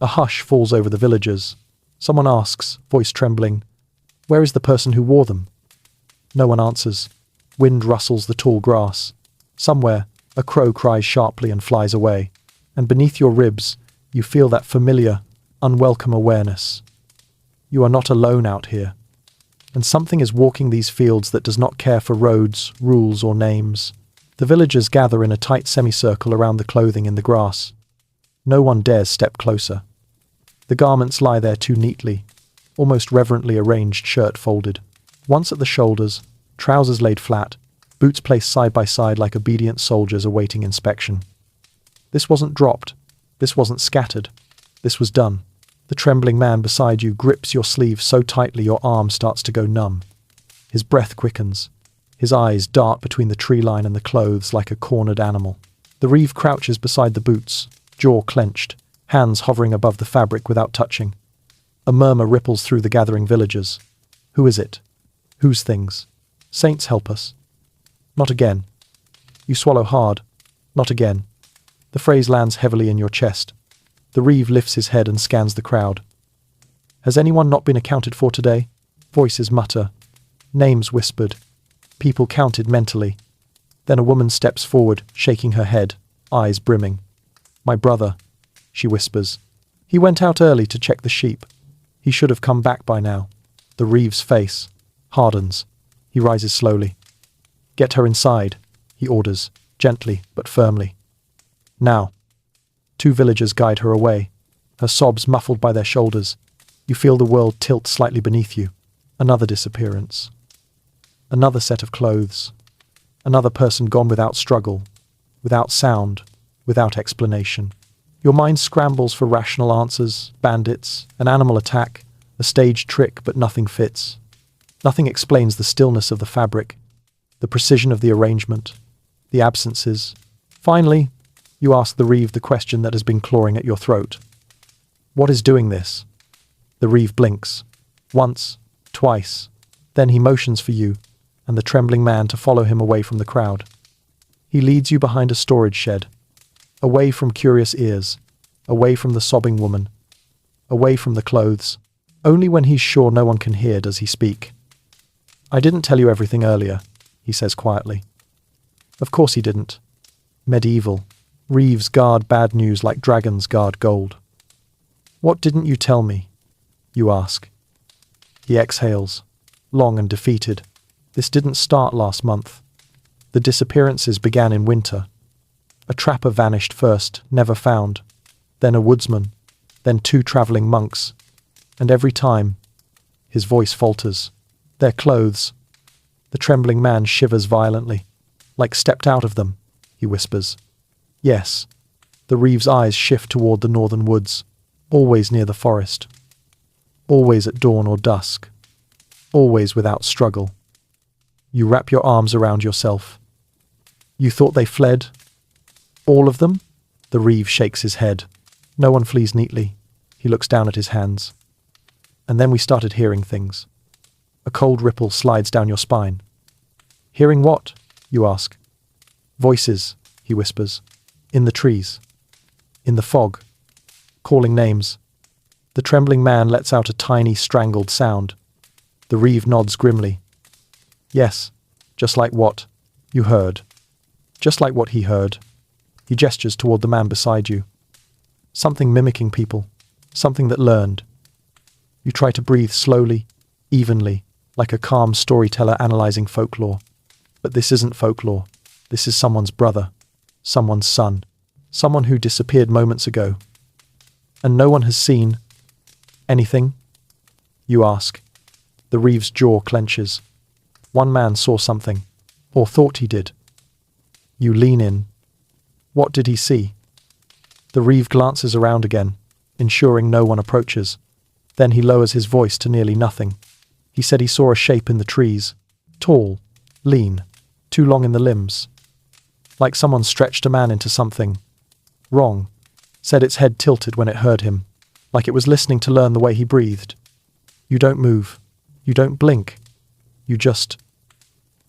A hush falls over the villagers. Someone asks, voice trembling, "Where is the person who wore them?" No one answers. Wind rustles the tall grass. Somewhere, a crow cries sharply and flies away. And beneath your ribs, you feel that familiar, unwelcome awareness. You are not alone out here. And something is walking these fields that does not care for roads, rules, or names. The villagers gather in a tight semicircle around the clothing in the grass. No one dares step closer. The garments lie there too neatly, almost reverently arranged, shirt folded. Once at the shoulders, trousers laid flat, boots placed side by side like obedient soldiers awaiting inspection. This wasn't dropped. This wasn't scattered. This was done. The trembling man beside you grips your sleeve so tightly your arm starts to go numb. His breath quickens. His eyes dart between the tree line and the clothes like a cornered animal. The Reeve crouches beside the boots, jaw clenched, hands hovering above the fabric without touching. A murmur ripples through the gathering villagers. Who is it? Whose things? Saints help us. Not again. You swallow hard. Not again. The phrase lands heavily in your chest. The Reeve lifts his head and scans the crowd. Has anyone not been accounted for today? Voices mutter. Names whispered. People counted mentally. Then a woman steps forward, shaking her head, eyes brimming. My brother, she whispers. He went out early to check the sheep. He should have come back by now. The Reeve's face hardens. He rises slowly. Get her inside, he orders, gently but firmly. Now. Two villagers guide her away, her sobs muffled by their shoulders. You feel the world tilt slightly beneath you. Another disappearance. Another set of clothes. Another person gone without struggle, without sound, without explanation. Your mind scrambles for rational answers, bandits, an animal attack, a staged trick, but nothing fits. Nothing explains the stillness of the fabric, the precision of the arrangement, the absences. Finally, you ask the Reeve the question that has been clawing at your throat. What is doing this? The Reeve blinks. Once, twice. Then he motions for you and the trembling man to follow him away from the crowd. He leads you behind a storage shed, away from curious ears, away from the sobbing woman, away from the clothes. Only when he's sure no one can hear does he speak. I didn't tell you everything earlier, he says quietly. Of course he didn't. Medieval. Reeves guard bad news like dragons guard gold. What didn't you tell me? You ask. He exhales, long and defeated. This didn't start last month. The disappearances began in winter. A trapper vanished first, never found. Then a woodsman. Then 2 travelling monks. And every time, his voice falters. Their clothes. The trembling man shivers violently. Like stepped out of them, he whispers. Yes. The Reeve's eyes shift toward the northern woods, always near the forest. Always at dawn or dusk. Always without struggle. You wrap your arms around yourself. You thought they fled? All of them? The Reeve shakes his head. No one flees neatly. He looks down at his hands. And then we started hearing things. A cold ripple slides down your spine. Hearing what? You ask. Voices, he whispers. In the trees. In the fog. Calling names. The trembling man lets out a tiny, strangled sound. The Reeve nods grimly. Yes, just like what you heard. Just like what he heard. He gestures toward the man beside you. Something mimicking people. Something that learned. You try to breathe slowly, evenly, like a calm storyteller analyzing folklore. But this isn't folklore. This is someone's brother. Someone's son. Someone who disappeared moments ago. And no one has seen anything? You ask. The Reeve's jaw clenches. One man saw something, or thought he did. You lean in. What did he see? The Reeve glances around again, ensuring no one approaches. Then he lowers his voice to nearly nothing. He said he saw a shape in the trees. Tall, lean, too long in the limbs. Like someone stretched a man into something. Wrong. Said its head tilted when it heard him, like it was listening to learn the way he breathed. You don't move. You don't blink. You just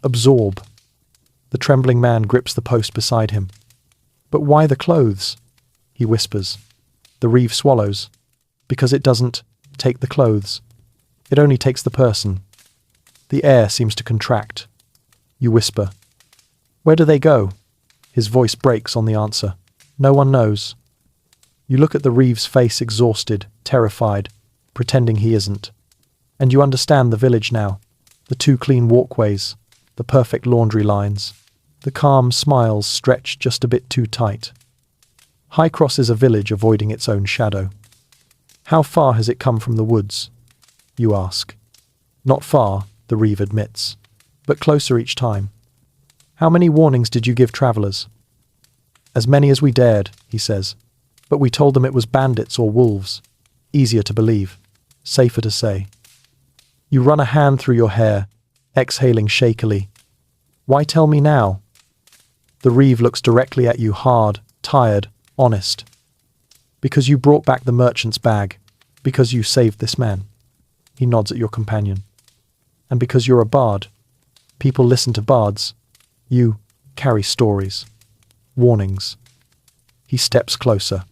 absorb. The trembling man grips the post beside him. But why the clothes? He whispers. The Reeve swallows. Because it doesn't take the clothes. It only takes the person. The air seems to contract. You whisper. Where do they go? His voice breaks on the answer. No one knows. You look at the Reeve's face, exhausted, terrified, pretending he isn't. And you understand the village now. The 2 clean walkways, the perfect laundry lines, the calm smiles stretched just a bit too tight. High Cross is a village avoiding its own shadow. How far has it come from the woods? You ask. Not far, the Reeve admits, but closer each time. How many warnings did you give travellers? As many as we dared, he says, but we told them it was bandits or wolves. Easier to believe, safer to say. You run a hand through your hair, exhaling shakily. Why tell me now? The Reeve looks directly at you, hard, tired, honest. Because you brought back the merchant's bag. Because you saved this man. He nods at your companion. And because you're a bard. People listen to bards. You carry stories. Warnings. He steps closer.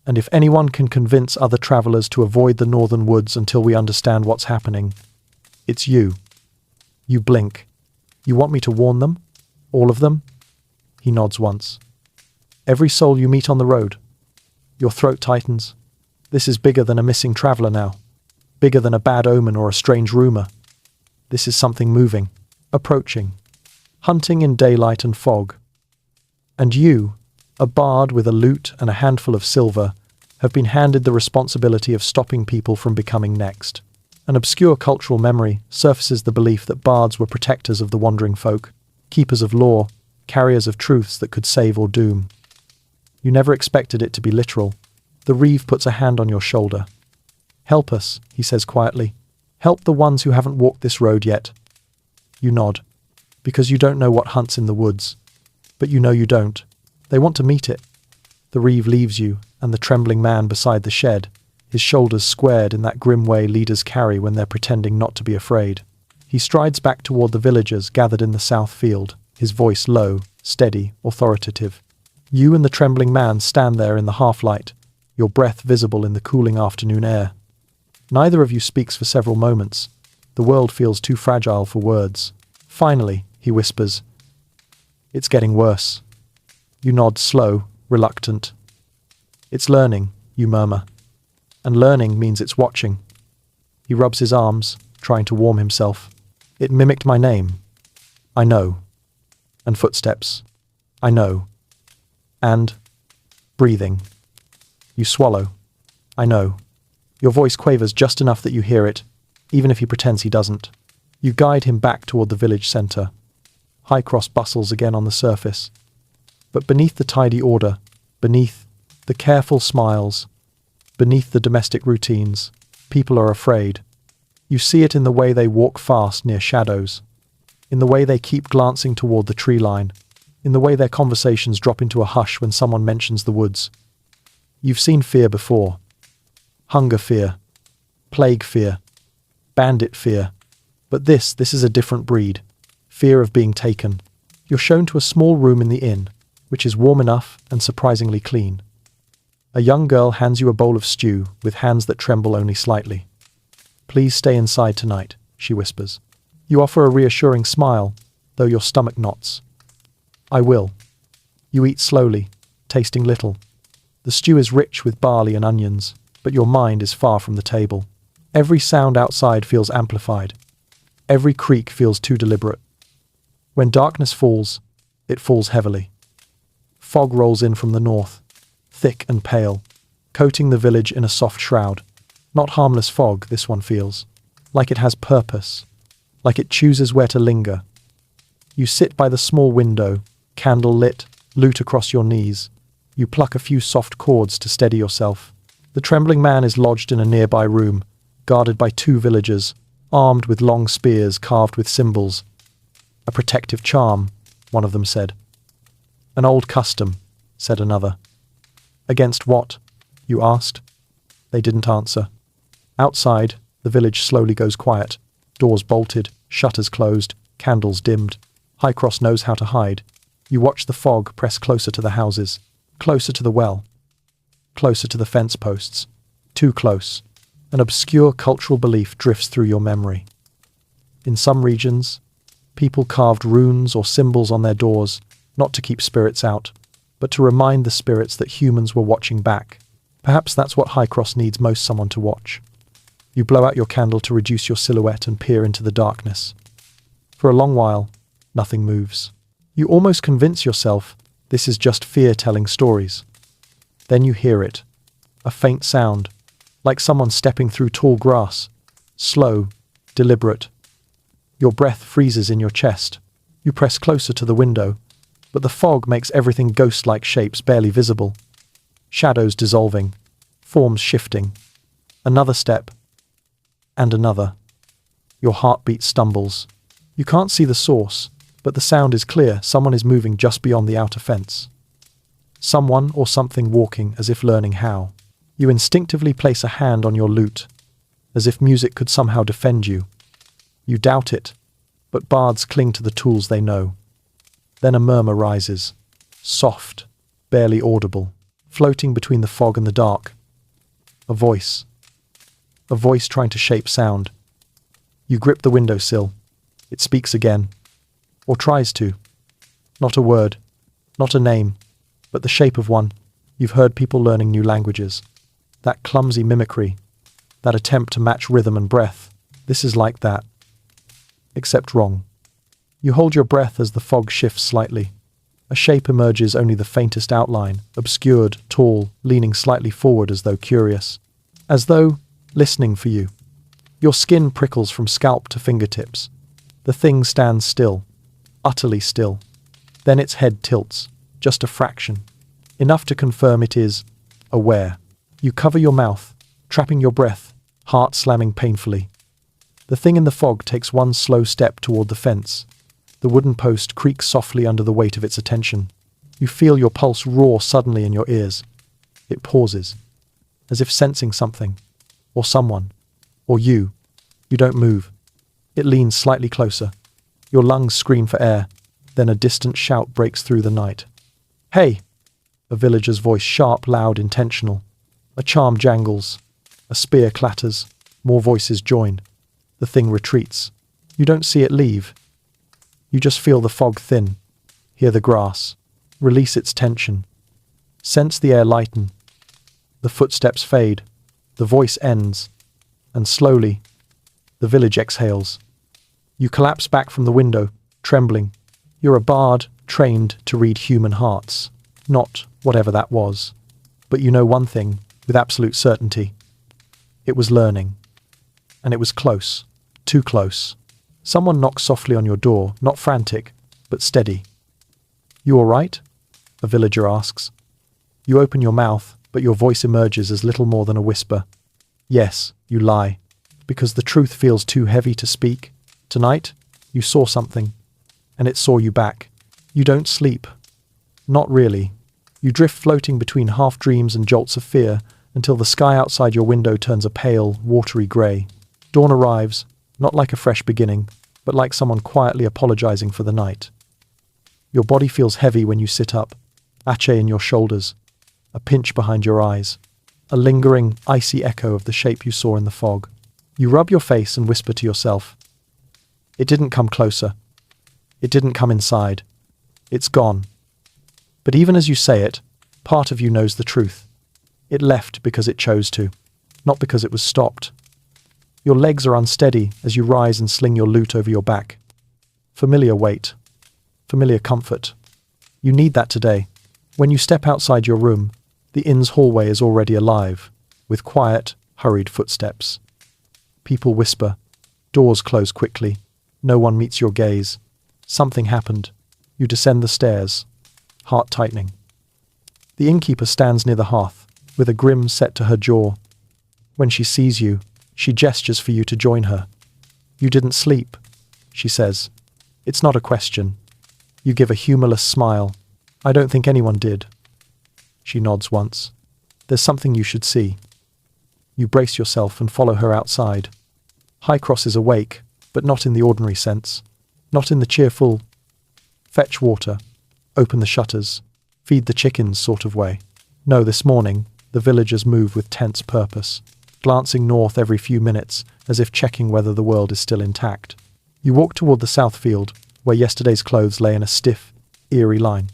And if anyone can convince other travellers to avoid the northern woods until we understand what's happening, it's you. You blink. You want me to warn them? All of them? He nods once. Every soul you meet on the road. Your throat tightens. This is bigger than a missing traveller now. Bigger than a bad omen or a strange rumour. This is something moving, approaching, hunting in daylight and fog. And you, a bard with a lute and a handful of silver, have been handed the responsibility of stopping people from becoming next. An obscure cultural memory surfaces the belief that bards were protectors of the wandering folk, keepers of law, carriers of truths that could save or doom. You never expected it to be literal. The reeve puts a hand on your shoulder. "Help us," he says quietly. "Help the ones who haven't walked this road yet." You nod, because you don't know what hunts in the woods. But you know you don't. They want to meet it. The reeve leaves you, and the trembling man beside the shed, his shoulders squared in that grim way leaders carry when they're pretending not to be afraid. He strides back toward the villagers gathered in the south field, his voice low, steady, authoritative. You and the trembling man stand there in the half-light, your breath visible in the cooling afternoon air. Neither of you speaks for several moments. The world feels too fragile for words. Finally, he whispers, "It's getting worse." You nod, slow, reluctant. "It's learning," you murmur. "And learning means it's watching." He rubs his arms, trying to warm himself. "It mimicked my name." "I know." "And footsteps." "I know." "And breathing." You swallow. "I know." Your voice quavers just enough that you hear it, even if he pretends he doesn't. You guide him back toward the village centre. Highcross bustles again on the surface. But beneath the tidy order, beneath the careful smiles, beneath the domestic routines, people are afraid. You see it in the way they walk fast near shadows, in the way they keep glancing toward the tree line, in the way their conversations drop into a hush when someone mentions the woods. You've seen fear before. Hunger fear, plague fear, bandit fear. But this is a different breed. Fear of being taken. You're shown to a small room in the inn, which is warm enough and surprisingly clean. A young girl hands you a bowl of stew with hands that tremble only slightly. "Please stay inside tonight," she whispers. You offer a reassuring smile, though your stomach knots. "I will." You eat slowly, tasting little. The stew is rich with barley and onions, but your mind is far from the table. Every sound outside feels amplified. Every creak feels too deliberate. When darkness falls, it falls heavily. Fog rolls in from the north, thick and pale, coating the village in a soft shroud. Not harmless fog, this one feels. Like it has purpose. Like it chooses where to linger. You sit by the small window, candle lit, lute across your knees. You pluck a few soft chords to steady yourself. The trembling man is lodged in a nearby room, guarded by 2 villagers, armed with long spears carved with symbols. "A protective charm," one of them said. "An old custom," said another. "Against what?" you asked. They didn't answer. Outside, the village slowly goes quiet. Doors bolted, shutters closed, candles dimmed. Highcross knows how to hide. You watch the fog press closer to the houses, closer to the well, closer to the fence posts. Too close. An obscure cultural belief drifts through your memory. In some regions, people carved runes or symbols on their doors, not to keep spirits out, but to remind the spirits that humans were watching back. Perhaps that's what Highcross needs most, someone to watch. You blow out your candle to reduce your silhouette and peer into the darkness. For a long while, nothing moves. You almost convince yourself this is just fear telling stories. Then you hear it. A faint sound, like someone stepping through tall grass. Slow, deliberate. Your breath freezes in your chest. You press closer to the window, but the fog makes everything ghost-like shapes barely visible. Shadows dissolving, forms shifting. Another step, and another. Your heartbeat stumbles. You can't see the source, but the sound is clear. Someone is moving just beyond the outer fence. Someone or something walking as if learning how. You instinctively place a hand on your lute, as if music could somehow defend you. You doubt it, but bards cling to the tools they know. Then a murmur rises, soft, barely audible, floating between the fog and the dark. A voice trying to shape sound. You grip the windowsill. It speaks again, or tries to. Not a word, not a name, but the shape of one. You've heard people learning new languages. That clumsy mimicry, that attempt to match rhythm and breath. This is like that. Except wrong. You hold your breath as the fog shifts slightly. A shape emerges, only the faintest outline, obscured, tall, leaning slightly forward as though curious. As though listening for you. Your skin prickles from scalp to fingertips. The thing stands still, utterly still. Then its head tilts, just a fraction. Enough to confirm it is aware. You cover your mouth, trapping your breath, heart slamming painfully. The thing in the fog takes one slow step toward the fence. The wooden post creaks softly under the weight of its attention. You feel your pulse roar suddenly in your ears. It pauses, as if sensing something, or someone, or you. You don't move. It leans slightly closer. Your lungs scream for air, then a distant shout breaks through the night. "Hey!" A villager's voice, sharp, loud, intentional. A charm jangles. A spear clatters. More voices join. The thing retreats. You don't see it leave. You just feel the fog thin. Hear the grass. Release its tension. Sense the air lighten. The footsteps fade. The voice ends. And slowly, the village exhales. You collapse back from the window, trembling. You're a bard trained to read human hearts. Not whatever that was. But you know one thing with absolute certainty. It was learning. And it was close. Too close. Someone knocks softly on your door, not frantic, but steady. "You all right?" a villager asks. You open your mouth, but your voice emerges as little more than a whisper. Yes, you lie, because the truth feels too heavy to speak. Tonight, you saw something, and it saw you back. You don't sleep. Not really. You drift floating between half dreams and jolts of fear until the sky outside your window turns a pale, watery grey. Dawn arrives, not like a fresh beginning, but like someone quietly apologizing for the night. Your body feels heavy when you sit up, ache in your shoulders, a pinch behind your eyes, a lingering, icy echo of the shape you saw in the fog. You rub your face and whisper to yourself. It didn't come closer. It didn't come inside. It's gone. But even as you say it, part of you knows the truth. It left because it chose to, not because it was stopped. Your legs are unsteady as you rise and sling your loot over your back. Familiar weight. Familiar comfort. You need that today. When you step outside your room, the inn's hallway is already alive, with quiet, hurried footsteps. People whisper. Doors close quickly. No one meets your gaze. Something happened. You descend the stairs, heart tightening. The innkeeper stands near the hearth, with a grin set to her jaw. When she sees you, she gestures for you to join her. You didn't sleep, she says. It's not a question. You give a humorless smile. I don't think anyone did. She nods once. There's something you should see. You brace yourself and follow her outside. Highcross is awake, but not in the ordinary sense. Not in the cheerful, fetch water, open the shutters, feed the chickens sort of way. No, this morning, the villagers move with tense purpose, glancing north every few minutes as if checking whether the world is still intact. You walk toward the south field, where yesterday's clothes lay in a stiff, eerie line.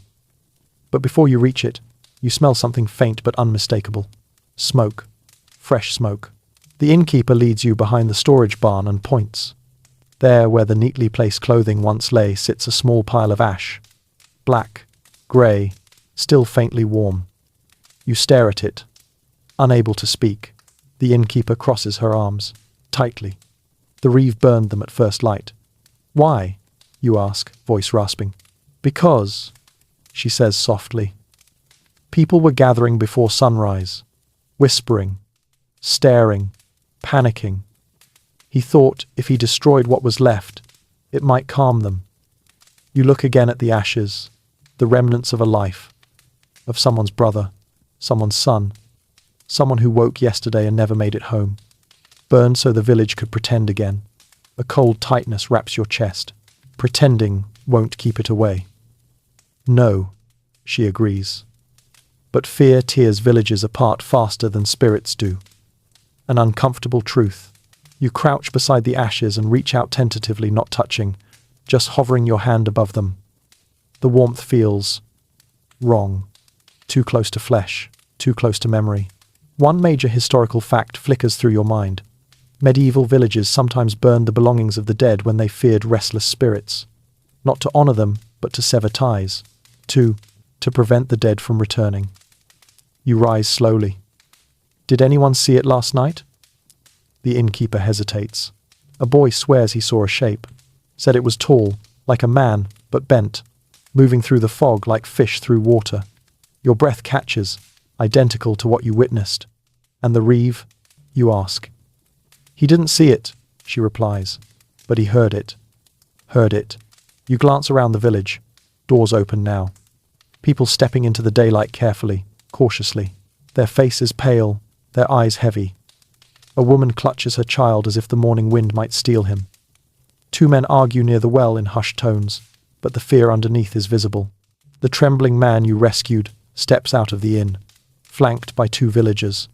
But before you reach it, you smell something faint but unmistakable. Smoke. Fresh smoke. The innkeeper leads you behind the storage barn and points. There, where the neatly placed clothing once lay, sits a small pile of ash. Black, grey, still faintly warm. You stare at it, unable to speak. The innkeeper crosses her arms, tightly. The reeve burned them at first light. Why? You ask, voice rasping. Because, she says softly. People were gathering before sunrise, whispering, staring, panicking. He thought if he destroyed what was left, it might calm them. You look again at the ashes, the remnants of a life, of someone's brother, someone's son, someone who woke yesterday and never made it home, burned so the village could pretend again. A cold tightness wraps your chest. Pretending won't keep it away. No, she agrees. But fear tears villages apart faster than spirits do. An uncomfortable truth. You crouch beside the ashes and reach out tentatively, not touching, just hovering your hand above them. The warmth feels wrong. Too close to flesh, too close to memory. One major historical fact flickers through your mind. Medieval villages sometimes burned the belongings of the dead when they feared restless spirits. Not to honor them, but to sever ties. To prevent the dead from returning. You rise slowly. Did anyone see it last night? The innkeeper hesitates. A boy swears he saw a shape. Said it was tall, like a man, but bent, moving through the fog like fish through water. Your breath catches, identical to what you witnessed. And the reeve? You ask. He didn't see it, she replies, but he heard it. Heard it. You glance around the village. Doors open now. People stepping into the daylight carefully, cautiously. Their faces pale, their eyes heavy. A woman clutches her child as if the morning wind might steal him. Two men argue near the well in hushed tones, but the fear underneath is visible. The trembling man you rescued steps out of the inn, flanked by two villagers.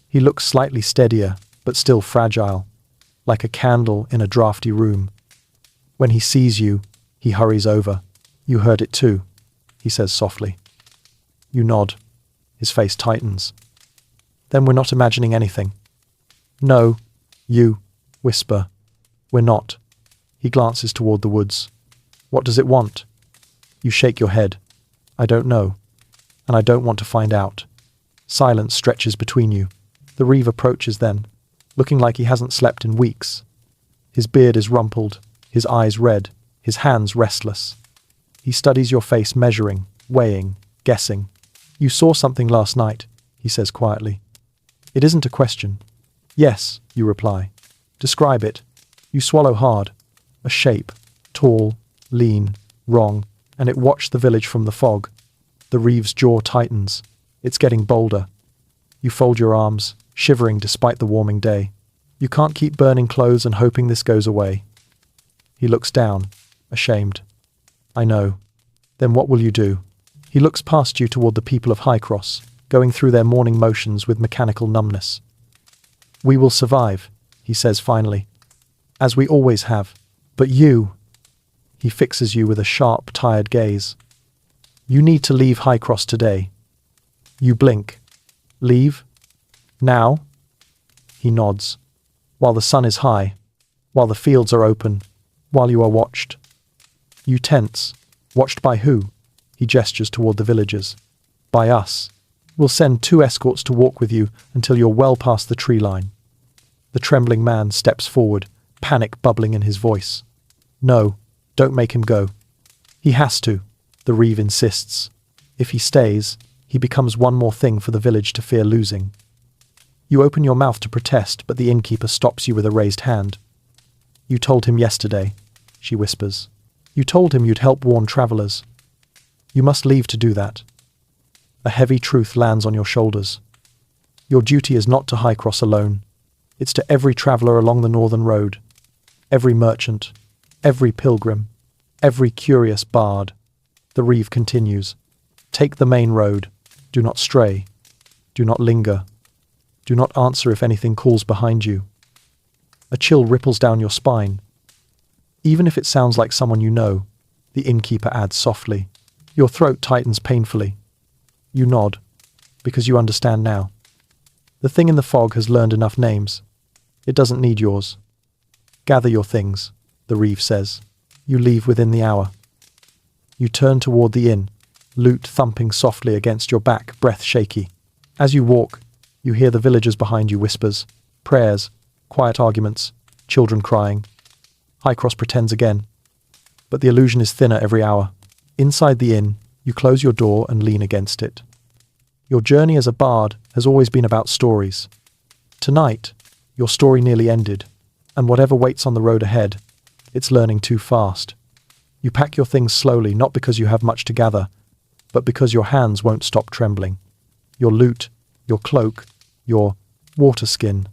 He looks slightly steadier, but still fragile, like a candle in a drafty room. When he sees you, he hurries over. You heard it too, he says softly. You nod. His face tightens. Then we're not imagining anything. No, you whisper. We're not. He glances toward the woods. What does it want? You shake your head. I don't know. And I don't want to find out. Silence stretches between you. The reeve approaches then, looking like he hasn't slept in weeks. His beard is rumpled, his eyes red, his hands restless. He studies your face, measuring, weighing, guessing. You saw something last night, he says quietly. It isn't a question. Yes, you reply. Describe it. You swallow hard. A shape, tall, lean, wrong, and it watched the village from the fog. The reeve's jaw tightens. It's getting bolder. You fold your arms, shivering despite the warming day. You can't keep burning clothes and hoping this goes away. He looks down, ashamed. I know. Then what will you do? He looks past you toward the people of High Cross, going through their morning motions with mechanical numbness. We will survive, he says finally, as we always have. But you... He fixes you with a sharp, tired gaze. You need to leave High Cross today. You blink. Leave? Now? He nods. While the sun is high, while the fields are open, while you are watched. You tense. Watched by who? He gestures toward the villagers. By us. We'll send 2 escorts to walk with you until you're well past the tree line. The trembling man steps forward, panic bubbling in his voice. No, don't make him go. He has to, the reeve insists. If he stays, he becomes one more thing for the village to fear losing. You open your mouth to protest, but the innkeeper stops you with a raised hand. You told him yesterday, she whispers. You told him you'd help warn travelers. You must leave to do that. A heavy truth lands on your shoulders. Your duty is not to High Cross alone. It's to every traveler along the northern road. Every merchant. Every pilgrim. Every curious bard. The reeve continues. Take the main road. Do not stray. Do not linger. Do not answer if anything calls behind you. A chill ripples down your spine. Even if it sounds like someone you know, the innkeeper adds softly. Your throat tightens painfully. You nod, because you understand now. The thing in the fog has learned enough names. It doesn't need yours. Gather your things, the reeve says. You leave within the hour. You turn toward the inn, loot thumping softly against your back, breath shaky. As you walk, you hear the villagers behind you whispers, prayers, quiet arguments, children crying. High Cross pretends again. But the illusion is thinner every hour. Inside the inn, you close your door and lean against it. Your journey as a bard has always been about stories. Tonight, your story nearly ended, and whatever waits on the road ahead, it's learning too fast. You pack your things slowly, not because you have much to gather, but because your hands won't stop trembling. Your loot, your cloak, your water skin,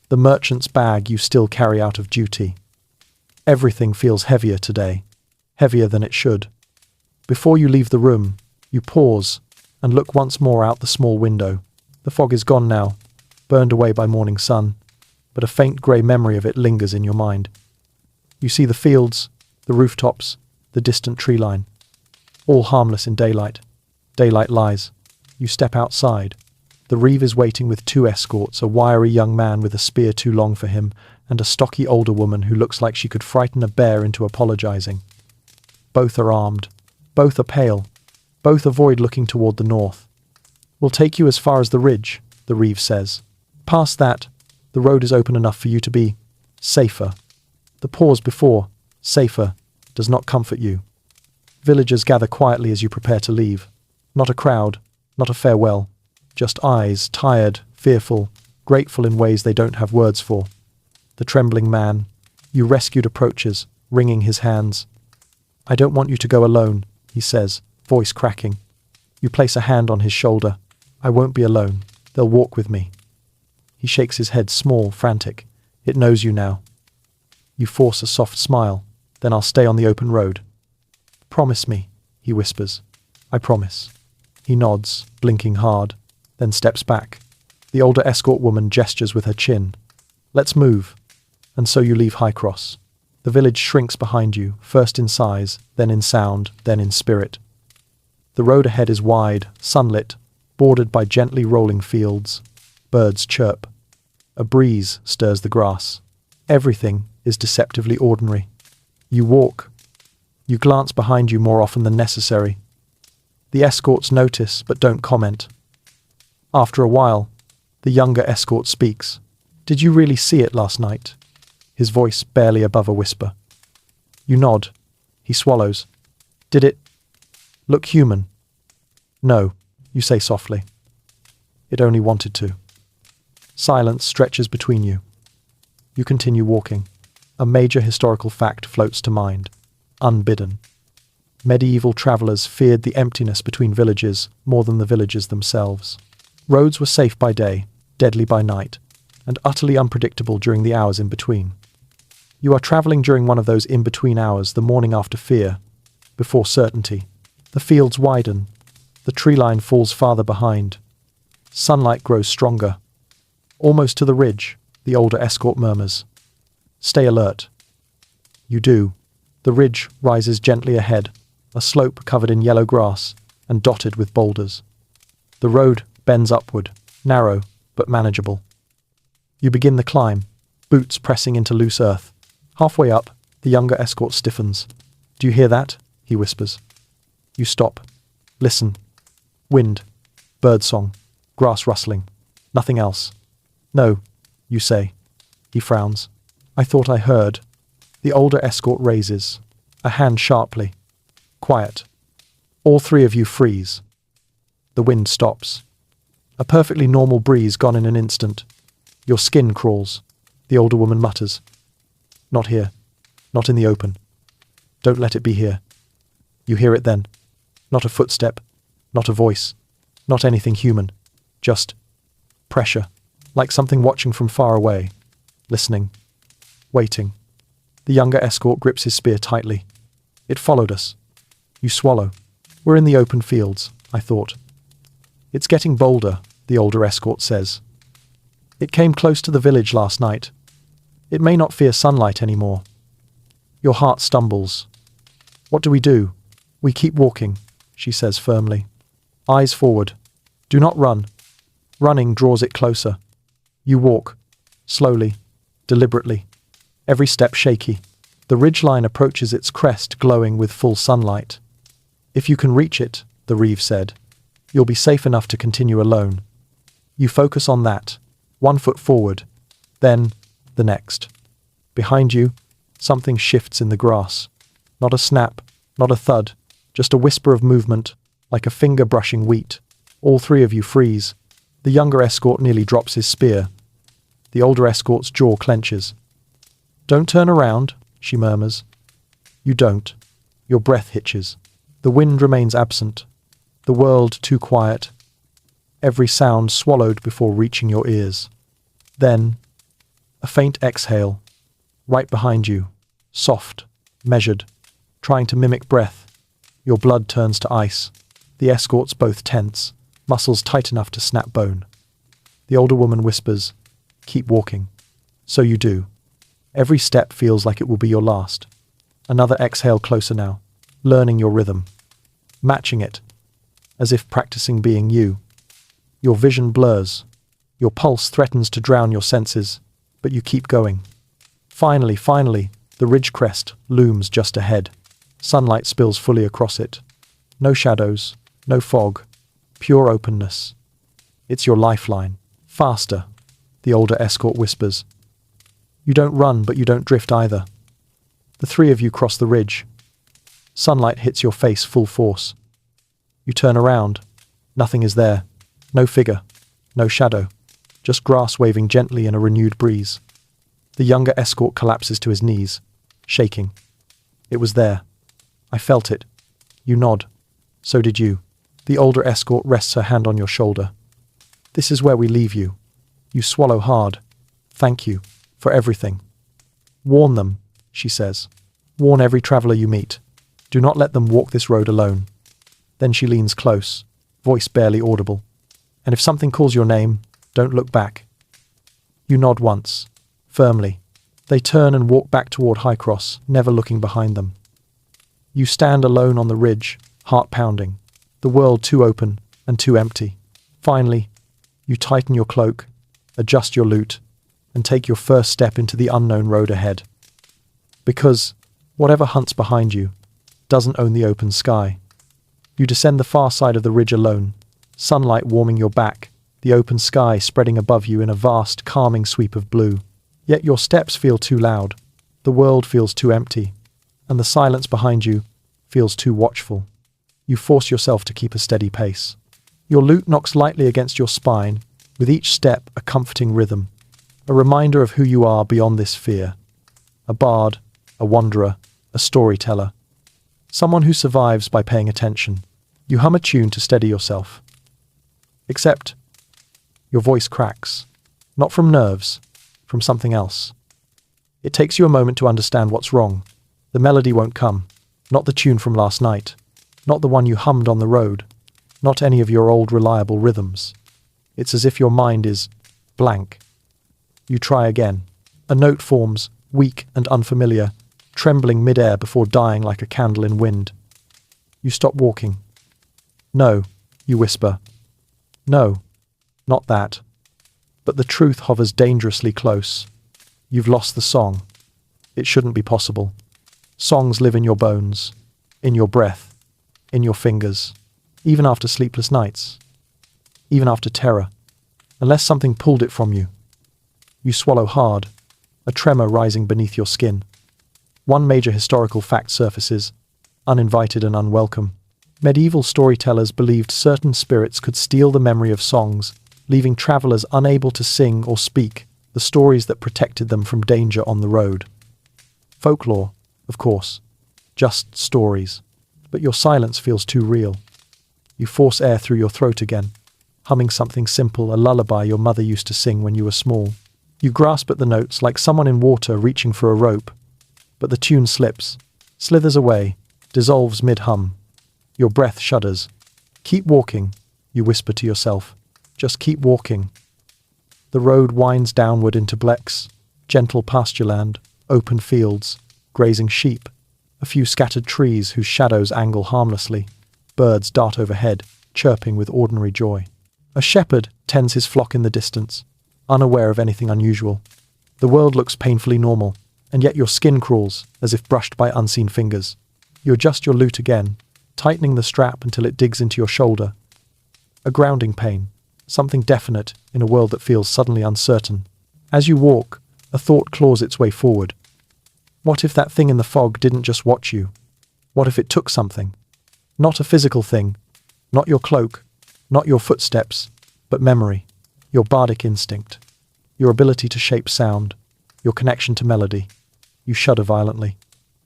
the merchant's bag you still carry out of duty. Everything feels heavier today, heavier than it should. Before you leave the room, you pause and look once more out the small window. The fog is gone now, burned away by morning sun, but a faint grey memory of it lingers in your mind. You see the fields, the rooftops, the distant tree line, all harmless in daylight. Daylight lies. You step outside. The reeve is waiting with 2 escorts, a wiry young man with a spear too long for him, and a stocky older woman who looks like she could frighten a bear into apologizing. Both are armed. Both are pale. Both avoid looking toward the north. We'll take you as far as the ridge, the reeve says. Past that, the road is open enough for you to be safer. The pause before, safer, does not comfort you. Villagers gather quietly as you prepare to leave. Not a crowd, not a farewell. Just eyes, tired, fearful, grateful in ways they don't have words for. The trembling man you rescued approaches, wringing his hands. "I don't want you to go alone," he says, voice cracking. You place a hand on his shoulder. "I won't be alone. They'll walk with me." He shakes his head, small, frantic. It knows you now. You force a soft smile. "Then I'll stay on the open road." "Promise me," he whispers. "I promise." He nods, blinking hard, then steps back. The older escort woman gestures with her chin. "Let's move." And so you leave High Cross. The village shrinks behind you, first in size, then in sound, then in spirit. The road ahead is wide, sunlit, bordered by gently rolling fields. Birds chirp. A breeze stirs the grass. Everything is deceptively ordinary. You walk. You glance behind you more often than necessary. The escorts notice but don't comment. After a while, the younger escort speaks. "Did you really see it last night?" His voice barely above a whisper. You nod. He swallows. "Did it look human?" "No," you say softly. "It only wanted to." Silence stretches between you. You continue walking. A major historical fact floats to mind. Unbidden. Medieval travelers feared the emptiness between villages more than the villages themselves. Roads were safe by day, deadly by night, and utterly unpredictable during the hours in between. You are traveling during one of those in-between hours, the morning after fear, before certainty. The fields widen. The tree line falls farther behind. Sunlight grows stronger. "Almost to the ridge," the older escort murmurs. "Stay alert." You do. The ridge rises gently ahead, a slope covered in yellow grass and dotted with boulders. The road bends upward, narrow but manageable. You begin the climb, boots pressing into loose earth. Halfway up, the younger escort stiffens. "Do you hear that?" he whispers. You stop. Listen. Wind, birdsong, grass rustling. Nothing else. "No," you say. He frowns. "I thought I heard." The older escort raises, a hand sharply. Quiet. All three of you freeze. The wind stops. A perfectly normal breeze gone in an instant. Your skin crawls. The older woman mutters. "Not here. Not in the open. Don't let it be here." You hear it then. Not a footstep. Not a voice. Not anything human. Just pressure. Like something watching from far away. Listening. Waiting. The younger escort grips his spear tightly. "It followed us." You swallow. "We're in the open fields," I thought. "It's getting bolder," the older escort says. "It came close to the village last night. It may not fear sunlight anymore." Your heart stumbles. "What do we do?" "We keep walking," she says firmly. Eyes forward. "Do not run." Running draws it closer. You walk. Slowly. Deliberately. Every step shaky. The ridgeline approaches its crest, glowing with full sunlight. "If you can reach it," the reeve said, "you'll be safe enough to continue alone." You focus on that. 1 foot forward. Then, the next. Behind you, something shifts in the grass. Not a snap, not a thud, just a whisper of movement, like a finger brushing wheat. All three of you freeze. The younger escort nearly drops his spear. The older escort's jaw clenches. "Don't turn around," she murmurs. You don't. Your breath hitches. The wind remains absent. The world too quiet. Every sound swallowed before reaching your ears. Then, a faint exhale. Right behind you. Soft, measured, trying to mimic breath. Your blood turns to ice. The escorts both tense, muscles tight enough to snap bone. The older woman whispers, "Keep walking." So you do. Every step feels like it will be your last. Another exhale closer now, learning your rhythm. Matching it, as if practicing being you. Your vision blurs. Your pulse threatens to drown your senses, but you keep going. Finally, the ridge crest looms just ahead. Sunlight spills fully across it. No shadows, no fog, pure openness. It's your lifeline. "Faster," the older escort whispers. You don't run, but you don't drift either. The three of you cross the ridge. Sunlight hits your face full force. You turn around. Nothing is there. No figure. No shadow. Just grass waving gently in a renewed breeze. The younger escort collapses to his knees, shaking. It was there. I felt it. You nod. So did you. The older escort rests her hand on your shoulder. This is where we leave you. You swallow hard. Thank you. For everything. Warn them, she says. Warn every traveler you meet. Do not let them walk this road alone. Then she leans close, voice barely audible. And if something calls your name, don't look back. You nod once, firmly. They turn and walk back toward High Cross, never looking behind them. You stand alone on the ridge, heart pounding, the world too open and too empty. Finally, you tighten your cloak, adjust your loot, and take your first step into the unknown road ahead. Because, whatever hunts behind you, doesn't own the open sky. You descend the far side of the ridge alone, sunlight warming your back, the open sky spreading above you in a vast, calming sweep of blue. Yet your steps feel too loud, the world feels too empty, and the silence behind you feels too watchful. You force yourself to keep a steady pace. Your loot knocks lightly against your spine, with each step a comforting rhythm, a reminder of who you are beyond this fear. A bard, a wanderer, a storyteller. Someone who survives by paying attention. You hum a tune to steady yourself. Except, your voice cracks. Not from nerves, from something else. It takes you a moment to understand what's wrong. The melody won't come. Not the tune from last night. Not the one you hummed on the road. Not any of your old reliable rhythms. It's as if your mind is blank. You try again. A note forms, weak and unfamiliar, trembling mid-air before dying like a candle in wind. You stop walking. No, you whisper. No, not that. But the truth hovers dangerously close. You've lost the song. It shouldn't be possible. Songs live in your bones, in your breath, in your fingers, even after sleepless nights, even after terror, unless something pulled it from you. You swallow hard, a tremor rising beneath your skin. One major historical fact surfaces, uninvited and unwelcome. Medieval storytellers believed certain spirits could steal the memory of songs, leaving travelers unable to sing or speak the stories that protected them from danger on the road. Folklore, of course, just stories. But your silence feels too real. You force air through your throat again, humming something simple, a lullaby your mother used to sing when you were small. You grasp at the notes like someone in water reaching for a rope, but the tune slips, slithers away, dissolves mid-hum. Your breath shudders. Keep walking, you whisper to yourself. Just keep walking. The road winds downward into Blex, gentle pastureland, open fields, grazing sheep, a few scattered trees whose shadows angle harmlessly. Birds dart overhead, chirping with ordinary joy. A shepherd tends his flock in the distance, unaware of anything unusual. The world looks painfully normal, and yet your skin crawls, as if brushed by unseen fingers. You adjust your loot again, tightening the strap until it digs into your shoulder. A grounding pain, something definite in a world that feels suddenly uncertain. As you walk, a thought claws its way forward. What if that thing in the fog didn't just watch you? What if it took something? Not a physical thing, not your cloak, not your footsteps, but memory, your bardic instinct, your ability to shape sound, your connection to melody. You shudder violently.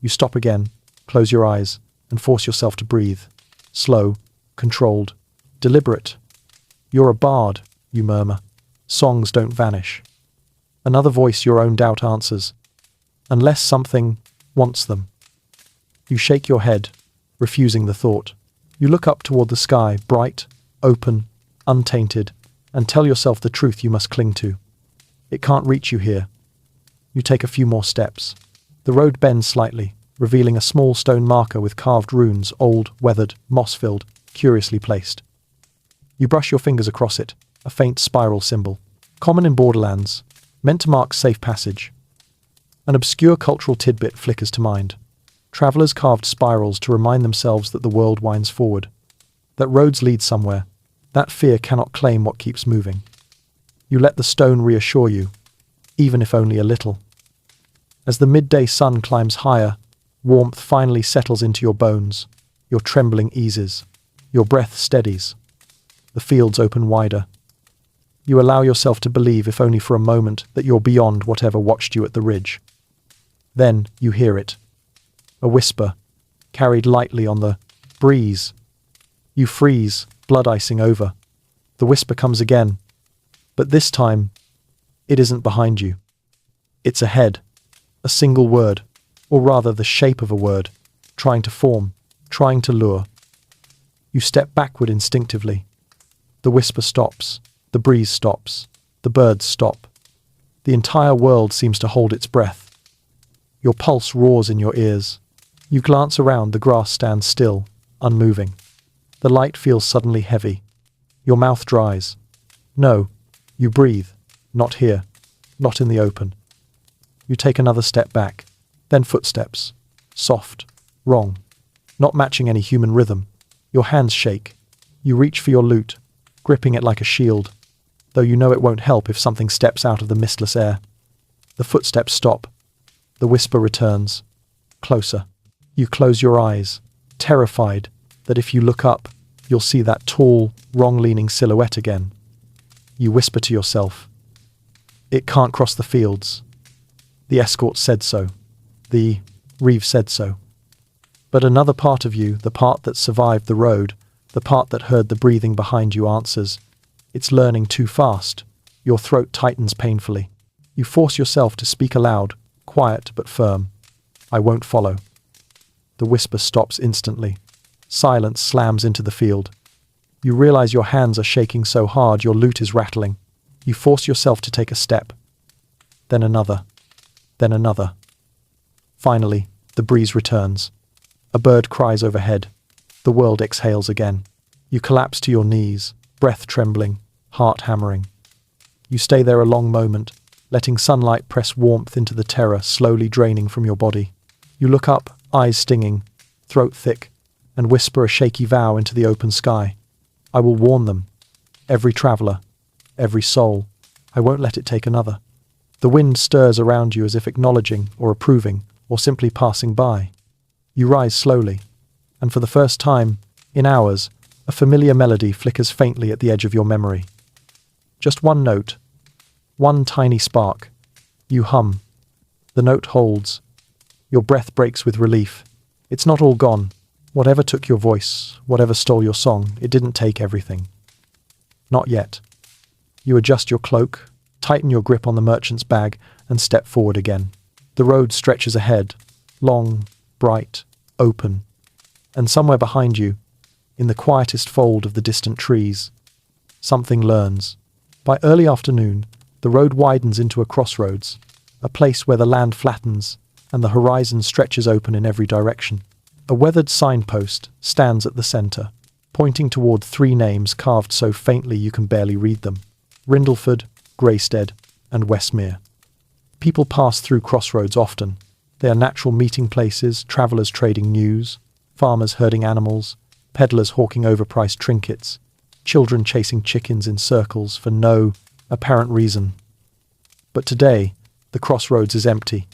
You stop again, close your eyes, and force yourself to breathe. Slow, controlled, deliberate. You're a bard, you murmur. Songs don't vanish. Another voice your own doubt answers. Unless something wants them. You shake your head, refusing the thought. You look up toward the sky, bright, open, untainted, and tell yourself the truth you must cling to. It can't reach you here. You take a few more steps. The road bends slightly, revealing a small stone marker with carved runes, old, weathered, moss-filled, curiously placed. You brush your fingers across it, a faint spiral symbol, common in borderlands, meant to mark safe passage. An obscure cultural tidbit flickers to mind. Travelers carved spirals to remind themselves that the world winds forward, that roads lead somewhere, that fear cannot claim what keeps moving. You let the stone reassure you, even if only a little. As the midday sun climbs higher, warmth finally settles into your bones, your trembling eases. Your breath steadies. The fields open wider. You allow yourself to believe, if only for a moment, that you're beyond whatever watched you at the ridge. Then you hear it. A whisper, carried lightly on the breeze. You freeze, blood icing over. The whisper comes again, but this time, it isn't behind you. It's ahead, a single word, or rather the shape of a word, trying to form, trying to lure. You step backward instinctively. The whisper stops, the breeze stops, the birds stop. The entire world seems to hold its breath. Your pulse roars in your ears. You glance around, the grass stands still, unmoving. The light feels suddenly heavy. Your mouth dries. No, you breathe. Not here. Not in the open. You take another step back. Then footsteps. Soft. Wrong. Not matching any human rhythm. Your hands shake. You reach for your lute, gripping it like a shield, though you know it won't help if something steps out of the mistless air. The footsteps stop. The whisper returns. Closer. You close your eyes, terrified that if you look up, you'll see that tall, wrong-leaning silhouette again. You whisper to yourself, "It can't cross the fields. The escort said so. The Reeve said so." But another part of you, the part that survived the road, the part that heard the breathing behind you, answers, "It's learning too fast." Your throat tightens painfully. You force yourself to speak aloud, quiet but firm. "I won't follow." The whisper stops instantly. Silence slams into the field. You realize your hands are shaking so hard your lute is rattling. You force yourself to take a step. Then another. Then another. Finally, the breeze returns. A bird cries overhead. The world exhales again. You collapse to your knees, breath trembling, heart hammering. You stay there a long moment, letting sunlight press warmth into the terror slowly draining from your body. You look up, eyes stinging, throat thick, and whisper a shaky vow into the open sky. "I will warn them. Every traveler, every soul. I won't let it take another." The wind stirs around you as if acknowledging or approving or simply passing by. You rise slowly, and for the first time, in hours, a familiar melody flickers faintly at the edge of your memory. Just one note, one tiny spark. You hum. The note holds. Your breath breaks with relief. It's not all gone. Whatever took your voice, whatever stole your song, it didn't take everything. Not yet. You adjust your cloak, tighten your grip on the merchant's bag, and step forward again. The road stretches ahead, long, bright, open, and somewhere behind you, in the quietest fold of the distant trees, something learns. By early afternoon, the road widens into a crossroads, a place where the land flattens and the horizon stretches open in every direction. A weathered signpost stands at the center, pointing toward three names carved so faintly you can barely read them: Rindleford, Greystead, and Westmere. People pass through crossroads often. They are natural meeting places, travelers trading news, farmers herding animals, peddlers hawking overpriced trinkets, children chasing chickens in circles for no apparent reason. But today, the crossroads is empty.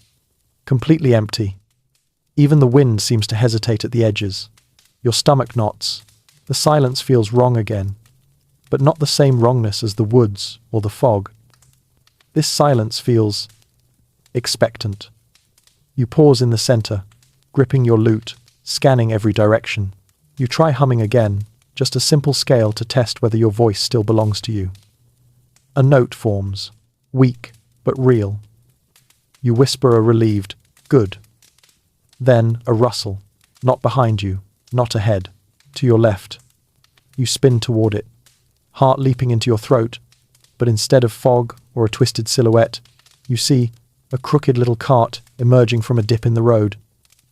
Completely empty. Even the wind seems to hesitate at the edges. Your stomach knots. The silence feels wrong again, but not the same wrongness as the woods or the fog. This silence feels expectant. You pause in the center, gripping your lute, scanning every direction. You try humming again, just a simple scale to test whether your voice still belongs to you. A note forms, weak but real. You whisper a relieved, "Good." Then a rustle, not behind you, not ahead, to your left. You spin toward it, heart leaping into your throat, but instead of fog or a twisted silhouette, you see a crooked little cart emerging from a dip in the road.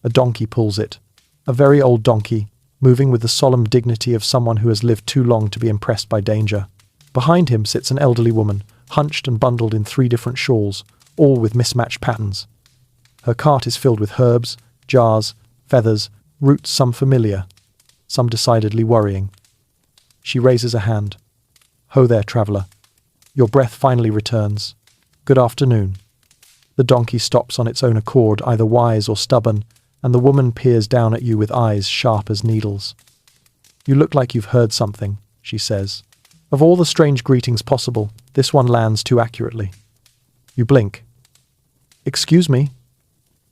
A donkey pulls it, a very old donkey, moving with the solemn dignity of someone who has lived too long to be impressed by danger. Behind him sits an elderly woman, hunched and bundled in 3 different shawls, all with mismatched patterns. Her cart is filled with herbs, jars, feathers, roots, some familiar, some decidedly worrying. She raises a hand. "Ho there, traveller." Your breath finally returns. "Good afternoon." The donkey stops on its own accord, either wise or stubborn, and the woman peers down at you with eyes sharp as needles. You look like you've heard something, she says. Of all the strange greetings possible, this one lands too accurately. You blink. Excuse me?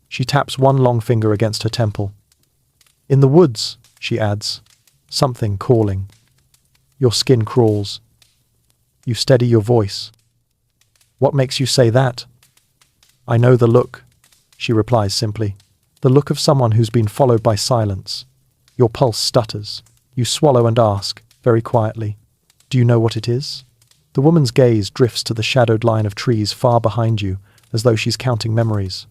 She taps one long finger against her temple. In the woods, she adds. Something calling. Your skin crawls. You steady your voice. What makes you say that? I know the look, she replies simply. The look of someone who's been followed by silence. Your pulse stutters. You swallow and ask, very quietly, do you know what it is? The woman's gaze drifts to the shadowed line of trees far behind you, as though she's counting memories.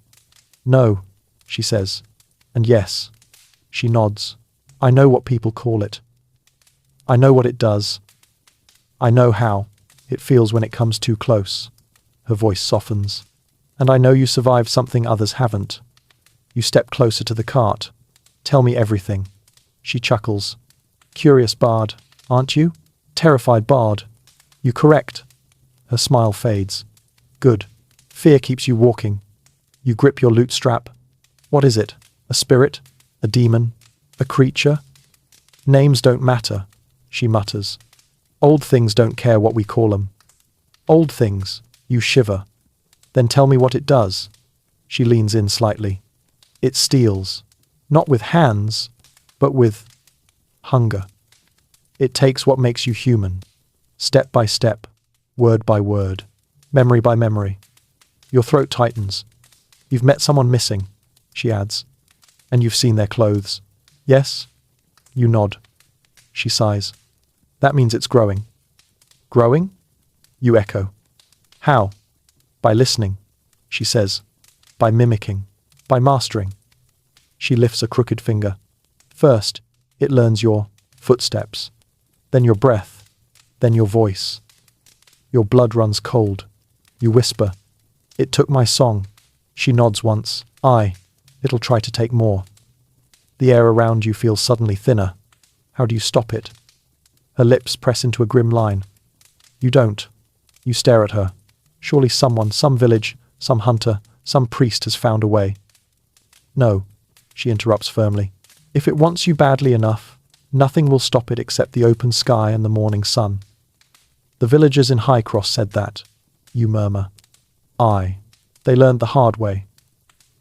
No, she says. And yes, she nods. I know what people call it. I know what it does. I know how it feels when it comes too close. Her voice softens. And I know you survived something others haven't. You step closer to the cart. Tell me everything. She chuckles. Curious bard, aren't you? Terrified bard. You correct. Her smile fades. Good. Fear keeps you walking. You grip your lute strap. What is it? A spirit? A demon? A creature? Names don't matter, she mutters. Old things don't care what we call them. Old things. You shiver. Then tell me what it does. She leans in slightly. It steals. Not with hands, but with hunger. It takes what makes you human. Step by step, word by word, memory by memory. Your throat tightens. You've met someone missing, she adds. And you've seen their clothes. Yes? You nod. She sighs. That means it's growing. Growing? You echo. How? By listening, she says. By mimicking. By mastering. She lifts a crooked finger. First, it learns your footsteps. Then your breath. Then your voice. Your blood runs cold. You whisper. It took my song. She nods once. It'll try to take more. The air around you feels suddenly thinner. How do you stop it? Her lips press into a grim line. You don't. You stare at her. Surely someone, some village, some hunter, some priest has found a way. No, she interrupts firmly. If it wants you badly enough, nothing will stop it except the open sky and the morning sun. The villagers in Highcross said that. You murmur. Aye. They learned the hard way.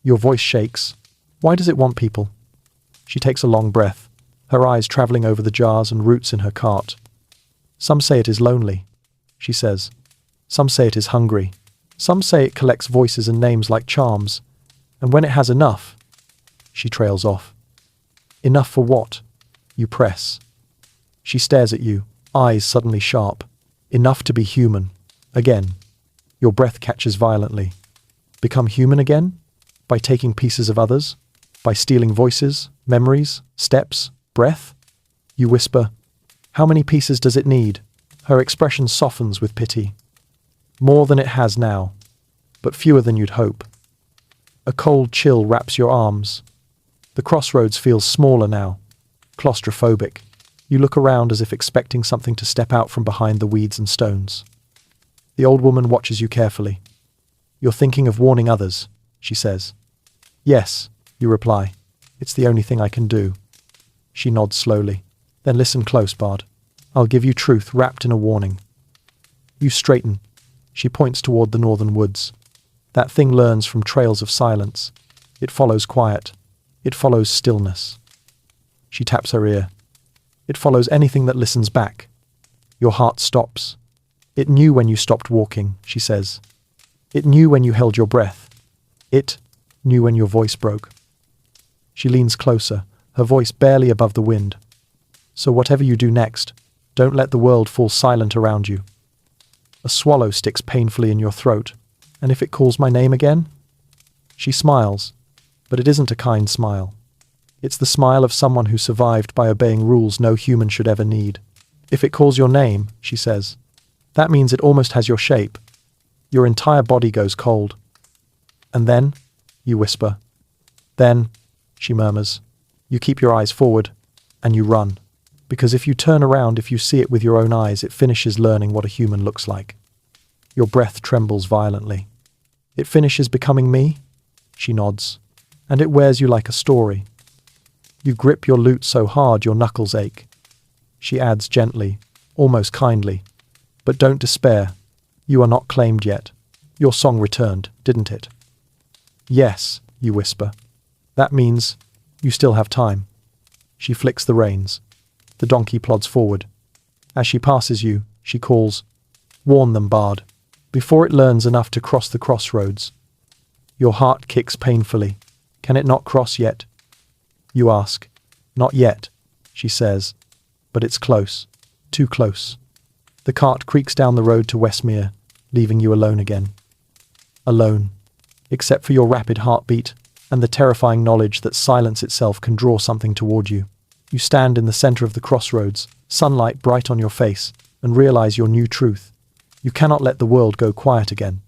Your voice shakes. Why does it want people? She takes a long breath, her eyes travelling over the jars and roots in her cart. Some say it is lonely, she says. Some say it is hungry. Some say it collects voices and names like charms. And when it has enough, she trails off. Enough for what? You press. She stares at you, eyes suddenly sharp. Enough to be human. Again. Your breath catches violently. Become human again? By taking pieces of others? By stealing voices, memories, steps, breath? You whisper, how many pieces does it need? Her expression softens with pity. More than it has now, but fewer than you'd hope. A cold chill wraps your arms. The crossroads feels smaller now, claustrophobic. You look around as if expecting something to step out from behind the weeds and stones. The old woman watches you carefully. You're thinking of warning others, she says. Yes, you reply. It's the only thing I can do. She nods slowly. Then listen close, Bard. I'll give you truth wrapped in a warning. You straighten. She points toward the northern woods. That thing learns from trails of silence. It follows quiet. It follows stillness. She taps her ear. It follows anything that listens back. Your heart stops. It knew when you stopped walking, she says. It knew when you held your breath. It knew when your voice broke. She leans closer, her voice barely above the wind. So whatever you do next, don't let the world fall silent around you. A swallow sticks painfully in your throat, and if it calls my name again? She smiles, but it isn't a kind smile. It's the smile of someone who survived by obeying rules no human should ever need. If it calls your name, she says, that means it almost has your shape. Your entire body goes cold. And then, you whisper. Then, she murmurs, you keep your eyes forward, and you run. Because if you turn around, if you see it with your own eyes, it finishes learning what a human looks like. Your breath trembles violently. It finishes becoming me? She nods. And it wears you like a story. You grip your lute so hard your knuckles ache. she adds gently, almost kindly. But don't despair. You are not claimed yet. Your song returned, didn't it? Yes, you whisper. That means you still have time. She flicks the reins. The donkey plods forward. As she passes you, she calls, "Warn them, Bard," before it learns enough to cross the crossroads. Your heart kicks painfully. Can it not cross yet? You ask. Not yet, she says, but it's close, too close. The cart creaks down the road to Westmere, leaving you alone again. Alone, except for your rapid heartbeat and the terrifying knowledge that silence itself can draw something toward you. You stand in the center of the crossroads, sunlight bright on your face, and realize your new truth. You cannot let the world go quiet again,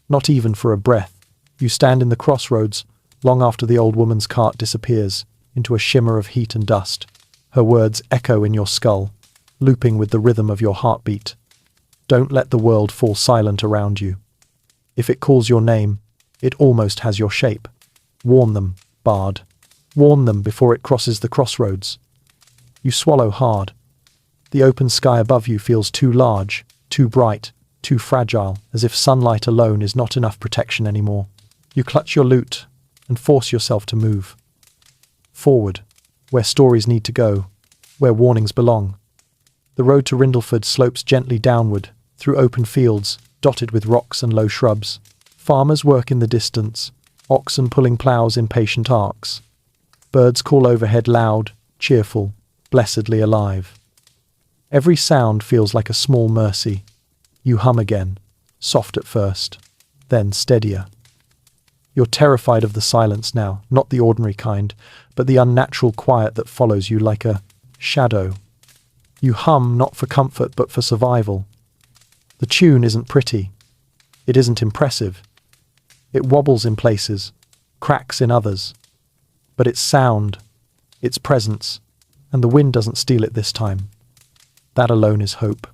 not even for a breath. You stand in the crossroads, long after the old woman's cart disappears into a shimmer of heat and dust. Her words echo in your skull, looping with the rhythm of your heartbeat. Don't let the world fall silent around you. If it calls your name, it almost has your shape. Warn them, Bard. Warn them before it crosses the crossroads. You swallow hard. The open sky above you feels too large, too bright, too fragile, as if sunlight alone is not enough protection anymore. You clutch your lute and force yourself to move. Forward, where stories need to go, where warnings belong. The road to Rindleford slopes gently downward, through open fields, dotted with rocks and low shrubs. Farmers work in the distance, oxen pulling ploughs in patient arcs. Birds call overhead loud, cheerful, blessedly alive. Every sound feels like a small mercy. You hum again, soft at first, then steadier. You're terrified of the silence now, not the ordinary kind, but the unnatural quiet that follows you like a shadow. You hum not for comfort but for survival. The tune isn't pretty. It isn't impressive. It wobbles in places, cracks in others. But its sound, its presence, and the wind doesn't steal it this time. That alone is hope.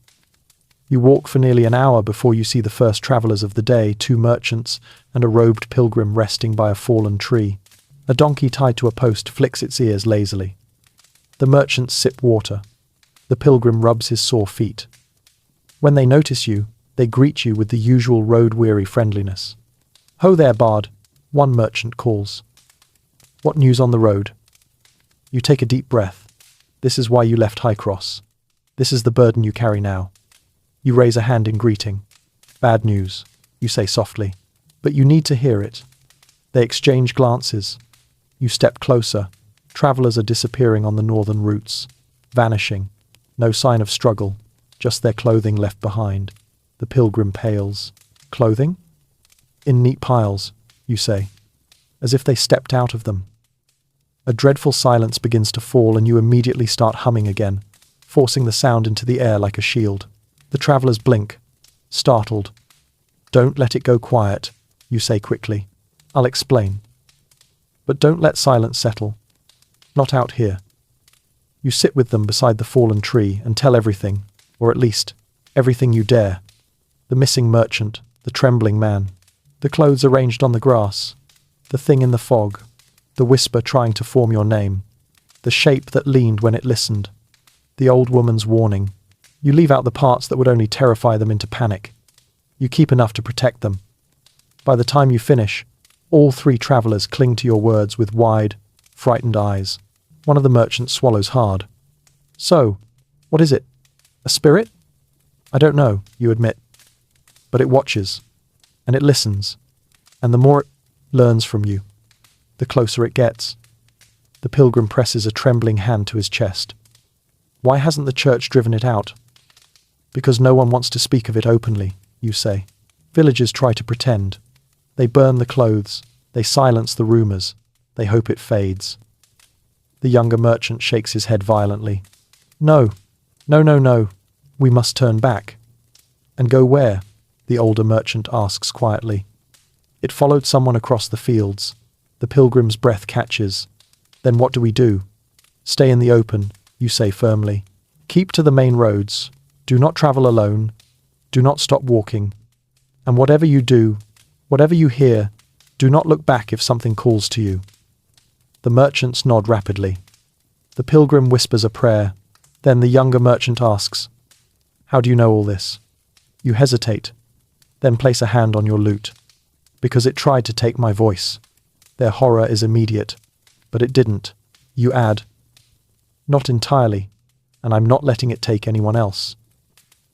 You walk for nearly an hour before you see the first travellers of the day, 2 merchants and a robed pilgrim resting by a fallen tree. A donkey tied to a post flicks its ears lazily. The merchants sip water. The pilgrim rubs his sore feet. When they notice you, they greet you with the usual road-weary friendliness. "Ho there, Bard," one merchant calls. "What news on the road?" You take a deep breath. This is why you left Highcross. This is the burden you carry now. You raise a hand in greeting. "Bad news," you say softly, but you need to hear it. They exchange glances. You step closer. Travellers are disappearing on the northern routes, vanishing. No sign of struggle, just their clothing left behind. The pilgrim pales. "Clothing?" "In neat piles," you say, as if they stepped out of them. A dreadful silence begins to fall and you immediately start humming again, forcing the sound into the air like a shield. The travellers blink, startled. "Don't let it go quiet," you say quickly. "I'll explain. But don't let silence settle. Not out here." You sit with them beside the fallen tree and tell everything, or at least, everything you dare. The missing merchant, the trembling man, the clothes arranged on the grass, the thing in the fog, the whisper trying to form your name, the shape that leaned when it listened, the old woman's warning. You leave out the parts that would only terrify them into panic. You keep enough to protect them. By the time you finish, all 3 travellers cling to your words with wide, frightened eyes. One of the merchants swallows hard. "So, what is it? A spirit?" "I don't know," you admit. But it watches, and it listens, and the more it learns from you, the closer it gets. The pilgrim presses a trembling hand to his chest. "Why hasn't the church driven it out?" "Because no one wants to speak of it openly," you say. "Villagers try to pretend. They burn the clothes. They silence the rumours. They hope it fades." The younger merchant shakes his head violently. No. We must turn back." "And go where?" the older merchant asks quietly. "It followed someone across the fields." The pilgrim's breath catches. "Then what do we do?" "Stay in the open," you say firmly. "Keep to the main roads. Do not travel alone. Do not stop walking. And whatever you do, whatever you hear, do not look back if something calls to you." The merchants nod rapidly. The pilgrim whispers a prayer. Then the younger merchant asks, "How do you know all this?" You hesitate, then place a hand on your lute. "Because it tried to take my voice." Their horror is immediate, but it didn't. You add, "Not entirely, and I'm not letting it take anyone else."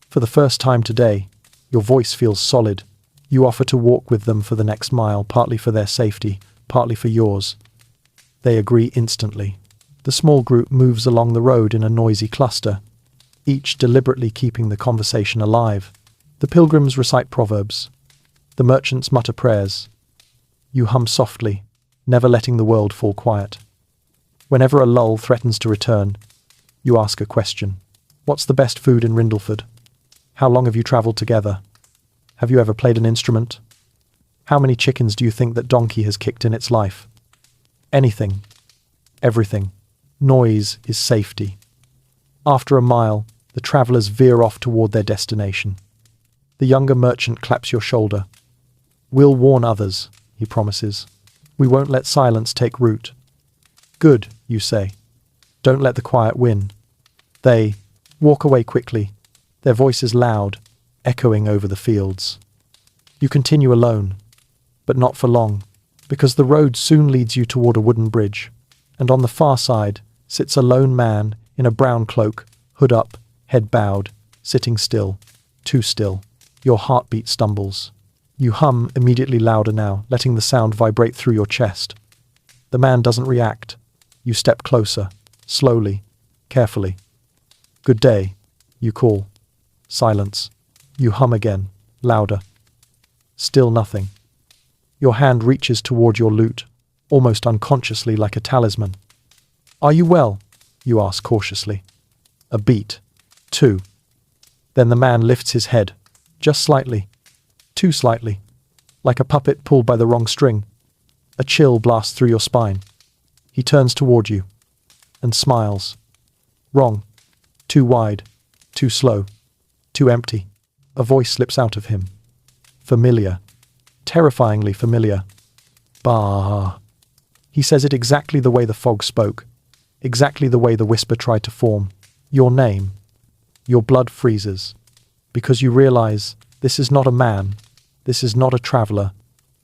For the first time today, your voice feels solid. You offer to walk with them for the next mile, partly for their safety, partly for yours. They agree instantly. The small group moves along the road in a noisy cluster, each deliberately keeping the conversation alive. The pilgrims recite proverbs. The merchants mutter prayers. You hum softly, never letting the world fall quiet. Whenever a lull threatens to return, you ask a question. What's the best food in Rindleford? How long have you travelled together? Have you ever played an instrument? How many chickens do you think that donkey has kicked in its life? Anything. Everything. Noise is safety. After a mile, the travellers veer off toward their destination. The younger merchant claps your shoulder. "We'll warn others," he promises. "We won't let silence take root." "Good," you say. "Don't let the quiet win." They walk away quickly, their voices loud, echoing over the fields. You continue alone, but not for long, because the road soon leads you toward a wooden bridge, and on the far side sits a lone man in a brown cloak, hood up, head bowed, sitting still, too still. Your heartbeat stumbles. You hum immediately louder now, letting the sound vibrate through your chest. The man doesn't react. You step closer, slowly, carefully. "Good day," you call. Silence. You hum again, louder. Still nothing. Your hand reaches toward your lute, almost unconsciously like a talisman. "Are you well?" you ask cautiously. A beat. 2. Then the man lifts his head, just slightly, too slightly, like a puppet pulled by the wrong string. A chill blasts through your spine. He turns toward you and smiles. Wrong. Too wide. Too slow. Too empty. A voice slips out of him. Familiar. Terrifyingly familiar. Bah. He says it exactly the way the fog spoke. Exactly the way the whisper tried to form. Your name. Your blood freezes. Because you realize this is not a man. This is not a traveler.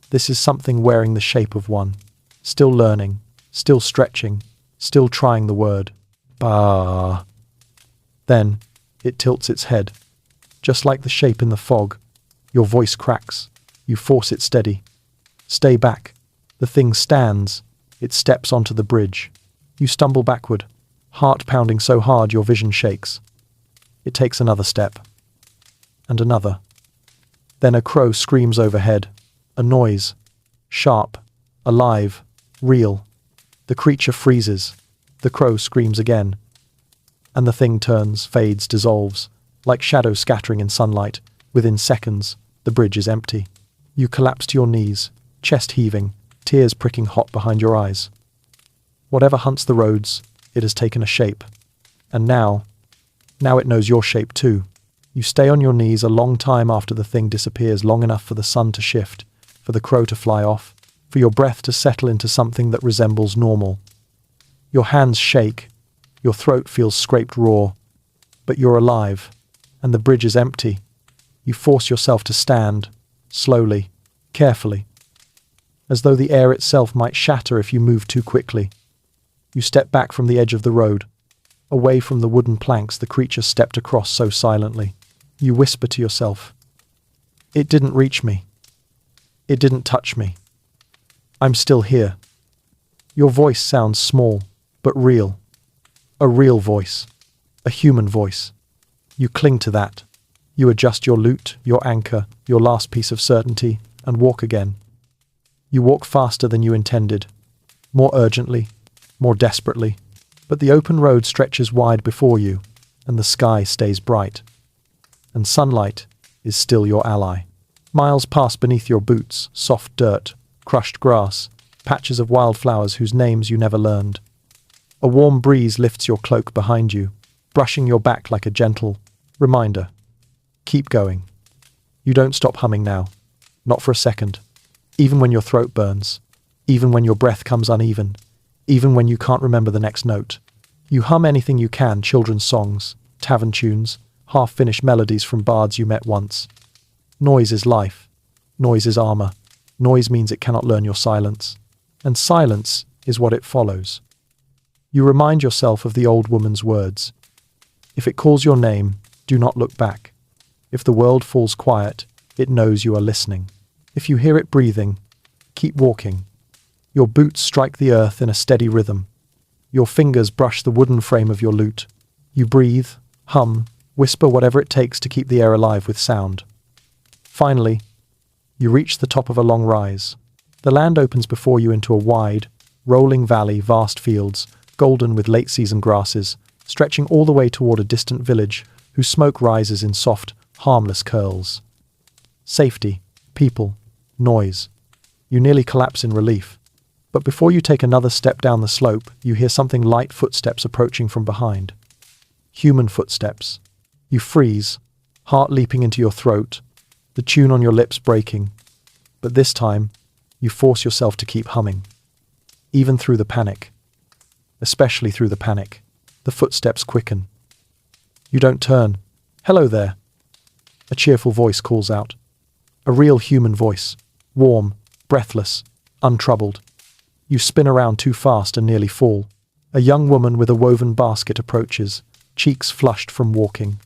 This is something wearing the shape of one. Still learning. Still stretching. Still trying the word. Bah. Then it tilts its head. Just like the shape in the fog. Your voice cracks. You force it steady. Stay back. The thing stands. It steps onto the bridge. You stumble backward, heart pounding so hard your vision shakes. It takes another step. And another. Then a crow screams overhead. A noise. Sharp. Alive. Real. The creature freezes. The crow screams again. And the thing turns, fades, dissolves. Like shadows scattering in sunlight. Within seconds, the bridge is empty. You collapse to your knees, chest heaving, tears pricking hot behind your eyes. Whatever hunts the roads, it has taken a shape. And now it knows your shape too. You stay on your knees a long time after the thing disappears, long enough for the sun to shift, for the crow to fly off, for your breath to settle into something that resembles normal. Your hands shake, your throat feels scraped raw, but you're alive, and the bridge is empty. You force yourself to stand, slowly, carefully, as though the air itself might shatter if you move too quickly. You step back from the edge of the road, away from the wooden planks the creature stepped across so silently. You whisper to yourself, "It didn't reach me. It didn't touch me. I'm still here." Your voice sounds small, but real. A real voice. A human voice. You cling to that. You adjust your lute, your anchor, your last piece of certainty, and walk again. You walk faster than you intended, more urgently, more desperately, but the open road stretches wide before you, and the sky stays bright. And sunlight is still your ally. Miles pass beneath your boots, soft dirt, crushed grass, patches of wildflowers whose names you never learned. A warm breeze lifts your cloak behind you, brushing your back like a gentle reminder. Keep going. You don't stop humming now, not for a second, even when your throat burns, even when your breath comes uneven, even when you can't remember the next note. You hum anything you can, children's songs, tavern tunes, half-finished melodies from bards you met once. Noise is life. Noise is armor. Noise means it cannot learn your silence. And silence is what it follows. You remind yourself of the old woman's words. If it calls your name, do not look back. If the world falls quiet, it knows you are listening. If you hear it breathing, keep walking. Your boots strike the earth in a steady rhythm. Your fingers brush the wooden frame of your lute. You breathe, hum, whisper whatever it takes to keep the air alive with sound. Finally, you reach the top of a long rise. The land opens before you into a wide, rolling valley, vast fields, golden with late-season grasses, stretching all the way toward a distant village whose smoke rises in soft, harmless curls. Safety, people, noise. You nearly collapse in relief. But before you take another step down the slope, you hear something light footsteps approaching from behind. Human footsteps. You freeze, heart leaping into your throat, the tune on your lips breaking. But this time, you force yourself to keep humming. Even through the panic. Especially through the panic. The footsteps quicken. You don't turn. Hello there. A cheerful voice calls out. A real human voice. Warm, breathless, untroubled. You spin around too fast and nearly fall. A young woman with a woven basket approaches, cheeks flushed from walking,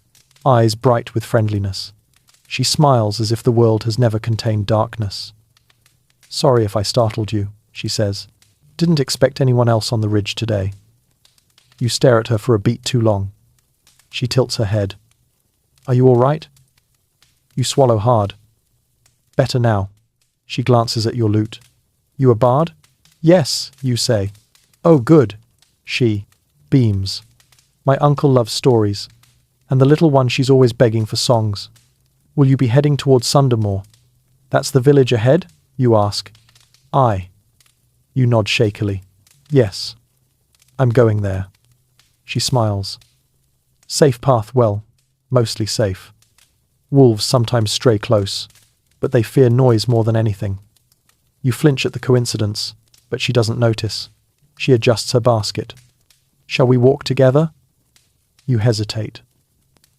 eyes bright with friendliness. She smiles as if the world has never contained darkness. Sorry if I startled you, she says. Didn't expect anyone else on the ridge today. You stare at her for a beat too long. She tilts her head. Are you all right? You swallow hard. Better now. She glances at your lute. You a bard? Yes, you say. Oh, good. She beams. My uncle loves stories, and the little one she's always begging for songs. Will you be heading towards Sundermore? That's the village ahead? You ask. Aye. You nod shakily. Yes. I'm going there. She smiles. Safe path, well, mostly safe. Wolves sometimes stray close, but they fear noise more than anything. You flinch at the coincidence, but she doesn't notice. She adjusts her basket. Shall we walk together? You hesitate.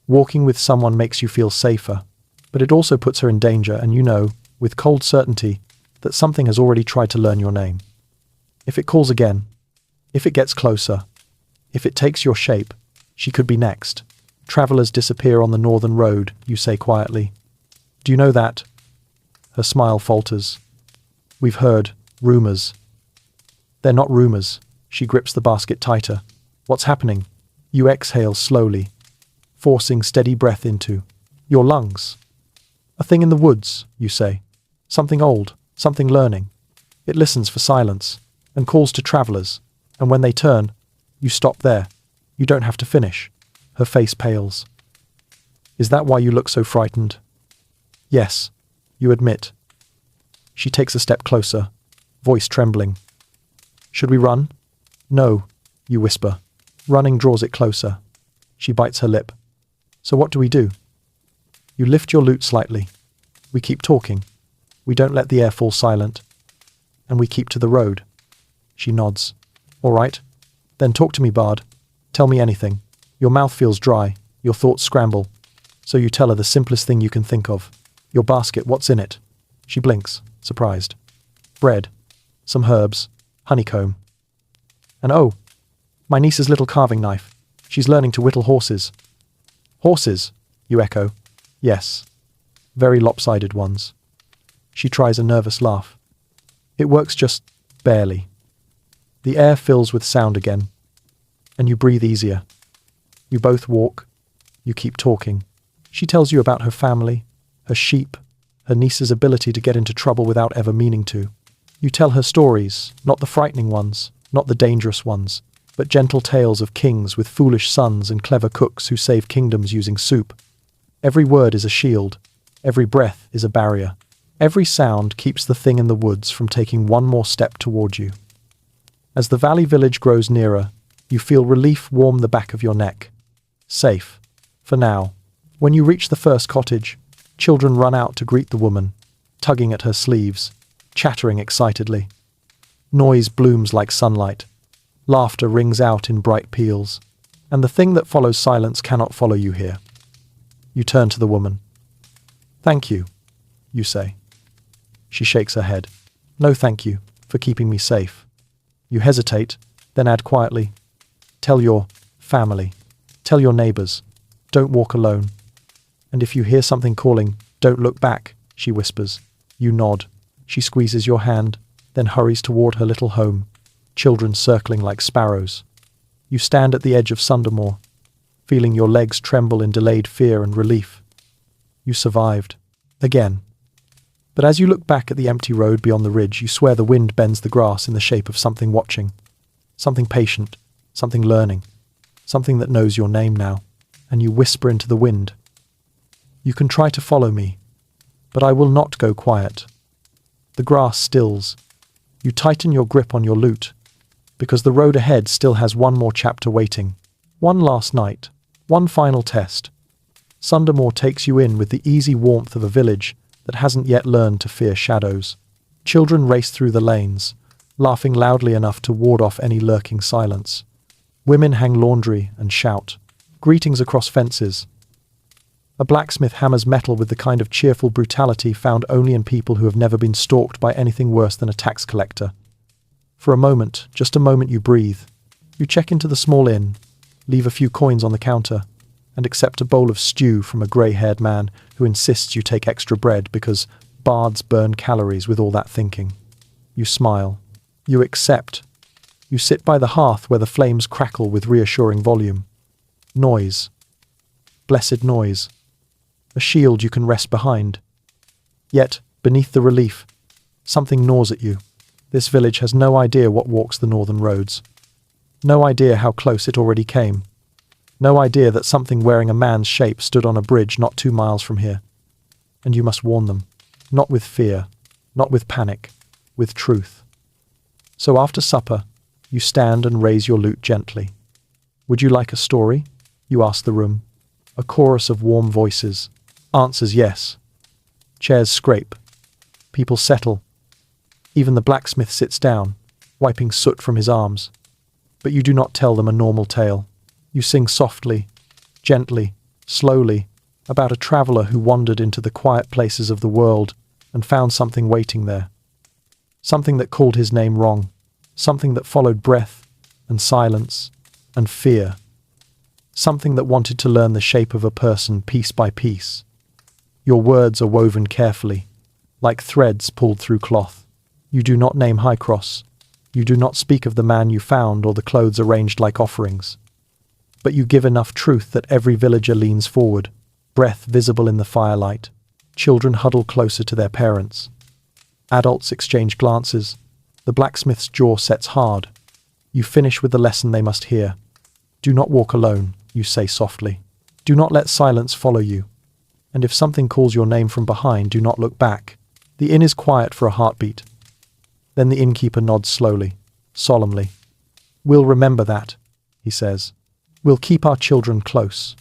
Walking with someone makes you feel safer, but it also puts her in danger, and you know, with cold certainty, that something has already tried to learn your name. If it calls again, if it gets closer, if it takes your shape, she could be next. Travelers disappear on the northern road, you say quietly. Do you know that? Her smile falters. We've heard rumors. They're not rumors. She grips the basket tighter. What's happening? You exhale slowly, forcing steady breath into your lungs. A thing in the woods, you say. Something old, something learning. It listens for silence and calls to travelers, and when they turn, you stop there. You don't have to finish. Her face pales. Is that why you look so frightened? Yes, you admit. She takes a step closer, voice trembling. Should we run? No, you whisper. Running draws it closer. She bites her lip. So what do we do? You lift your lute slightly. We keep talking. We don't let the air fall silent. And we keep to the road. She nods. All right. Then talk to me, Bard. Tell me anything. Your mouth feels dry. Your thoughts scramble. So you tell her the simplest thing you can think of. Your basket, what's in it? She blinks, surprised. Bread. Some herbs. Honeycomb. And oh, my niece's little carving knife. She's learning to whittle horses. Horses, you echo. Yes. Very lopsided ones. She tries a nervous laugh. It works just barely. The air fills with sound again, and you breathe easier. You both walk. You keep talking. She tells you about her family, her sheep, her niece's ability to get into trouble without ever meaning to. You tell her stories, not the frightening ones, not the dangerous ones, but gentle tales of kings with foolish sons and clever cooks who save kingdoms using soup. Every word is a shield. Every breath is a barrier. Every sound keeps the thing in the woods from taking one more step toward you. As the valley village grows nearer, you feel relief warm the back of your neck. Safe. For now. When you reach the first cottage, children run out to greet the woman, tugging at her sleeves, chattering excitedly. Noise blooms like sunlight. Laughter rings out in bright peals, and the thing that follows silence cannot follow you here. You turn to the woman. "Thank you," you say. She shakes her head. "No, thank you, for keeping me safe." You hesitate, then add quietly, "Tell your family. Tell your neighbors. Don't walk alone. And if you hear something calling, don't look back," she whispers. You nod. She squeezes your hand, then hurries toward her little home, children circling like sparrows. You stand at the edge of Sundermore, feeling your legs tremble in delayed fear and relief. You survived. Again. But as you look back at the empty road beyond the ridge, you swear the wind bends the grass in the shape of something watching, something patient, something learning, something that knows your name now, and you whisper into the wind, "You can try to follow me, but I will not go quiet." The grass stills. You tighten your grip on your loot, because the road ahead still has one more chapter waiting. One last night. One final test. Sundermore takes you in with the easy warmth of a village that hasn't yet learned to fear shadows. Children race through the lanes, laughing loudly enough to ward off any lurking silence. Women hang laundry and shout. Greetings across fences. A blacksmith hammers metal with the kind of cheerful brutality found only in people who have never been stalked by anything worse than a tax collector. For a moment, just a moment, you breathe. You check into the small inn, leave a few coins on the counter, and accept a bowl of stew from a grey-haired man who insists you take extra bread because bards burn calories with all that thinking. You smile. You accept. You sit by the hearth where the flames crackle with reassuring volume. Noise. Blessed noise. A shield you can rest behind. Yet, beneath the relief, something gnaws at you. This village has no idea what walks the northern roads. No idea how close it already came. No idea that something wearing a man's shape stood on a bridge not 2 miles from here. And you must warn them. Not with fear, not with panic, with truth. So after supper, you stand and raise your lute gently. "Would you like a story?" you ask the room. A chorus of warm voices. Answers yes. Chairs scrape. People settle. Even the blacksmith sits down, wiping soot from his arms. But you do not tell them a normal tale. You sing softly, gently, slowly, about a traveller who wandered into the quiet places of the world and found something waiting there. Something that called his name wrong. Something that followed breath and silence and fear. Something that wanted to learn the shape of a person piece by piece. Your words are woven carefully, like threads pulled through cloth. You do not name Highcross. You do not speak of the man you found or the clothes arranged like offerings. But you give enough truth that every villager leans forward, breath visible in the firelight. Children huddle closer to their parents. Adults exchange glances. The blacksmith's jaw sets hard. You finish with the lesson they must hear. "Do not walk alone," you say softly. "Do not let silence follow you. And if something calls your name from behind, do not look back." The inn is quiet for a heartbeat. Then the innkeeper nods slowly, solemnly. "We'll remember that," he says. "We'll keep our children close."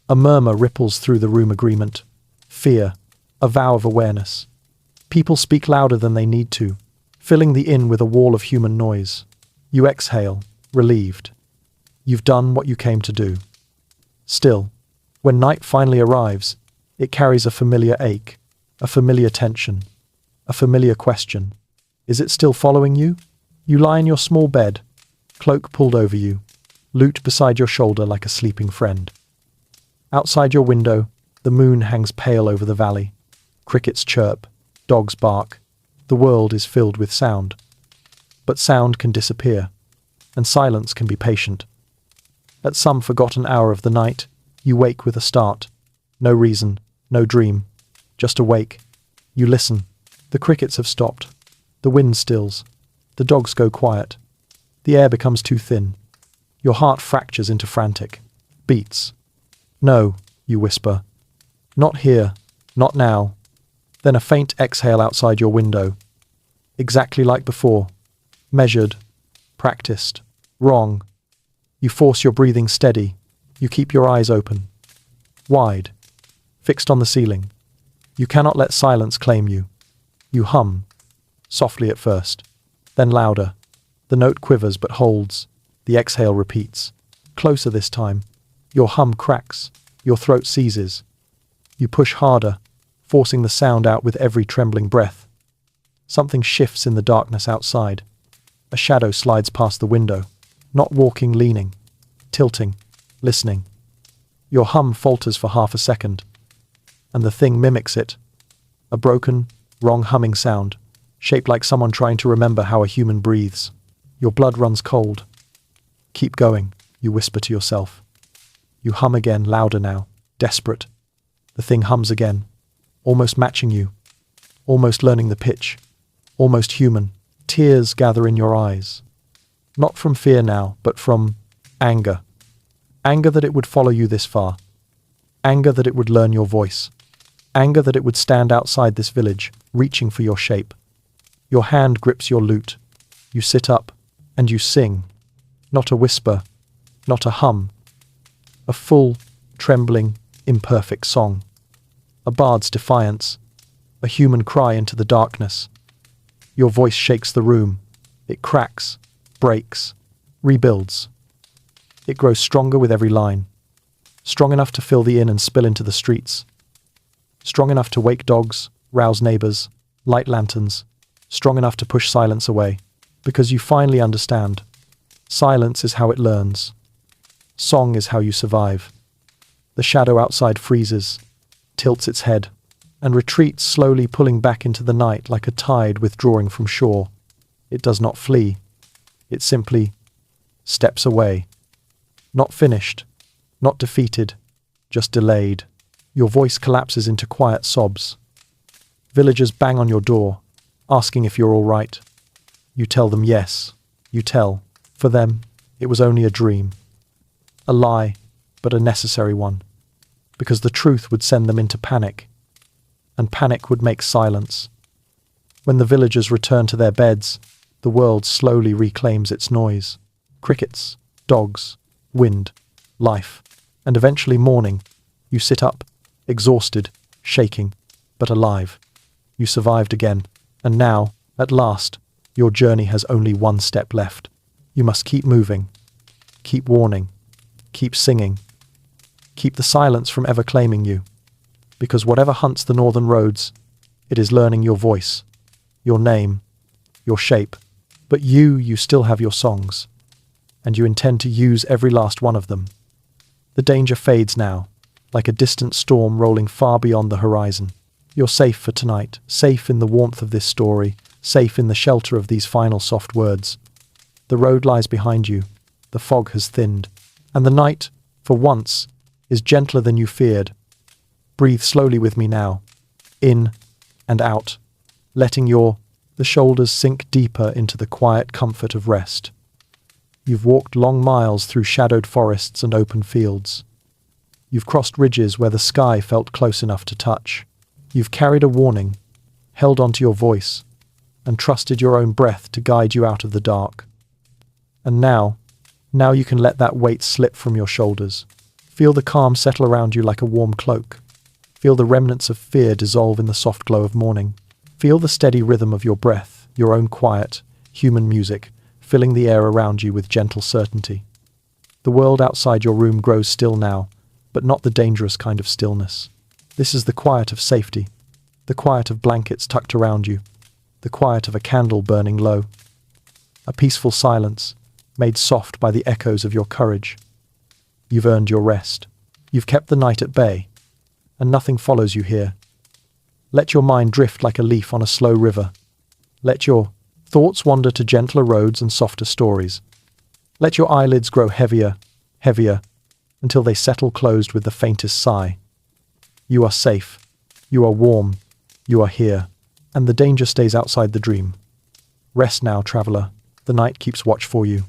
A murmur ripples through the room. Agreement. Fear. A vow of awareness. People speak louder than they need to, filling the inn with a wall of human noise. You exhale, relieved. You've done what you came to do. Still, when night finally arrives, it carries a familiar ache, a familiar tension, a familiar question. Is it still following you? You lie in your small bed, cloak pulled over you, lute beside your shoulder like a sleeping friend. Outside your window, the moon hangs pale over the valley. Crickets chirp, dogs bark. The world is filled with sound. But sound can disappear, and silence can be patient. At some forgotten hour of the night, you wake with a start. No reason, no dream, just awake. You listen. The crickets have stopped. The wind stills. The dogs go quiet. The air becomes too thin. Your heart fractures into frantic beats. "No," you whisper. "Not here. Not now." Then a faint exhale outside your window. Exactly like before. Measured. Practiced. Wrong. You force your breathing steady. You keep your eyes open. Wide. Fixed on the ceiling. You cannot let silence claim you. You hum. Softly at first. Then louder. The note quivers but holds. The exhale repeats. Closer this time. Your hum cracks. Your throat seizes. You push harder, forcing the sound out with every trembling breath. Something shifts in the darkness outside. A shadow slides past the window, not walking, leaning, tilting, listening. Your hum falters for half a second, and the thing mimics it. A broken, wrong humming sound, shaped like someone trying to remember how a human breathes. Your blood runs cold. Keep going, you whisper to yourself. You hum again, louder now, desperate. The thing hums again, almost matching you, almost learning the pitch, almost human. Tears gather in your eyes. Not from fear now, but from anger. Anger that it would follow you this far. Anger that it would learn your voice. Anger that it would stand outside this village, reaching for your shape. Your hand grips your lute. You sit up, and you sing. Not a whisper, not a hum. A full, trembling, imperfect song. A bard's defiance. A human cry into the darkness. Your voice shakes the room. It cracks, breaks, rebuilds. It grows stronger with every line. Strong enough to fill the inn and spill into the streets. Strong enough to wake dogs, rouse neighbors, light lanterns. Strong enough to push silence away. Because you finally understand. Silence is how it learns. Song is how you survive. The shadow outside freezes, tilts its head, and retreats, slowly pulling back into the night like a tide withdrawing from shore. It does not flee. It simply steps away. Not finished, not defeated, just delayed. Your voice collapses into quiet sobs. Villagers bang on your door, asking if you're all right. You tell them yes. You tell. For them, it was only a dream. A lie, but a necessary one. Because the truth would send them into panic. And panic would make silence. When the villagers return to their beds, the world slowly reclaims its noise. Crickets, dogs, wind, life, and eventually morning. You sit up, exhausted, shaking, but alive. You survived again, and now, at last, your journey has only one step left. You must keep moving, keep warning, keep singing, keep the silence from ever claiming you. Because whatever hunts the northern roads, it is learning your voice, your name, your shape. But you still have your songs, and you intend to use every last one of them. The danger fades now, like a distant storm rolling far beyond the horizon. You're safe for tonight, safe in the warmth of this story, safe in the shelter of these final soft words. The road lies behind you, the fog has thinned, and the night, for once, is gentler than you feared. Breathe slowly with me now, in and out, letting the shoulders sink deeper into the quiet comfort of rest. You've walked long miles through shadowed forests and open fields. You've crossed ridges where the sky felt close enough to touch. You've carried a warning, held onto your voice, and trusted your own breath to guide you out of the dark. And now you can let that weight slip from your shoulders. Feel the calm settle around you like a warm cloak. Feel the remnants of fear dissolve in the soft glow of morning. Feel the steady rhythm of your breath, your own quiet, human music, filling the air around you with gentle certainty. The world outside your room grows still now, but not the dangerous kind of stillness. This is the quiet of safety, the quiet of blankets tucked around you, the quiet of a candle burning low. A peaceful silence, made soft by the echoes of your courage. You've earned your rest. You've kept the night at bay, and nothing follows you here. Let your mind drift like a leaf on a slow river. Let your thoughts wander to gentler roads and softer stories. Let your eyelids grow heavier, heavier, until they settle closed with the faintest sigh. You are safe. You are warm. You are here. And the danger stays outside the dream. Rest now, traveler. The night keeps watch for you.